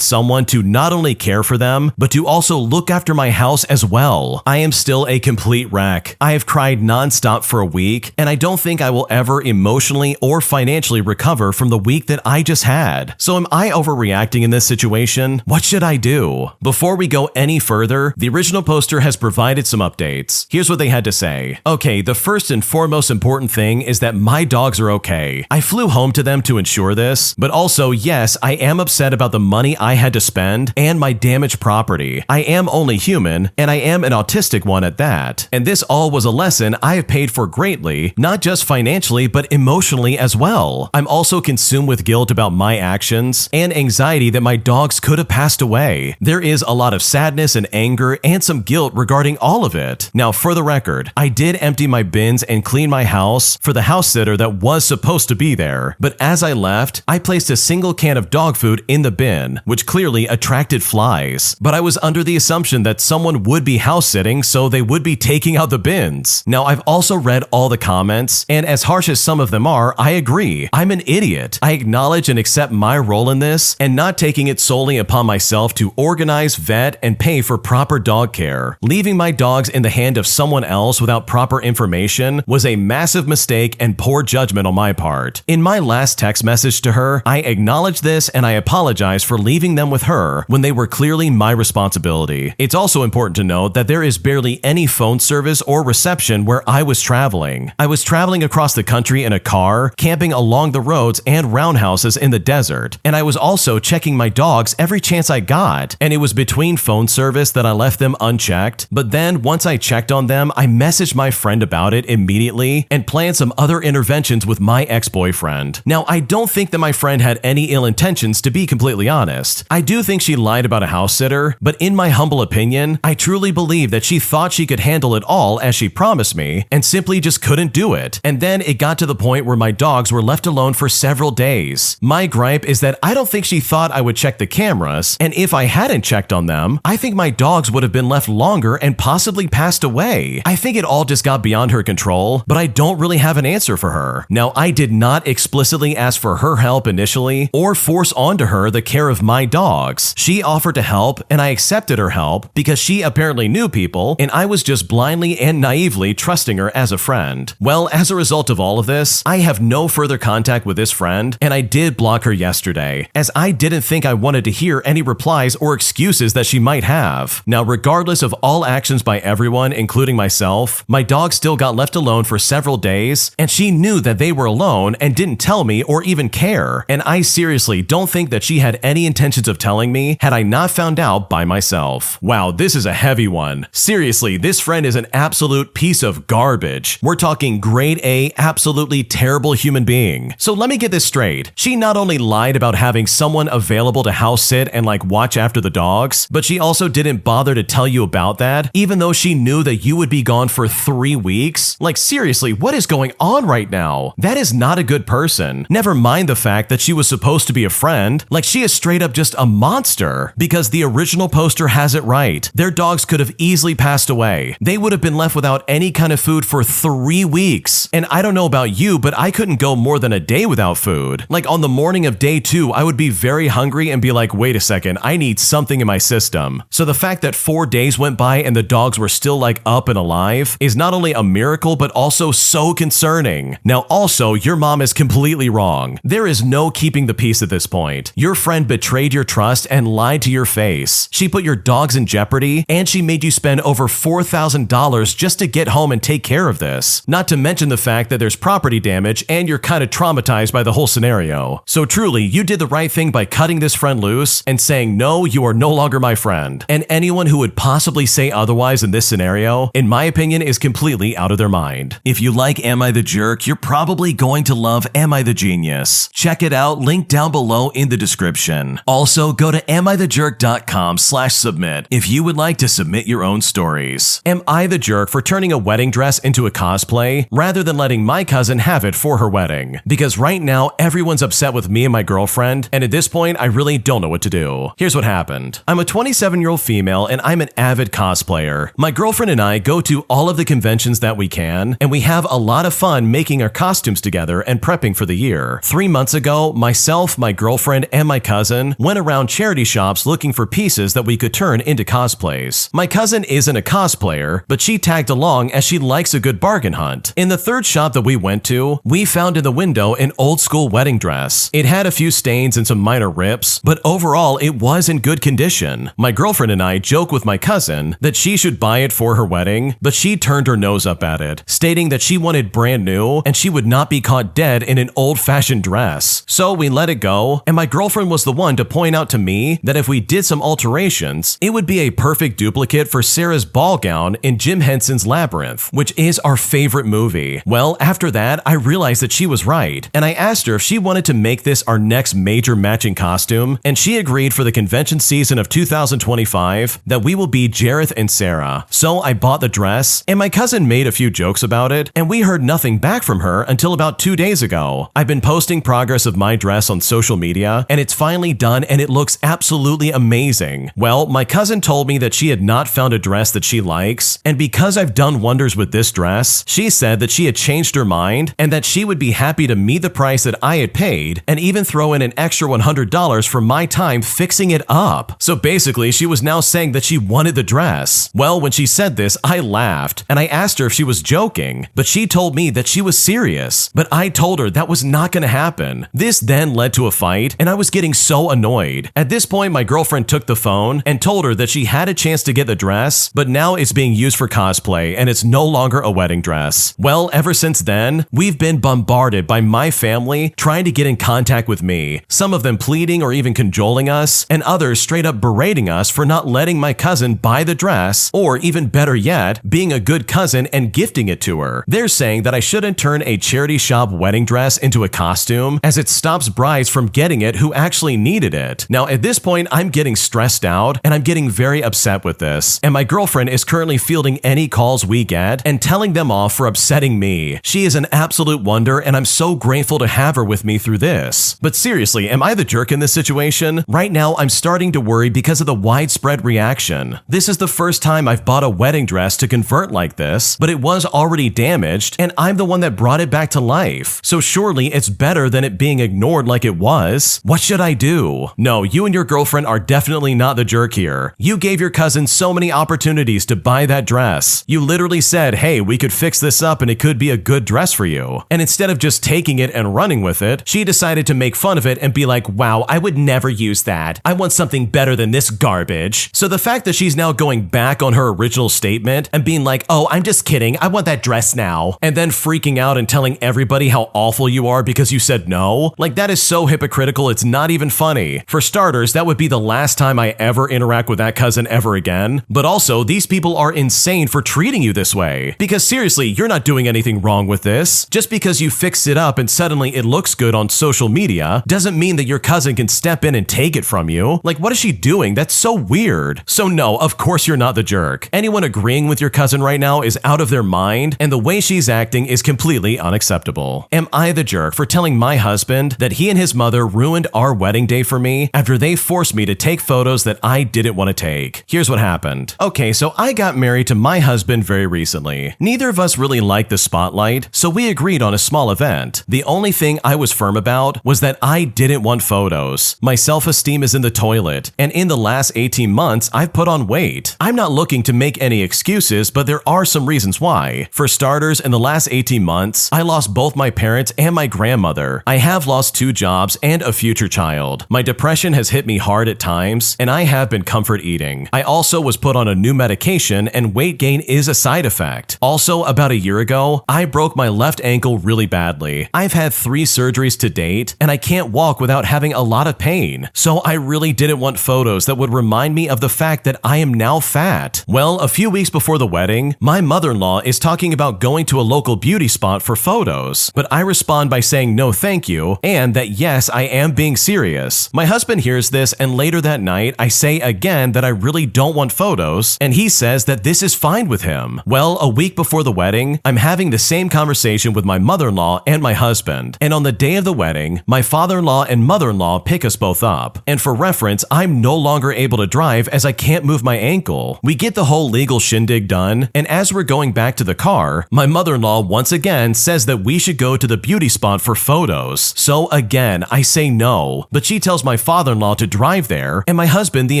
someone to not only care for them, but to also look after my house as well. I am still a complete wreck. I have cried nonstop for a week, and I don't think I will ever emotionally or financially recover from the week that I just had. So am I overreacting in this situation? What should I do? Before we go any further, the original poster has provided some updates. Here's what they had to say. Okay, the first and foremost important thing is that my dogs are okay. I flew home to them to ensure this, but also, yes, I am upset about the money I had to spend and my damaged property. I am only human, and I am an autistic one at that. And this all was a lesson I have paid for greatly, not just financially, but emotionally as well. I'm also consumed with guilt about my actions and anxiety that my dogs could have passed away. There is a lot of sadness and anger and some guilt regarding all of it. Now, for the record, I did empty my bins and clean my house for the house sitter that was supposed to be there, but as I left, I placed a single can of dog food in the bin, which clearly attracted flies. But I was under the assumption that someone would be house sitting, so they would be taking out the bins. Now, I've also read all the comments, and as harsh as some of them are, I agree. I'm an idiot. I acknowledge and accept my role in this, and not taking it solely upon myself to organize, vet, and pay for proper dog care. Leaving my dogs in the hand of someone else without proper information was a massive mistake and poor judgment on my part. In my last text message to her, I acknowledge this and I apologize for leaving them with her when they were clearly my responsibility. It's also important to note that there is barely any phone service or reception where I was traveling. I was traveling across the country in a car, camping along the roads and roundhouses in the desert, and I was also checking my dogs every chance I got, and it was between phone service that I left them unchecked, but then once I checked on them, I messaged my friend about it immediately and planned some other interventions with my ex-boyfriend. Now, I don't think that my friend had any ill intentions, to be completely honest. I do think she lied about a house sitter, but in my humble opinion, I truly believe that she thought she could handle it all as she promised me and simply just couldn't do it. And then it got to the point where my dogs were left alone for several days. My gripe is that I don't think she thought I would check the cameras, and if I hadn't checked on them, I think my dogs would have been left longer and possibly passed away. I think it all just got beyond her control, but I don't really have an answer for her. Now, I did not explicitly ask for her help initially or force onto her the care of my dogs. She offered to help, and I accepted her help because she apparently knew people, and I was just blindly and naively trusting her as a friend. Well, as a result of all of this, I have no further contact with this friend, and I did block her yesterday, as I didn't think I wanted to hear any replies or excuses that she might have. Now, regardless of all actions by everyone, including myself, my dog still got left alone for several days, and she knew that they were alone and didn't tell me or even care, and I seriously don't think that she had any intentions of telling me had I not found out by myself. Wow, this is a heavy one. Seriously, this friend is an absolute piece of garbage. We're talking grade A, absolutely terrible human being. So let me get this straight. She not only lied about having someone available to house sit and watch after the dogs, but she also didn't bother to tell you about that, even though she knew that you would be gone for 3 weeks. Seriously, what is going on right now? That is not a good person. Never mind the fact that she was supposed to be a friend. She is straight up just a monster. poster, because the original poster has it right. Their dogs could have easily passed away. They would have been left without any kind of food for 3 weeks. And I don't know about you, but I couldn't go more than a day without food. Like on the morning of day 2, I would be very hungry and be like, wait a second, I need something in my system. So the fact that 4 days went by and the dogs were still like up and alive is not only a miracle, but also so concerning. Now also, your mom is completely wrong. There is no keeping the peace at this point. Your friend betrayed your trust and lied to your face. She put your dogs in jeopardy, and she made you spend over $4,000 just to get home and take care of this. Not to mention the fact that there's property damage and you're kind of traumatized by the whole scenario. So truly, you did the right thing by cutting this friend loose and saying, no, you are no longer my friend. And anyone who would possibly say otherwise in this scenario, in my opinion, is completely out of their mind. If you like Am I the Jerk, you're probably going to love Am I the Genius. Check it out, link down below in the description. Also, go to amithejerk.com/submit if you would like to submit your own stories. Am I the jerk for turning a wedding dress into a cosplay rather than letting my cousin have it for her wedding? Because right now, everyone's upset with me and my girlfriend, and at this point, I really don't know what to do. Here's what happened. I'm a 27-year-old female, and I'm an avid cosplayer. My girlfriend and I go to all of the conventions that we can, and we have a lot of fun making our costumes together and prepping for the year. 3 months ago, myself, my girlfriend, and my cousin went around charity shops looking for pieces that we could turn into cosplays. My cousin isn't a cosplayer, but she tagged along as she likes a good bargain hunt. In the third shop that we went to, we found in the window an old school wedding dress. It had a few stains and some minor rips, but overall it was in good condition. My girlfriend and I joke with my cousin that she should buy it for her wedding, but she turned her nose up at it, stating that she wanted brand new and she would not be caught dead in an old-fashioned dress. So we let it go, and my girlfriend was the one to point out to me that if we did some alterations, it would be a perfect duplicate for Sarah's ball gown in Jim Henson's Labyrinth, which is our favorite movie. Well, after that, I realized that she was right, and I asked her if she wanted to make this our next major matching costume, and she agreed for the convention season of 2025 that we will be Jareth and Sarah. So I bought the dress, and my cousin made a few jokes about it, and we heard nothing back from her until about 2 days ago. I've been posting progress of my dress on social media, and it's finally done, and it looks absolutely amazing. Well, my cousin told me that she had not found a dress that she likes, and because I've done wonders with this dress, she said that she had changed her mind and that she would be happy to meet the price that I had paid and even throw in an extra $100 for my time fixing it up. So basically, she was now saying that she wanted the dress. Well, when she said this, I laughed, and I asked her if she was joking, but she told me that she was serious. But I told her that was not going to happen. This then led to a fight, and I was getting so annoyed. At this point, my girlfriend took the phone and told her that she had a chance to get the dress, but now it's being used for cosplay and it's no longer a wedding dress. Well, ever since then, we've been bombarded by my family trying to get in contact with me, some of them pleading or even cajoling us, and others straight up berating us for not letting my cousin buy the dress, or even better yet, being a good cousin and gifting it to her. They're saying that I shouldn't turn a charity shop wedding dress into a costume, as it stops brides from getting it who actually needed it. Now, at this point, I'm getting stressed out, and I'm getting very upset with this, and my girlfriend is currently fielding any calls we get and telling them off for upsetting me. She is an absolute wonder, and I'm so grateful to have her with me through this. But seriously, am I the jerk in this situation? Right now, I'm starting to worry because of the widespread reaction. This is the first time I've bought a wedding dress to convert like this, but it was already damaged, and I'm the one that brought it back to life. So surely it's better than it being ignored like it was. What should I do? No, you and your girlfriend are definitely not the jerk here. You gave your cousin so many opportunities to buy that dress. You literally said, hey, we could fix this up and it could be a good dress for you. And instead of just taking it and running with it, she decided to make fun of it and be like, wow, I would never use that. I want something better than this garbage. So the fact that she's now going back on her original statement and being like, oh, I'm just kidding, I want that dress now, and then freaking out and telling everybody how awful you are because you said no, like that is so hypocritical, it's not even funny. For starters, that would be the last time I ever interact with that cousin ever again, but also these people are insane for treating you this way. Because seriously, you're not doing anything wrong with this. Just because you fixed it up and suddenly it looks good on social media doesn't mean that your cousin can step in and take it from you. Like, what is she doing? That's so weird. So no, of course you're not the jerk. Anyone agreeing with your cousin right now is out of their mind, and the way she's acting is completely unacceptable. Am I the jerk for telling my husband that he and his mother ruined our wedding day for me after they force me to take photos that I didn't want to take. Here's what happened. Okay, so I got married to my husband very recently. Neither of us really liked the spotlight, so we agreed on a small event. The only thing I was firm about was that I didn't want photos. My self-esteem is in the toilet, and in the last 18 months, I've put on weight. I'm not looking to make any excuses, but there are some reasons why. For starters, in the last 18 months, I lost both my parents and my grandmother. I have lost 2 jobs and a future child. My depression has hit me hard at times, and I have been comfort eating. I also was put on a new medication, and weight gain is a side effect. Also, about a year ago, I broke my left ankle really badly. I've had 3 surgeries to date, and I can't walk without having a lot of pain. So I really didn't want photos that would remind me of the fact that I am now fat. Well, a few weeks before the wedding, my mother-in-law is talking about going to a local beauty spot for photos, but I respond by saying no thank you, and that yes, I am being serious. My husband hears this, and later that night, I say again that I really don't want photos, and he says that this is fine with him. Well, a week before the wedding, I'm having the same conversation with my mother-in-law and my husband, and on the day of the wedding, my father-in-law and mother-in-law pick us both up. And for reference, I'm no longer able to drive as I can't move my ankle. We get the whole legal shindig done, and as we're going back to the car, my mother-in-law once again says that we should go to the beauty spot for photos. So again, I say no, but she tells my father-in-law to drive there, and my husband the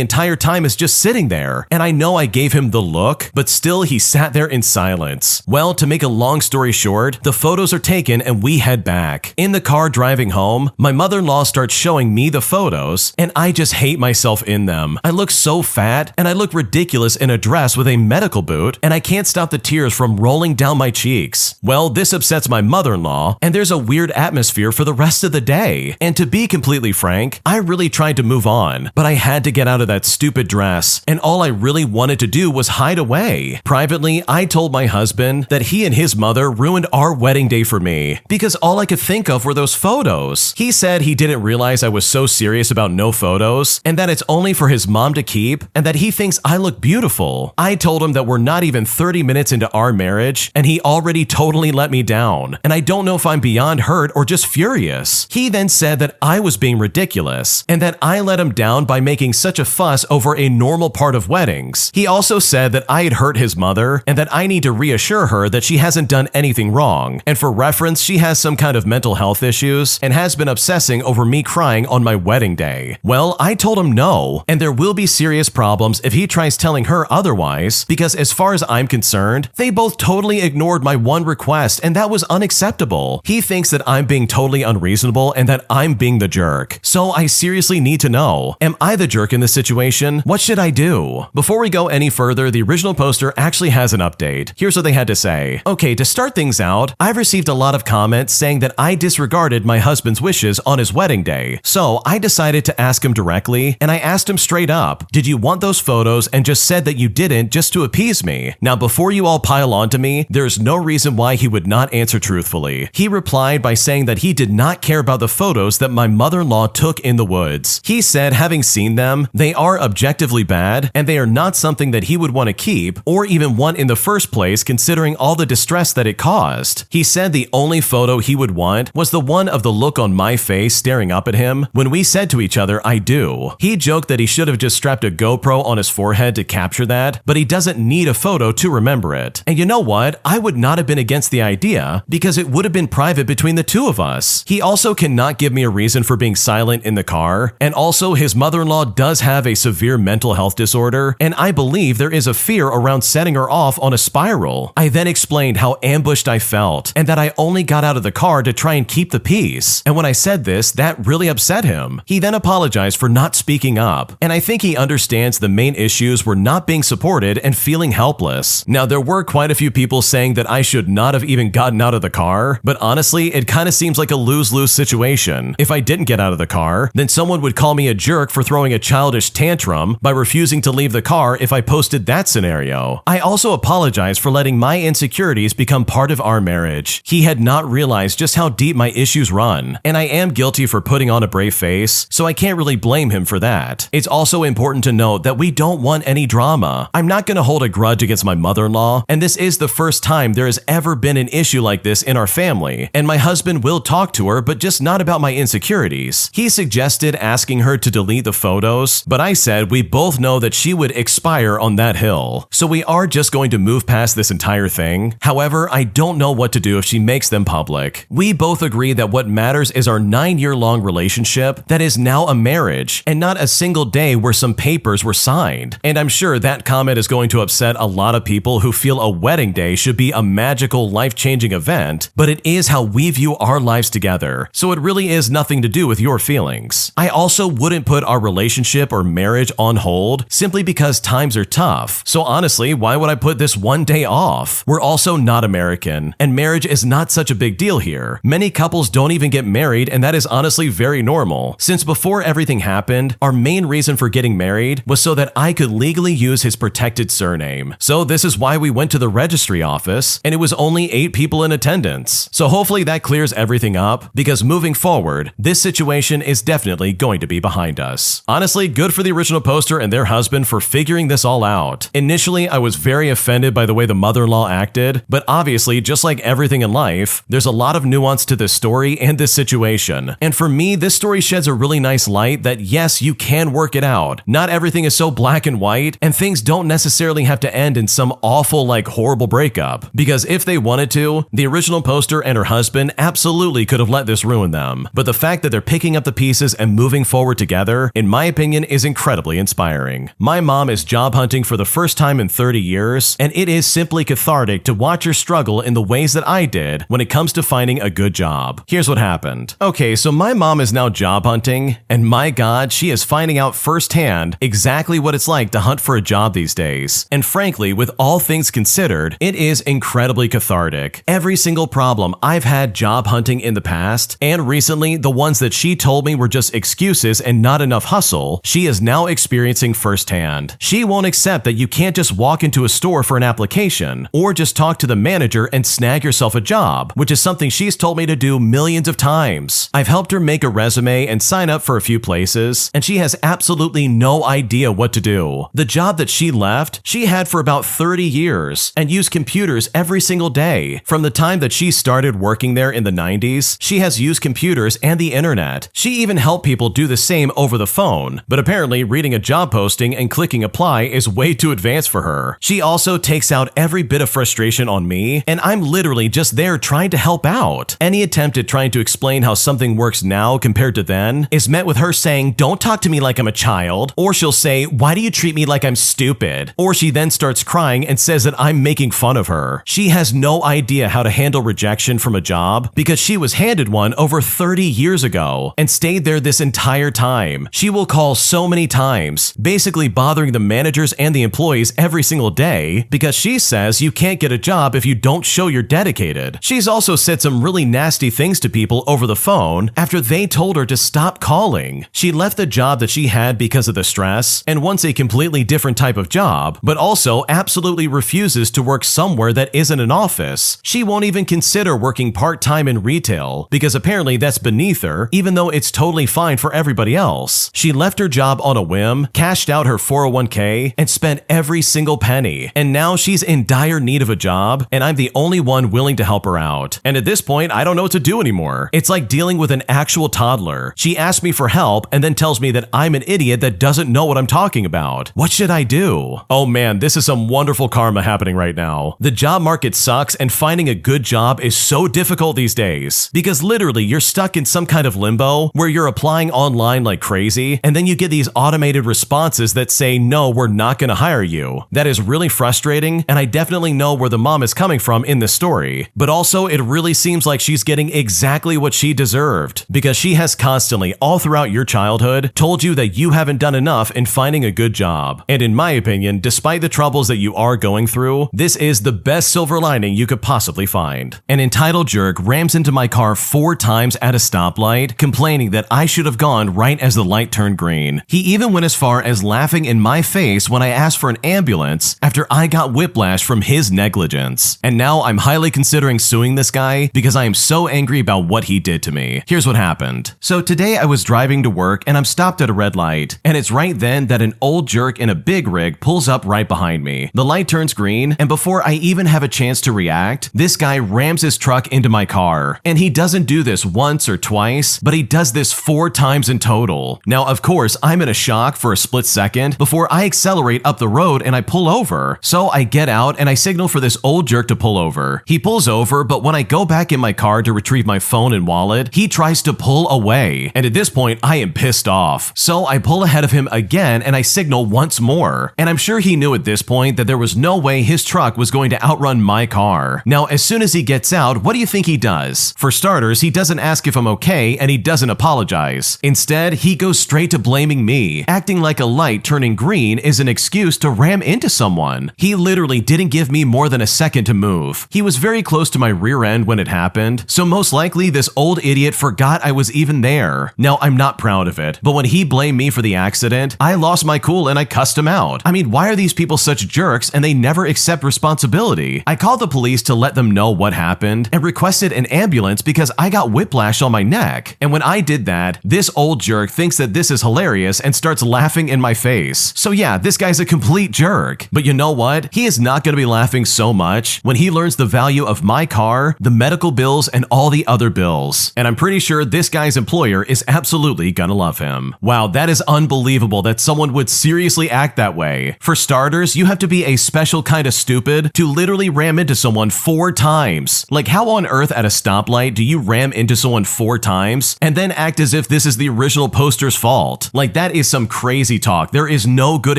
entire time is just sitting there, and I know I gave him the look, but still he sat there in silence. Well, to make a long story short, the photos are taken and we head back. In the car driving home, my mother-in-law starts showing me the photos, and I just hate myself in them. I look so fat, and I look ridiculous in a dress with a medical boot, and I can't stop the tears from rolling down my cheeks. Well, this upsets my mother-in-law, and there's a weird atmosphere for the rest of the day. And to be completely frank, I really tried to move on, but I had to get out of that stupid dress, and all I really wanted to do was hide away. Privately, I told my husband that he and his mother ruined our wedding day for me, because all I could think of were those photos. He said he didn't realize I was so serious about no photos, and that it's only for his mom to keep, and that he thinks I look beautiful. I told him that we're not even 30 minutes into our marriage, and he already totally let me down, and I don't know if I'm beyond hurt or just furious. He then said that I was being ridiculous, and that I let him down by making such a fuss over a normal part of weddings. He also said that I had hurt his mother, and that I need to reassure her that she hasn't done anything wrong, and for reference, she has some kind of mental health issues, and has been obsessing over me crying on my wedding day. Well, I told him no, and there will be serious problems if he tries telling her otherwise, because as far as I'm concerned, they both totally ignored my one request, and that was unacceptable. He thinks that I'm being totally unreasonable and that I'm being the jerk. So I seriously need to know, am I the jerk in this situation? What should I do? Before we go any further, the original poster actually has an update. Here's what they had to say. Okay, to start things out, I've received a lot of comments saying that I disregarded my husband's wishes on his wedding day. So I decided to ask him directly, and I asked him straight up, did you want those photos, and just said that you didn't just to appease me. Now, before you all pile on to me, there's no reason why he would not answer truthfully. He replied by saying that he did not care about the photos that my mother-in-law took in the woods. He said, having seen them, they are objectively bad, and they are not something that he would want to keep, or even want in the first place considering all the distress that it caused. He said the only photo he would want was the one of the look on my face staring up at him when we said to each other, I do. He joked that he should have just strapped a GoPro on his forehead to capture that, but he doesn't need a photo to remember it. And you know what? I would not have been against the idea, because it would have been private between the two of us. He also cannot give me a reason for being silent in the car, and also his mother-in-law does have a severe mental health disorder, and I believe there is a fear around setting her off on a spiral. I then explained how ambushed I felt, and that I only got out of the car to try and keep the peace. And when I said this, that really upset him. He then apologized for not speaking up, and I think he understands the main issues were not being supported and feeling helpless. Now, there were quite a few people saying that I should not have even gotten out of the car, but honestly, it kind of seems like a lose-lose situation. If I didn't get out of the car, then someone would call me a jerk for throwing a childish tantrum by refusing to leave the car if I posted that scenario. I also apologize for letting my insecurities become part of our marriage. He had not realized just how deep my issues run, and I am guilty for putting on a brave face, so I can't really blame him for that. It's also important to note that we don't want any drama. I'm not going to hold a grudge against my mother-in-law, and this is the first time there has ever been an issue like this in our family, and my husband will talk to her, but just not about my insecurities. He suggested asking her to delete the photos, but I said we both know that she would expire on that hill. So we are just going to move past this entire thing. However, I don't know what to do if she makes them public. We both agree that what matters is our 9-year-long relationship that is now a marriage and not a single day where some papers were signed. And I'm sure that comment is going to upset a lot of people who feel a wedding day should be a magical, life-changing event, but it is how we view our lives together, so it really is nothing to do with your feelings. I also wouldn't put our relationship or marriage on hold simply because times are tough, so honestly, why would I put this one day off? We're also not American, and marriage is not such a big deal here. Many couples don't even get married, and that is honestly very normal. Since before everything happened, our main reason for getting married was so that I could legally use his protected surname. So this is why we went to the registry office, and it was only 8 people in attendance. So hopefully that clears everything up, because moving forward, this situation is definitely going to be behind us. Honestly, good for the original poster and their husband for figuring this all out. Initially, I was very offended by the way the mother-in-law acted, but obviously, just like everything in life, there's a lot of nuance to this story and this situation. And for me, this story sheds a really nice light that yes, you can work it out. Not everything is so black and white, and things don't necessarily have to end in some awful, horrible breakup. Because if they wanted to, the original poster and her husband absolutely could have let this ruin them. But the fact that they're picking up the pieces and moving forward together, in my opinion, is incredibly inspiring. My mom is job hunting for the first time in 30 years, and it is simply cathartic to watch her struggle in the ways that I did when it comes to finding a good job. Here's what happened. Okay, so my mom is now job hunting, and my God, she is finding out firsthand exactly what it's like to hunt for a job these days. And frankly, with all things considered, it is incredibly cathartic. Every single problem I've had job hunting in the past, and recently the ones that she told me were just excuses and not enough hustle, she is now experiencing firsthand. She won't accept that you can't just walk into a store for an application, or just talk to the manager and snag yourself a job, which is something she's told me to do millions of times. I've helped her make a resume and sign up for a few places, and she has absolutely no idea what to do. The job that she left, she had for about 30 years, and used computers every single day. From the time that she started working there in the 90s, she has used computers and the internet. She even helped people do the same over the phone, but apparently reading a job posting and clicking apply is way too advanced for her. She also takes out every bit of frustration on me, and I'm literally just there trying to help out. Any attempt at trying to explain how something works now compared to then is met with her saying, "Don't talk to me like I'm a child," or she'll say, "Why do you treat me like I'm stupid?" Or she then starts crying and says that I'm making fun of her. She has no idea how to handle rejection from a job because she was handed one over 30 years ago and stayed there this entire time. She will call so many times, basically bothering the managers and the employees every single day because she says you can't get a job if you don't show you're dedicated. She's also said some really nasty things to people over the phone after they told her to stop calling. She left the job that she had because of the stress and wants a completely different type of job, but also absolutely refuses to work somewhere that isn't an office. She won't even consider working part-time in retail because apparently that's beneath her, even though it's totally fine for everybody else. She left her job on a whim, cashed out her 401k, and spent every single penny. And now she's in dire need of a job, and I'm the only one willing to help her out. And at this point, I don't know what to do anymore. It's like dealing with an actual toddler. She asks me for help and then tells me that I'm an idiot that doesn't know what I'm talking about. What should I do? Oh man, this is some wonderful karma happening right now. The job market sucks, and finding a good job is so difficult these days because literally you're stuck in some kind of limbo where you're applying online like crazy, and then you get these automated responses that say, "No, we're not going to hire you." That is really frustrating, and I definitely know where the mom is coming from in this story. But also, it really seems like she's getting exactly what she deserved because she has constantly, all throughout your childhood, told you that you haven't done enough in finding a good job. And in my opinion, despite the troubles that you are going through, this is the best silver lining you could possibly find. An entitled jerk rams into my car 4 times at a stoplight, complaining that I should have gone right as the light turned green. He even went as far as laughing in my face when I asked for an ambulance after I got whiplash from his negligence. And now I'm highly considering suing this guy because I am so angry about what he did to me. Here's what happened. So today I was driving to work and I'm stopped at a red light, and it's right then that an old jerk in a big rig pulls up right behind me. The light turns green, and before I even have a chance to react, this guy rams his truck into my car. And he doesn't do this once or twice, but he does this 4 times in total. total. Now, of course, I'm in a shock for a split second before I accelerate up the road and I pull over. So I get out and I signal for this old jerk to pull over. He pulls over, but when I go back in my car to retrieve my phone and wallet, he tries to pull away. And at this point, I am pissed off. So I pull ahead of him again and I signal once more. And I'm sure he knew at this point that there was no way his truck was going to outrun my car. Now, as soon as he gets out, what do you think he does? For starters, he doesn't ask if I'm okay and he doesn't apologize. Instead, he goes straight to blaming me, acting like a light turning green is an excuse to ram into someone. He literally didn't give me more than a second to move. He was very close to my rear end when it happened, so most likely this old idiot forgot I was even there. Now, I'm not proud of it, but when he blamed me for the accident, I lost my cool and I cussed him out. I mean, why are these people such jerks and they never accept responsibility? I called the police to let them know what happened and requested an ambulance because I got whiplash on my neck. And when I did that, this old jerk thinks that this is hilarious and starts laughing in my face. So yeah, this guy's a complete jerk. But you know what? He is not going to be laughing so much when he learns the value of my car, the medical bills, and all the other bills. And I'm pretty sure this guy's employer is absolutely gonna love him. Wow, that is unbelievable that someone would seriously act that way. For starters, you have to be a special kind of stupid to literally ram into someone 4 times. Like, how on earth at a stoplight do you ram into someone 4 times and then act as if this is the original poster's fault? Like, that is some crazy talk. There is no good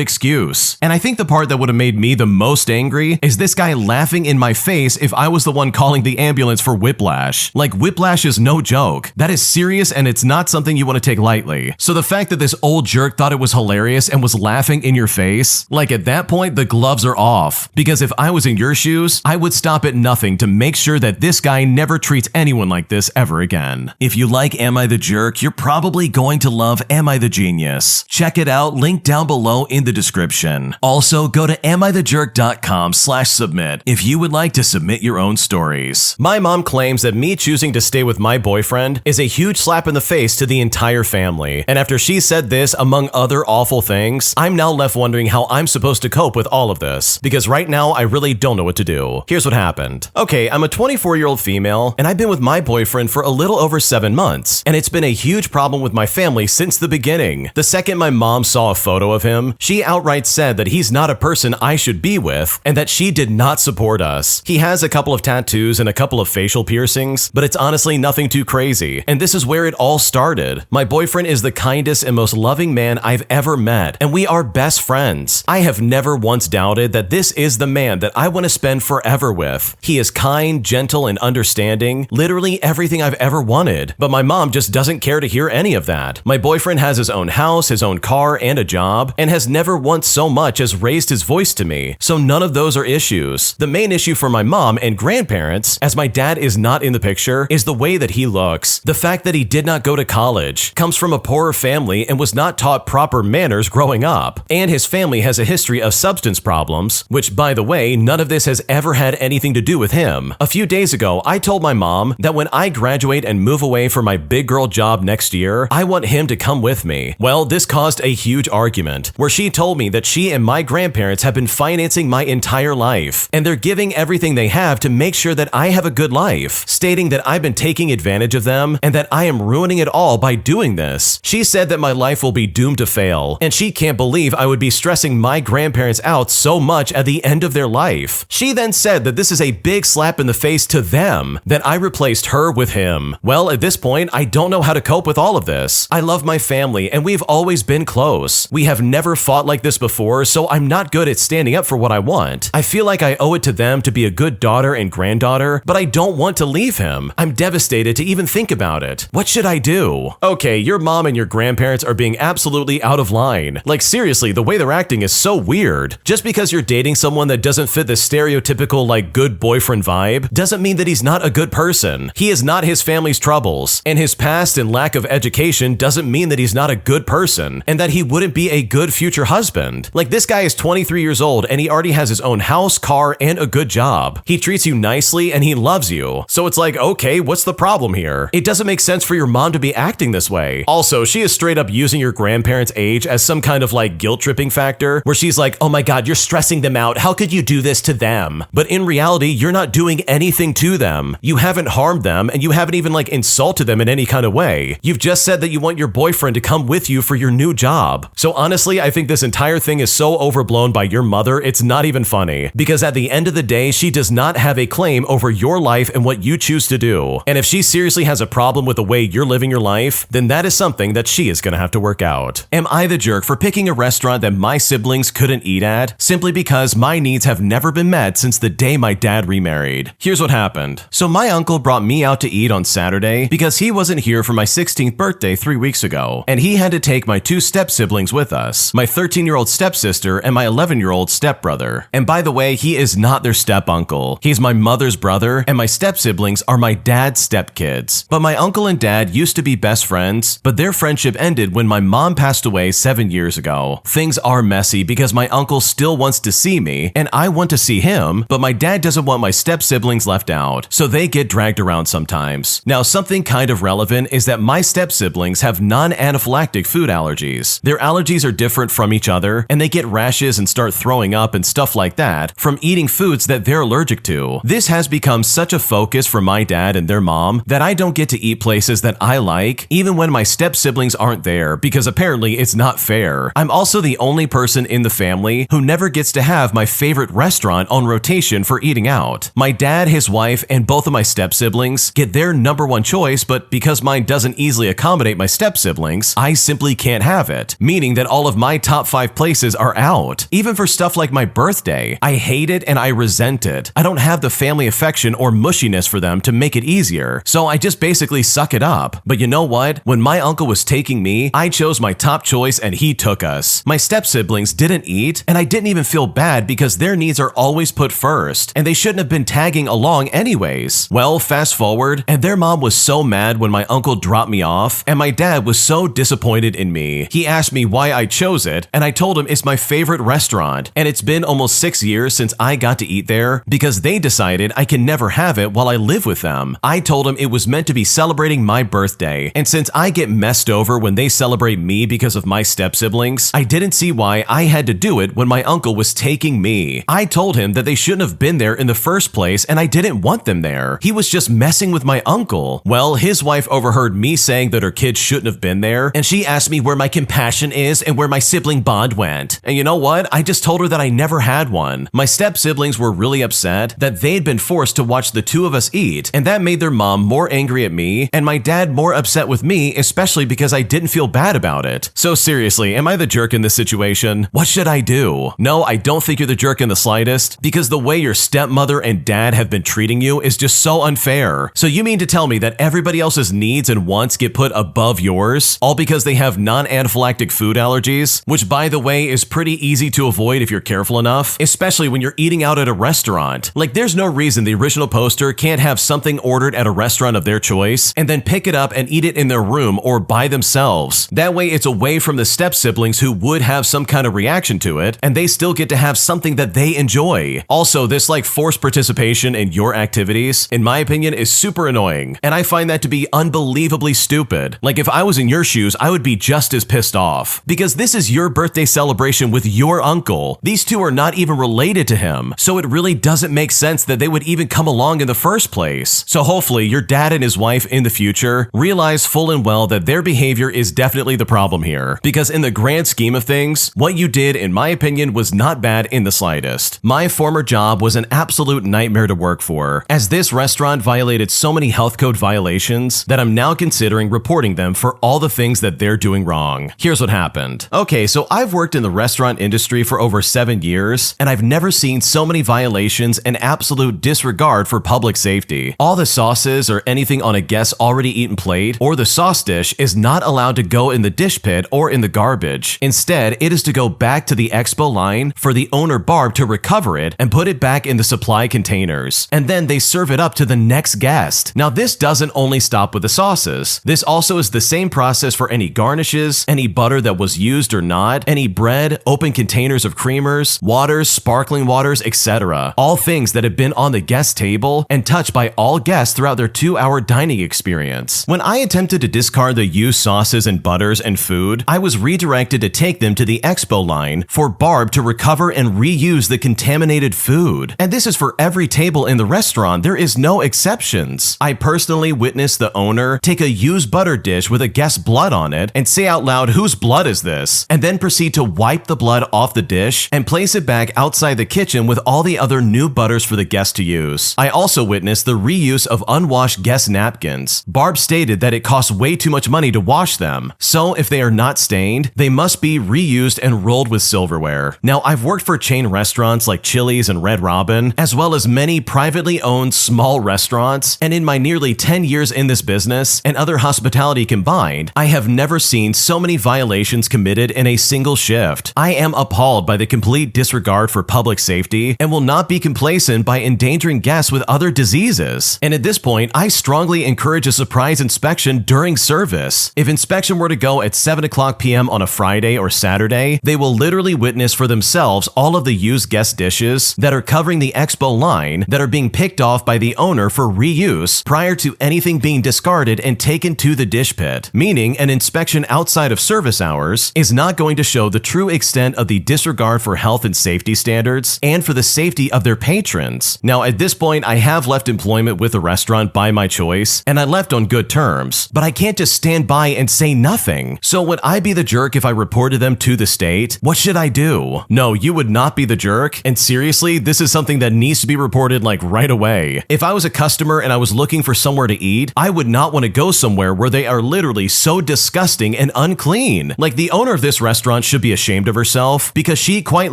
excuse. And I think the part that would have made me the most angry is this guy laughing in my face if I was the one calling the ambulance for whiplash. Like, whiplash is no joke. That is serious and it's not something you want to take lightly. So the fact that this old jerk thought it was hilarious and was laughing in your face, like, at that point, the gloves are off. Because if I was in your shoes, I would stop at nothing to make sure that this guy never treats anyone like this ever again. If you like Am I the Jerk, you're probably going to love Am I the Genius. Check it out, link down below in the description. Also, go to amithejerk.com/submit if you would like to submit your own stories. My mom claims that me choosing to stay with my boyfriend is a huge slap in the face to the entire family. And after she said this, among other awful things, I'm now left wondering how I'm supposed to cope with all of this. Because right now, I really don't know what to do. Here's what happened. Okay, I'm a 24-year-old female, and I've been with my boyfriend for a little over 7 months. And it's been a huge problem with my family since the beginning. The second my mom saw a photo of him, she outright said that he's not a person I should be with, and that she did not support us. He has a couple of tattoos and a couple of facial piercings, but it's honestly nothing too crazy. And this is where it all started. My boyfriend is the kindest and most loving man I've ever met, and we are best friends. I have never once doubted that this is the man that I want to spend forever with. He is kind, gentle, and understanding, literally everything I've ever wanted. But my mom just doesn't care to hear any of that. My boyfriend has his own house, his own car, and a job, and has never once so much as raised his voice to me, so none of those are issues. The main issue for my mom and grandparents, as my dad is not in the picture, is the way that he looks. The fact that he did not go to college, comes from a poorer family, and was not taught proper manners growing up. And his family has a history of substance problems, which, by the way, none of this has ever had anything to do with him. A few days ago, I told my mom that when I graduate and move away for my big girl job next year, I want him to come with me. Well, this caused a huge argument, where she told me that she and my grandparents have been financing my entire life, and they're giving everything they have to make sure that I have a good life, stating that I've been taking advantage of them and that I am ruining it all by doing this. She said that my life will be doomed to fail, and she can't believe I would be stressing my grandparents out so much at the end of their life. She then said that this is a big slap in the face to them, that I replaced her with him. Well, at this point, I don't know how to cope with all of this. I love my family, and we've always been close. We have never fought like this before, so I'm not good at standing up for what I want. I feel like I owe it to them to be a good daughter and granddaughter, but I don't want to leave him. I'm devastated to even think about it. What should I do? Okay, your mom and your grandparents are being absolutely out of line. Like, seriously, the way they're acting is so weird. Just because you're dating someone that doesn't fit the stereotypical, like, good boyfriend vibe, doesn't mean that he's not a good person. He is not his family's troubles, and his past and lack of education doesn't mean that he's not a good person, and that he wouldn't be a good future husband. Like, this guy is 23 years old, and he already has his own house, car, and a good job. He treats you nicely, and he loves you. So it's like, okay, what's the problem here? It doesn't make sense for your mom to be acting this way. Also, she is straight up using your grandparents' age as some kind of, like, guilt-tripping factor, where she's like, oh my god, you're stressing them out. How could you do this to them? But in reality, you're not doing anything to them. You haven't harmed them, and you haven't even, like, insulted them in any kind of way. You've just said that you want want your boyfriend to come with you for your new job. So honestly, I think this entire thing is so overblown by your mother, it's not even funny. Because at the end of the day, she does not have a claim over your life and what you choose to do. And if she seriously has a problem with the way you're living your life, then that is something that she is gonna have to work out. Am I the jerk for picking a restaurant that my siblings couldn't eat at, simply because my needs have never been met since the day my dad remarried? Here's what happened. So my uncle brought me out to eat on Saturday because he wasn't here for my 16th birthday 3 weeks ago, and he had to take my 2 step-siblings with us, my 13-year-old stepsister and my 11-year-old stepbrother. And by the way, he is not their step-uncle. He's my mother's brother, and my step-siblings are my dad's step-kids. But my uncle and dad used to be best friends, but their friendship ended when my mom passed away 7 years ago. Things are messy because my uncle still wants to see me, and I want to see him, but my dad doesn't want my step-siblings left out, so they get dragged around sometimes. Now, something kind of relevant is that my step-siblings have non-anaphylactic food allergies. Their allergies are different from each other, and they get rashes and start throwing up and stuff like that from eating foods that they're allergic to. This has become such a focus for my dad and their mom that I don't get to eat places that I like, even when my step-siblings aren't there, because apparently it's not fair. I'm also the only person in the family who never gets to have my favorite restaurant on rotation for eating out. My dad, his wife, and both of my step-siblings get their #1 choice, but because mine doesn't easily accommodate my step-siblings, I simply can't have it, meaning that all of my top 5 places are out. Even for stuff like my birthday, I hate it and I resent it. I don't have the family affection or mushiness for them to make it easier, so I just basically suck it up. But you know what? When my uncle was taking me, I chose my top choice and he took us. My step-siblings didn't eat, and I didn't even feel bad because their needs are always put first, and they shouldn't have been tagging along anyways. Well, fast forward, and their mom was so mad when my uncle dropped me off, and my dad was so disappointed in me. He asked me why I chose it, and I told him it's my favorite restaurant, and it's been almost 6 years since I got to eat there because they decided I can never have it while I live with them. I told him it was meant to be celebrating my birthday, and since I get messed over when they celebrate me because of my step-siblings, I didn't see why I had to do it when my uncle was taking me. I told him that they shouldn't have been there in the first place, and I didn't want them there. He was just messing with my uncle. Well, his wife overheard me saying that her kids shouldn't have been there, and she asked me where my compassion is and where my sibling bond went. And you know what? I just told her that I never had one. My step-siblings were really upset that they'd been forced to watch the 2 of us eat, and that made their mom more angry at me, and my dad more upset with me, especially because I didn't feel bad about it. So seriously, am I the jerk in this situation? What should I do? No, I don't think you're the jerk in the slightest, because the way your stepmother and dad have been treating you is just so unfair. So you mean to tell me that everybody else's needs and wants get put above yours, all because they have non-anaphylactic food allergies, which by the way is pretty easy to avoid if you're careful enough, especially when you're eating out at a restaurant. Like, there's no reason the original poster can't have something ordered at a restaurant of their choice and then pick it up and eat it in their room or by themselves. That way it's away from the step-siblings who would have some kind of reaction to it, and they still get to have something that they enjoy. Also, this like forced participation in your activities, in my opinion, is super annoying, and I find that to be unbelievably stupid. Like, if I was in your shoes, I would be just as pissed off. Because this is your birthday celebration with your uncle. These 2 are not even related to him, so it really doesn't make sense that they would even come along in the first place. So hopefully your dad and his wife in the future realize full and well that their behavior is definitely the problem here. Because in the grand scheme of things, what you did, in my opinion, was not bad in the slightest. My former job was an absolute nightmare to work for, as this restaurant violated so many health code violations that I'm now considering reporting them for all the things that they're doing wrong. Here's what happened. Okay, so I've worked in the restaurant industry for over 7 years, and I've never seen so many violations and absolute disregard for public safety. All the sauces or anything on a guest's already eaten plate or the sauce dish is not allowed to go in the dish pit or in the garbage. Instead, it is to go back to the expo line for the owner Barb to recover it and put it back in the supply containers, and then they serve it up to the next guest. Now, this doesn't only stop with the sauces. This also is the same process for any garnishes, any butter that was used or not, any bread, open containers of creamers, waters, sparkling waters, etc. All things that have been on the guest table and touched by all guests throughout their 2-hour dining experience. When I attempted to discard the used sauces and butters and food, I was redirected to take them to the expo line for Barb to recover and reuse the contaminated food. And this is for every table in the restaurant. There is no exceptions. I personally witnessed the owner take a used butter dish with with a guest's blood on it and say out loud, "Whose blood is this?" and then proceed to wipe the blood off the dish and place it back outside the kitchen with all the other new butters for the guest to use. I also witnessed the reuse of unwashed guest napkins. Barb stated that it costs way too much money to wash them, so if they are not stained, they must be reused and rolled with silverware. Now, I've worked for chain restaurants like Chili's and Red Robin, as well as many privately owned small restaurants, and in my nearly 10 years in this business and other hospitality combined, I have never seen so many violations committed in a single shift. I am appalled by the complete disregard for public safety and will not be complacent by endangering guests with other diseases. And at this point, I strongly encourage a surprise inspection during service. If inspection were to go at 7 o'clock p.m. on a Friday or Saturday, they will literally witness for themselves all of the used guest dishes that are covering the expo line that are being picked off by the owner for reuse prior to anything being discarded and taken to the dish pit, meaning an inspection outside of service hours is not going to show the true extent of the disregard for health and safety standards and for the safety of their patrons. Now, at this point, I have left employment with the restaurant by my choice, and I left on good terms, but I can't just stand by and say nothing. So would I be the jerk if I reported them to the state? What should I do? No, you would not be the jerk, and seriously, this is something that needs to be reported like right away. If I was a customer and I was looking for somewhere to eat, I would not want to go somewhere where they are literally so disgusting and unclean. Like, the owner of this restaurant should be ashamed of herself because she quite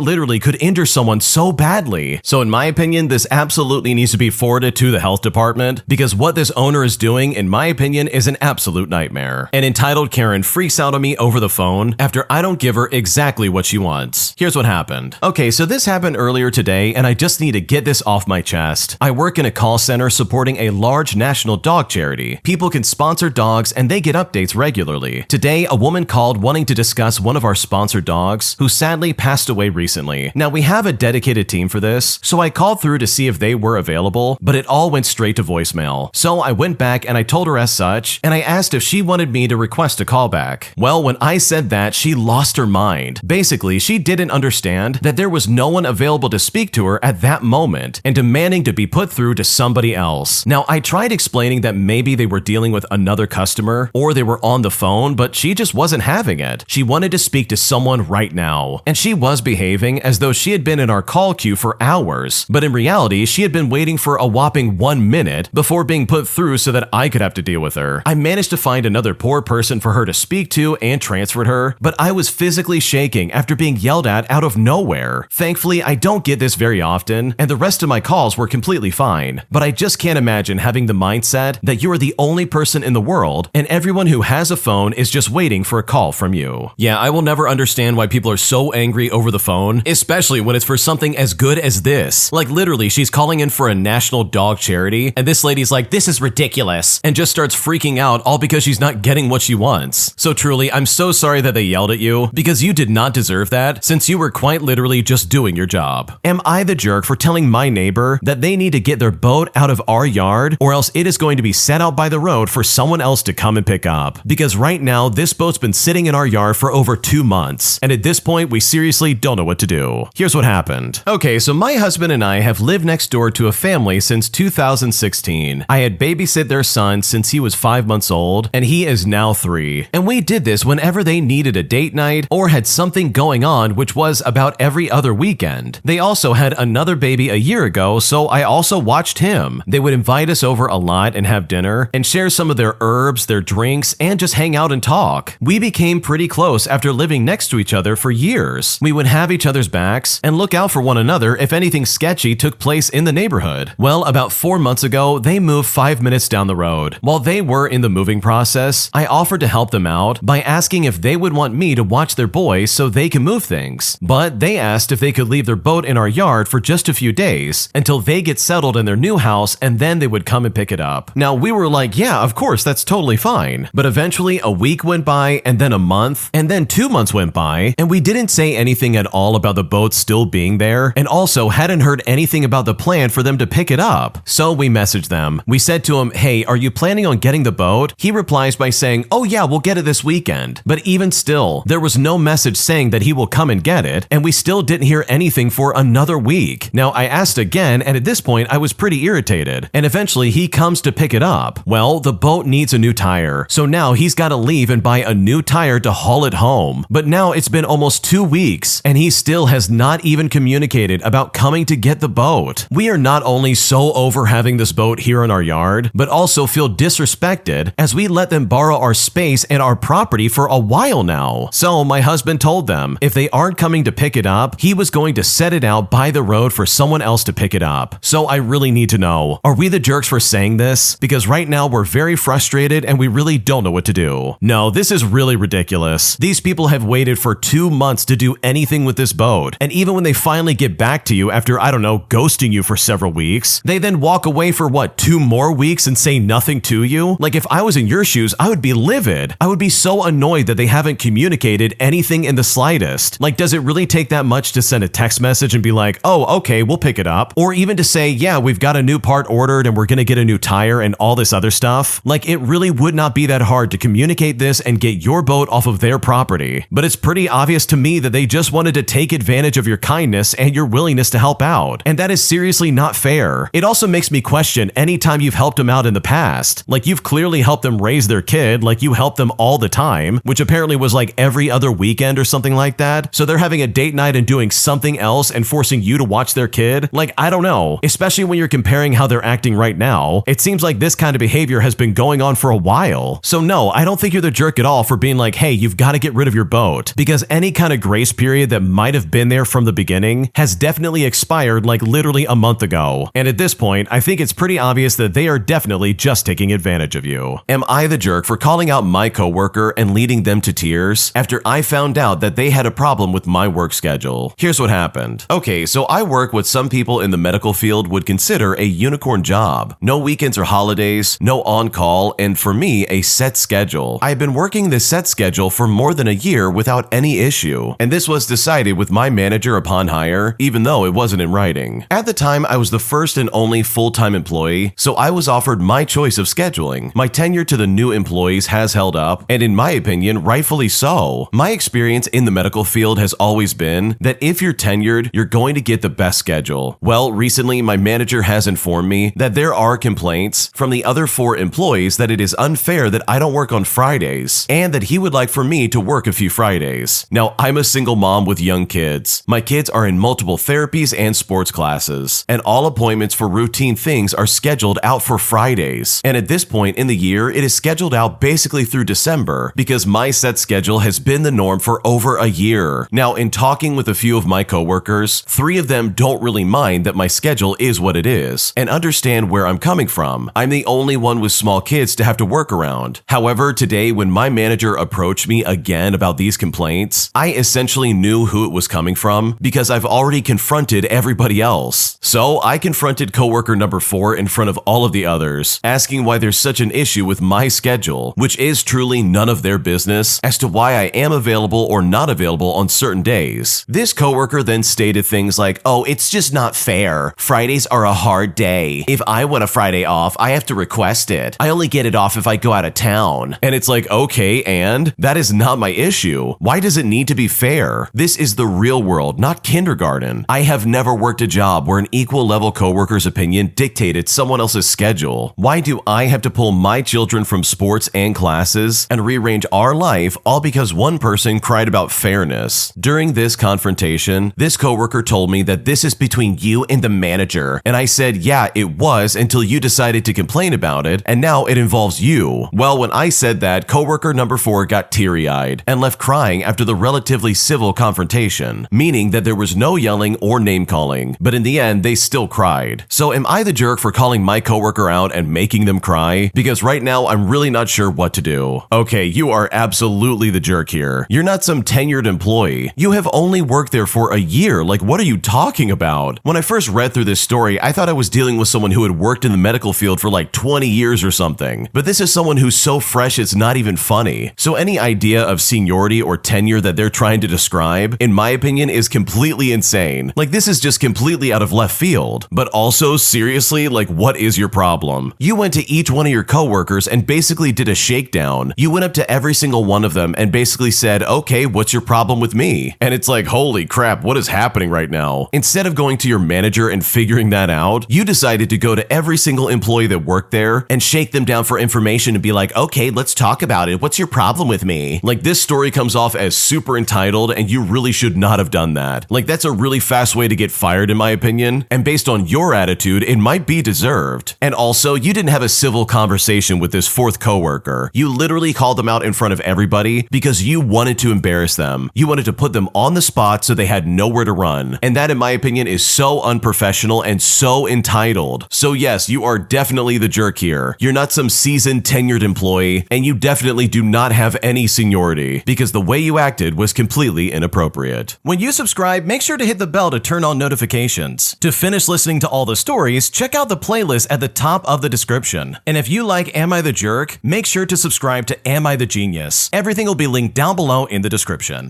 literally could injure someone so badly. So in my opinion, this absolutely needs to be forwarded to the health department because what this owner is doing, in my opinion, is an absolute nightmare. An entitled Karen freaks out on me over the phone after I don't give her exactly what she wants. Here's what happened. Okay, so this happened earlier today and I just need to get this off my chest. I work in a call center supporting a large national dog charity. People can sponsor dogs and they get updates regularly. Today, a woman called wanting to discuss one of our sponsored dogs who sadly passed away recently. Now, we have a dedicated team for this, so I called through to see if they were available, but it all went straight to voicemail. So I went back and I told her as such, and I asked if she wanted me to request a callback. Well, when I said that, she lost her mind. Basically, she didn't understand that there was no one available to speak to her at that moment and demanding to be put through to somebody else. Now, I tried explaining that maybe they were dealing with another customer or they were on the phone, but she just wasn't having it. She wanted to speak to someone right now, and she was behaving as though she had been in our call queue for hours, but in reality, she had been waiting for a whopping 1 minute before being put through so that I could have to deal with her. I managed to find another poor person for her to speak to and transferred her, but I was physically shaking after being yelled at out of nowhere. Thankfully, I don't get this very often, and the rest of my calls were completely fine, but I just can't imagine having the mindset that you are the only person in the world and everyone who has a phone is just waiting for a call from you. Yeah, I will never understand why people are so angry over the phone, especially when it's for something as good as this. Like, literally, she's calling in for a national dog charity, and this lady's like, "This is ridiculous," and just starts freaking out all because she's not getting what she wants. So truly, I'm so sorry that they yelled at you, because you did not deserve that, since you were quite literally just doing your job. Am I the jerk for telling my neighbor that they need to get their boat out of our yard, or else it is going to be set out by the road for someone else to come and pick up? Because right now, this boat's been sitting in our yard for over 2 months, and at this point, we seriously don't know what to do. Here's what happened. Okay, so my husband and I have lived next door to a family since 2016. I had babysit their son since he was 5 months old, and he is now 3. And we did this whenever they needed a date night or had something going on, which was about every other weekend. They also had another baby a year ago, so I also watched him. They would invite us over a lot and have dinner and share some of their herbs, their drinks, and just hang out and talk. We became pretty close after living next to each other for years. We would have each other's backs and look out for one another if anything sketchy took place in the neighborhood. Well, about 4 months ago, they moved 5 minutes down the road. While they were in the moving process, I offered to help them out by asking if they would want me to watch their boy so they can move things. But they asked if they could leave their boat in our yard for just a few days until they get settled in their new house, and then they would come and pick it up. Now, we were like, yeah, of course, that's totally fine. But eventually a week went by, and then a month, and then 2 months went by, and we didn't say anything at all about the boat still being there, and also hadn't heard anything about the plan for them to pick it up. So we messaged them. We said to him, "Hey, are you planning on getting the boat?" He replies by saying, "Oh yeah, we'll get it this weekend." But even still, there was no message saying that he will come and get it, and we still didn't hear anything for another week. Now, I asked again, and at this point, I was pretty irritated, and eventually he comes to pick it up. Well, the boat needs a new tire, so So now he's got to leave and buy a new tire to haul it home. But now it's been almost 2 weeks and he still has not even communicated about coming to get the boat. We are not only so over having this boat here in our yard, but also feel disrespected as we let them borrow our space and our property for a while now. So my husband told them if they aren't coming to pick it up, he was going to set it out by the road for someone else to pick it up. So I really need to know, are we the jerks for saying this? Because right now we're very frustrated and we really don't know what to do. No, this is really ridiculous. These people have waited for 2 months to do anything with this boat. And even when they finally get back to you after, I don't know, ghosting you for several weeks, they then walk away for what, 2 more weeks and say nothing to you? Like if I was in your shoes, I would be livid. I would be so annoyed that they haven't communicated anything in the slightest. Like, does it really take that much to send a text message and be like, oh, okay, we'll pick it up? Or even to say, yeah, we've got a new part ordered and we're gonna get a new tire and all this other stuff? Like, it really would not be that hard to communicate this and get your boat off of their property. But it's pretty obvious to me that they just wanted to take advantage of your kindness and your willingness to help out. And that is seriously not fair. It also makes me question any time you've helped them out in the past. Like, you've clearly helped them raise their kid, like you help them all the time, which apparently was like every other weekend or something like that. So they're having a date night and doing something else and forcing you to watch their kid? Like, I don't know. Especially when you're comparing how they're acting right now, it seems like this kind of behavior has been going on for a while. So no, I don't think you're the jerk at all for being like, hey, you've got to get rid of your boat. Because any kind of grace period that might have been there from the beginning has definitely expired like literally a month ago. And at this point, I think it's pretty obvious that they are definitely just taking advantage of you. Am I the jerk for calling out my coworker and leading them to tears after I found out that they had a problem with my work schedule? Here's what happened. Okay, so I work what some people in the medical field would consider a unicorn job. No weekends or holidays, no on-call, and for me, a set schedule. I've been working this set schedule for more than a year without any issue, and this was decided with my manager upon hire, even though it wasn't in writing. At the time, I was the first and only full-time employee, so I was offered my choice of scheduling. My tenure to the new employees has held up, and in my opinion, rightfully so. My experience in the medical field has always been that if you're tenured, you're going to get the best schedule. Well, recently, my manager has informed me that there are complaints from the other 4 employees that it is unfair that I don't work on Fridays, and that he would like for me to work a few Fridays. Now, I'm a single mom with young kids. My kids are in multiple therapies and sports classes, and all appointments for routine things are scheduled out for Fridays. And at this point in the year, it is scheduled out basically through December because my set schedule has been the norm for over a year. Now, in talking with a few of my coworkers, 3 of them don't really mind that my schedule is what it is and understand where I'm coming from. I'm the only one with small kids to have to work around. However, today when my manager approached me again about these complaints, I essentially knew who it was coming from because I've already confronted everybody else. So I confronted coworker number 4 in front of all of the others, asking why there's such an issue with my schedule, which is truly none of their business, as to why I am available or not available on certain days. This coworker then stated things like, oh, it's just not fair. Fridays are a hard day. If I want a Friday off, I have to request it. I only get it off if I go out of town. And it's like, okay, and that is not my issue. Why does it need to be fair? This is the real world, not kindergarten. I have never worked a job where an equal level coworker's opinion dictated someone else's schedule. Why do I have to pull my children from sports and classes and rearrange our life all because one person cried about fairness? During this confrontation, this coworker told me that this is between you and the manager. And I said, yeah, it was until you decided to complain about it, and now it involves you. Well, when I said that, coworker number 4 got teary-eyed and left crying after the relatively civil confrontation, meaning that there was no yelling or name-calling, but in the end, they still cried. So am I the jerk for calling my coworker out and making them cry? Because right now, I'm really not sure what to do. Okay, you are absolutely the jerk here. You're not some tenured employee. You have only worked there for a year. Like, what are you talking about? When I first read through this story, I thought I was dealing with someone who had worked in the medical field for like 20 years or something. But this is someone who's so fresh it's not even funny. So any idea of seniority or tenure that they're trying to describe, in my opinion, is completely insane. Like, this is just completely out of left field. But also, seriously, like, what is your problem? You went to each one of your coworkers and basically did a shakedown. You went up to every single one of them and basically said, okay, what's your problem with me? And it's like, holy crap, what is happening right now? Instead of going to your manager and figuring that out, you decided to go to every single employee that worked there and shake them down for information and be like, like, okay, let's talk about it. What's your problem with me? Like, this story comes off as super entitled, and you really should not have done that. Like, that's a really fast way to get fired, in my opinion, and based on your attitude, it might be deserved. And also, you didn't have a civil conversation with this fourth coworker. You literally called them out in front of everybody because you wanted to embarrass them. You wanted to put them on the spot so they had nowhere to run. And that, in my opinion, is so unprofessional and so entitled. So yes, you are definitely the jerk here. You're not some seasoned, tenured employee, and you definitely do not have any seniority because the way you acted was completely inappropriate. When you subscribe, make sure to hit the bell to turn on notifications. To finish listening to all the stories, check out the playlist at the top of the description. And if you like Am I the Jerk, make sure to subscribe to Am I the Genius. Everything will be linked down below in the description.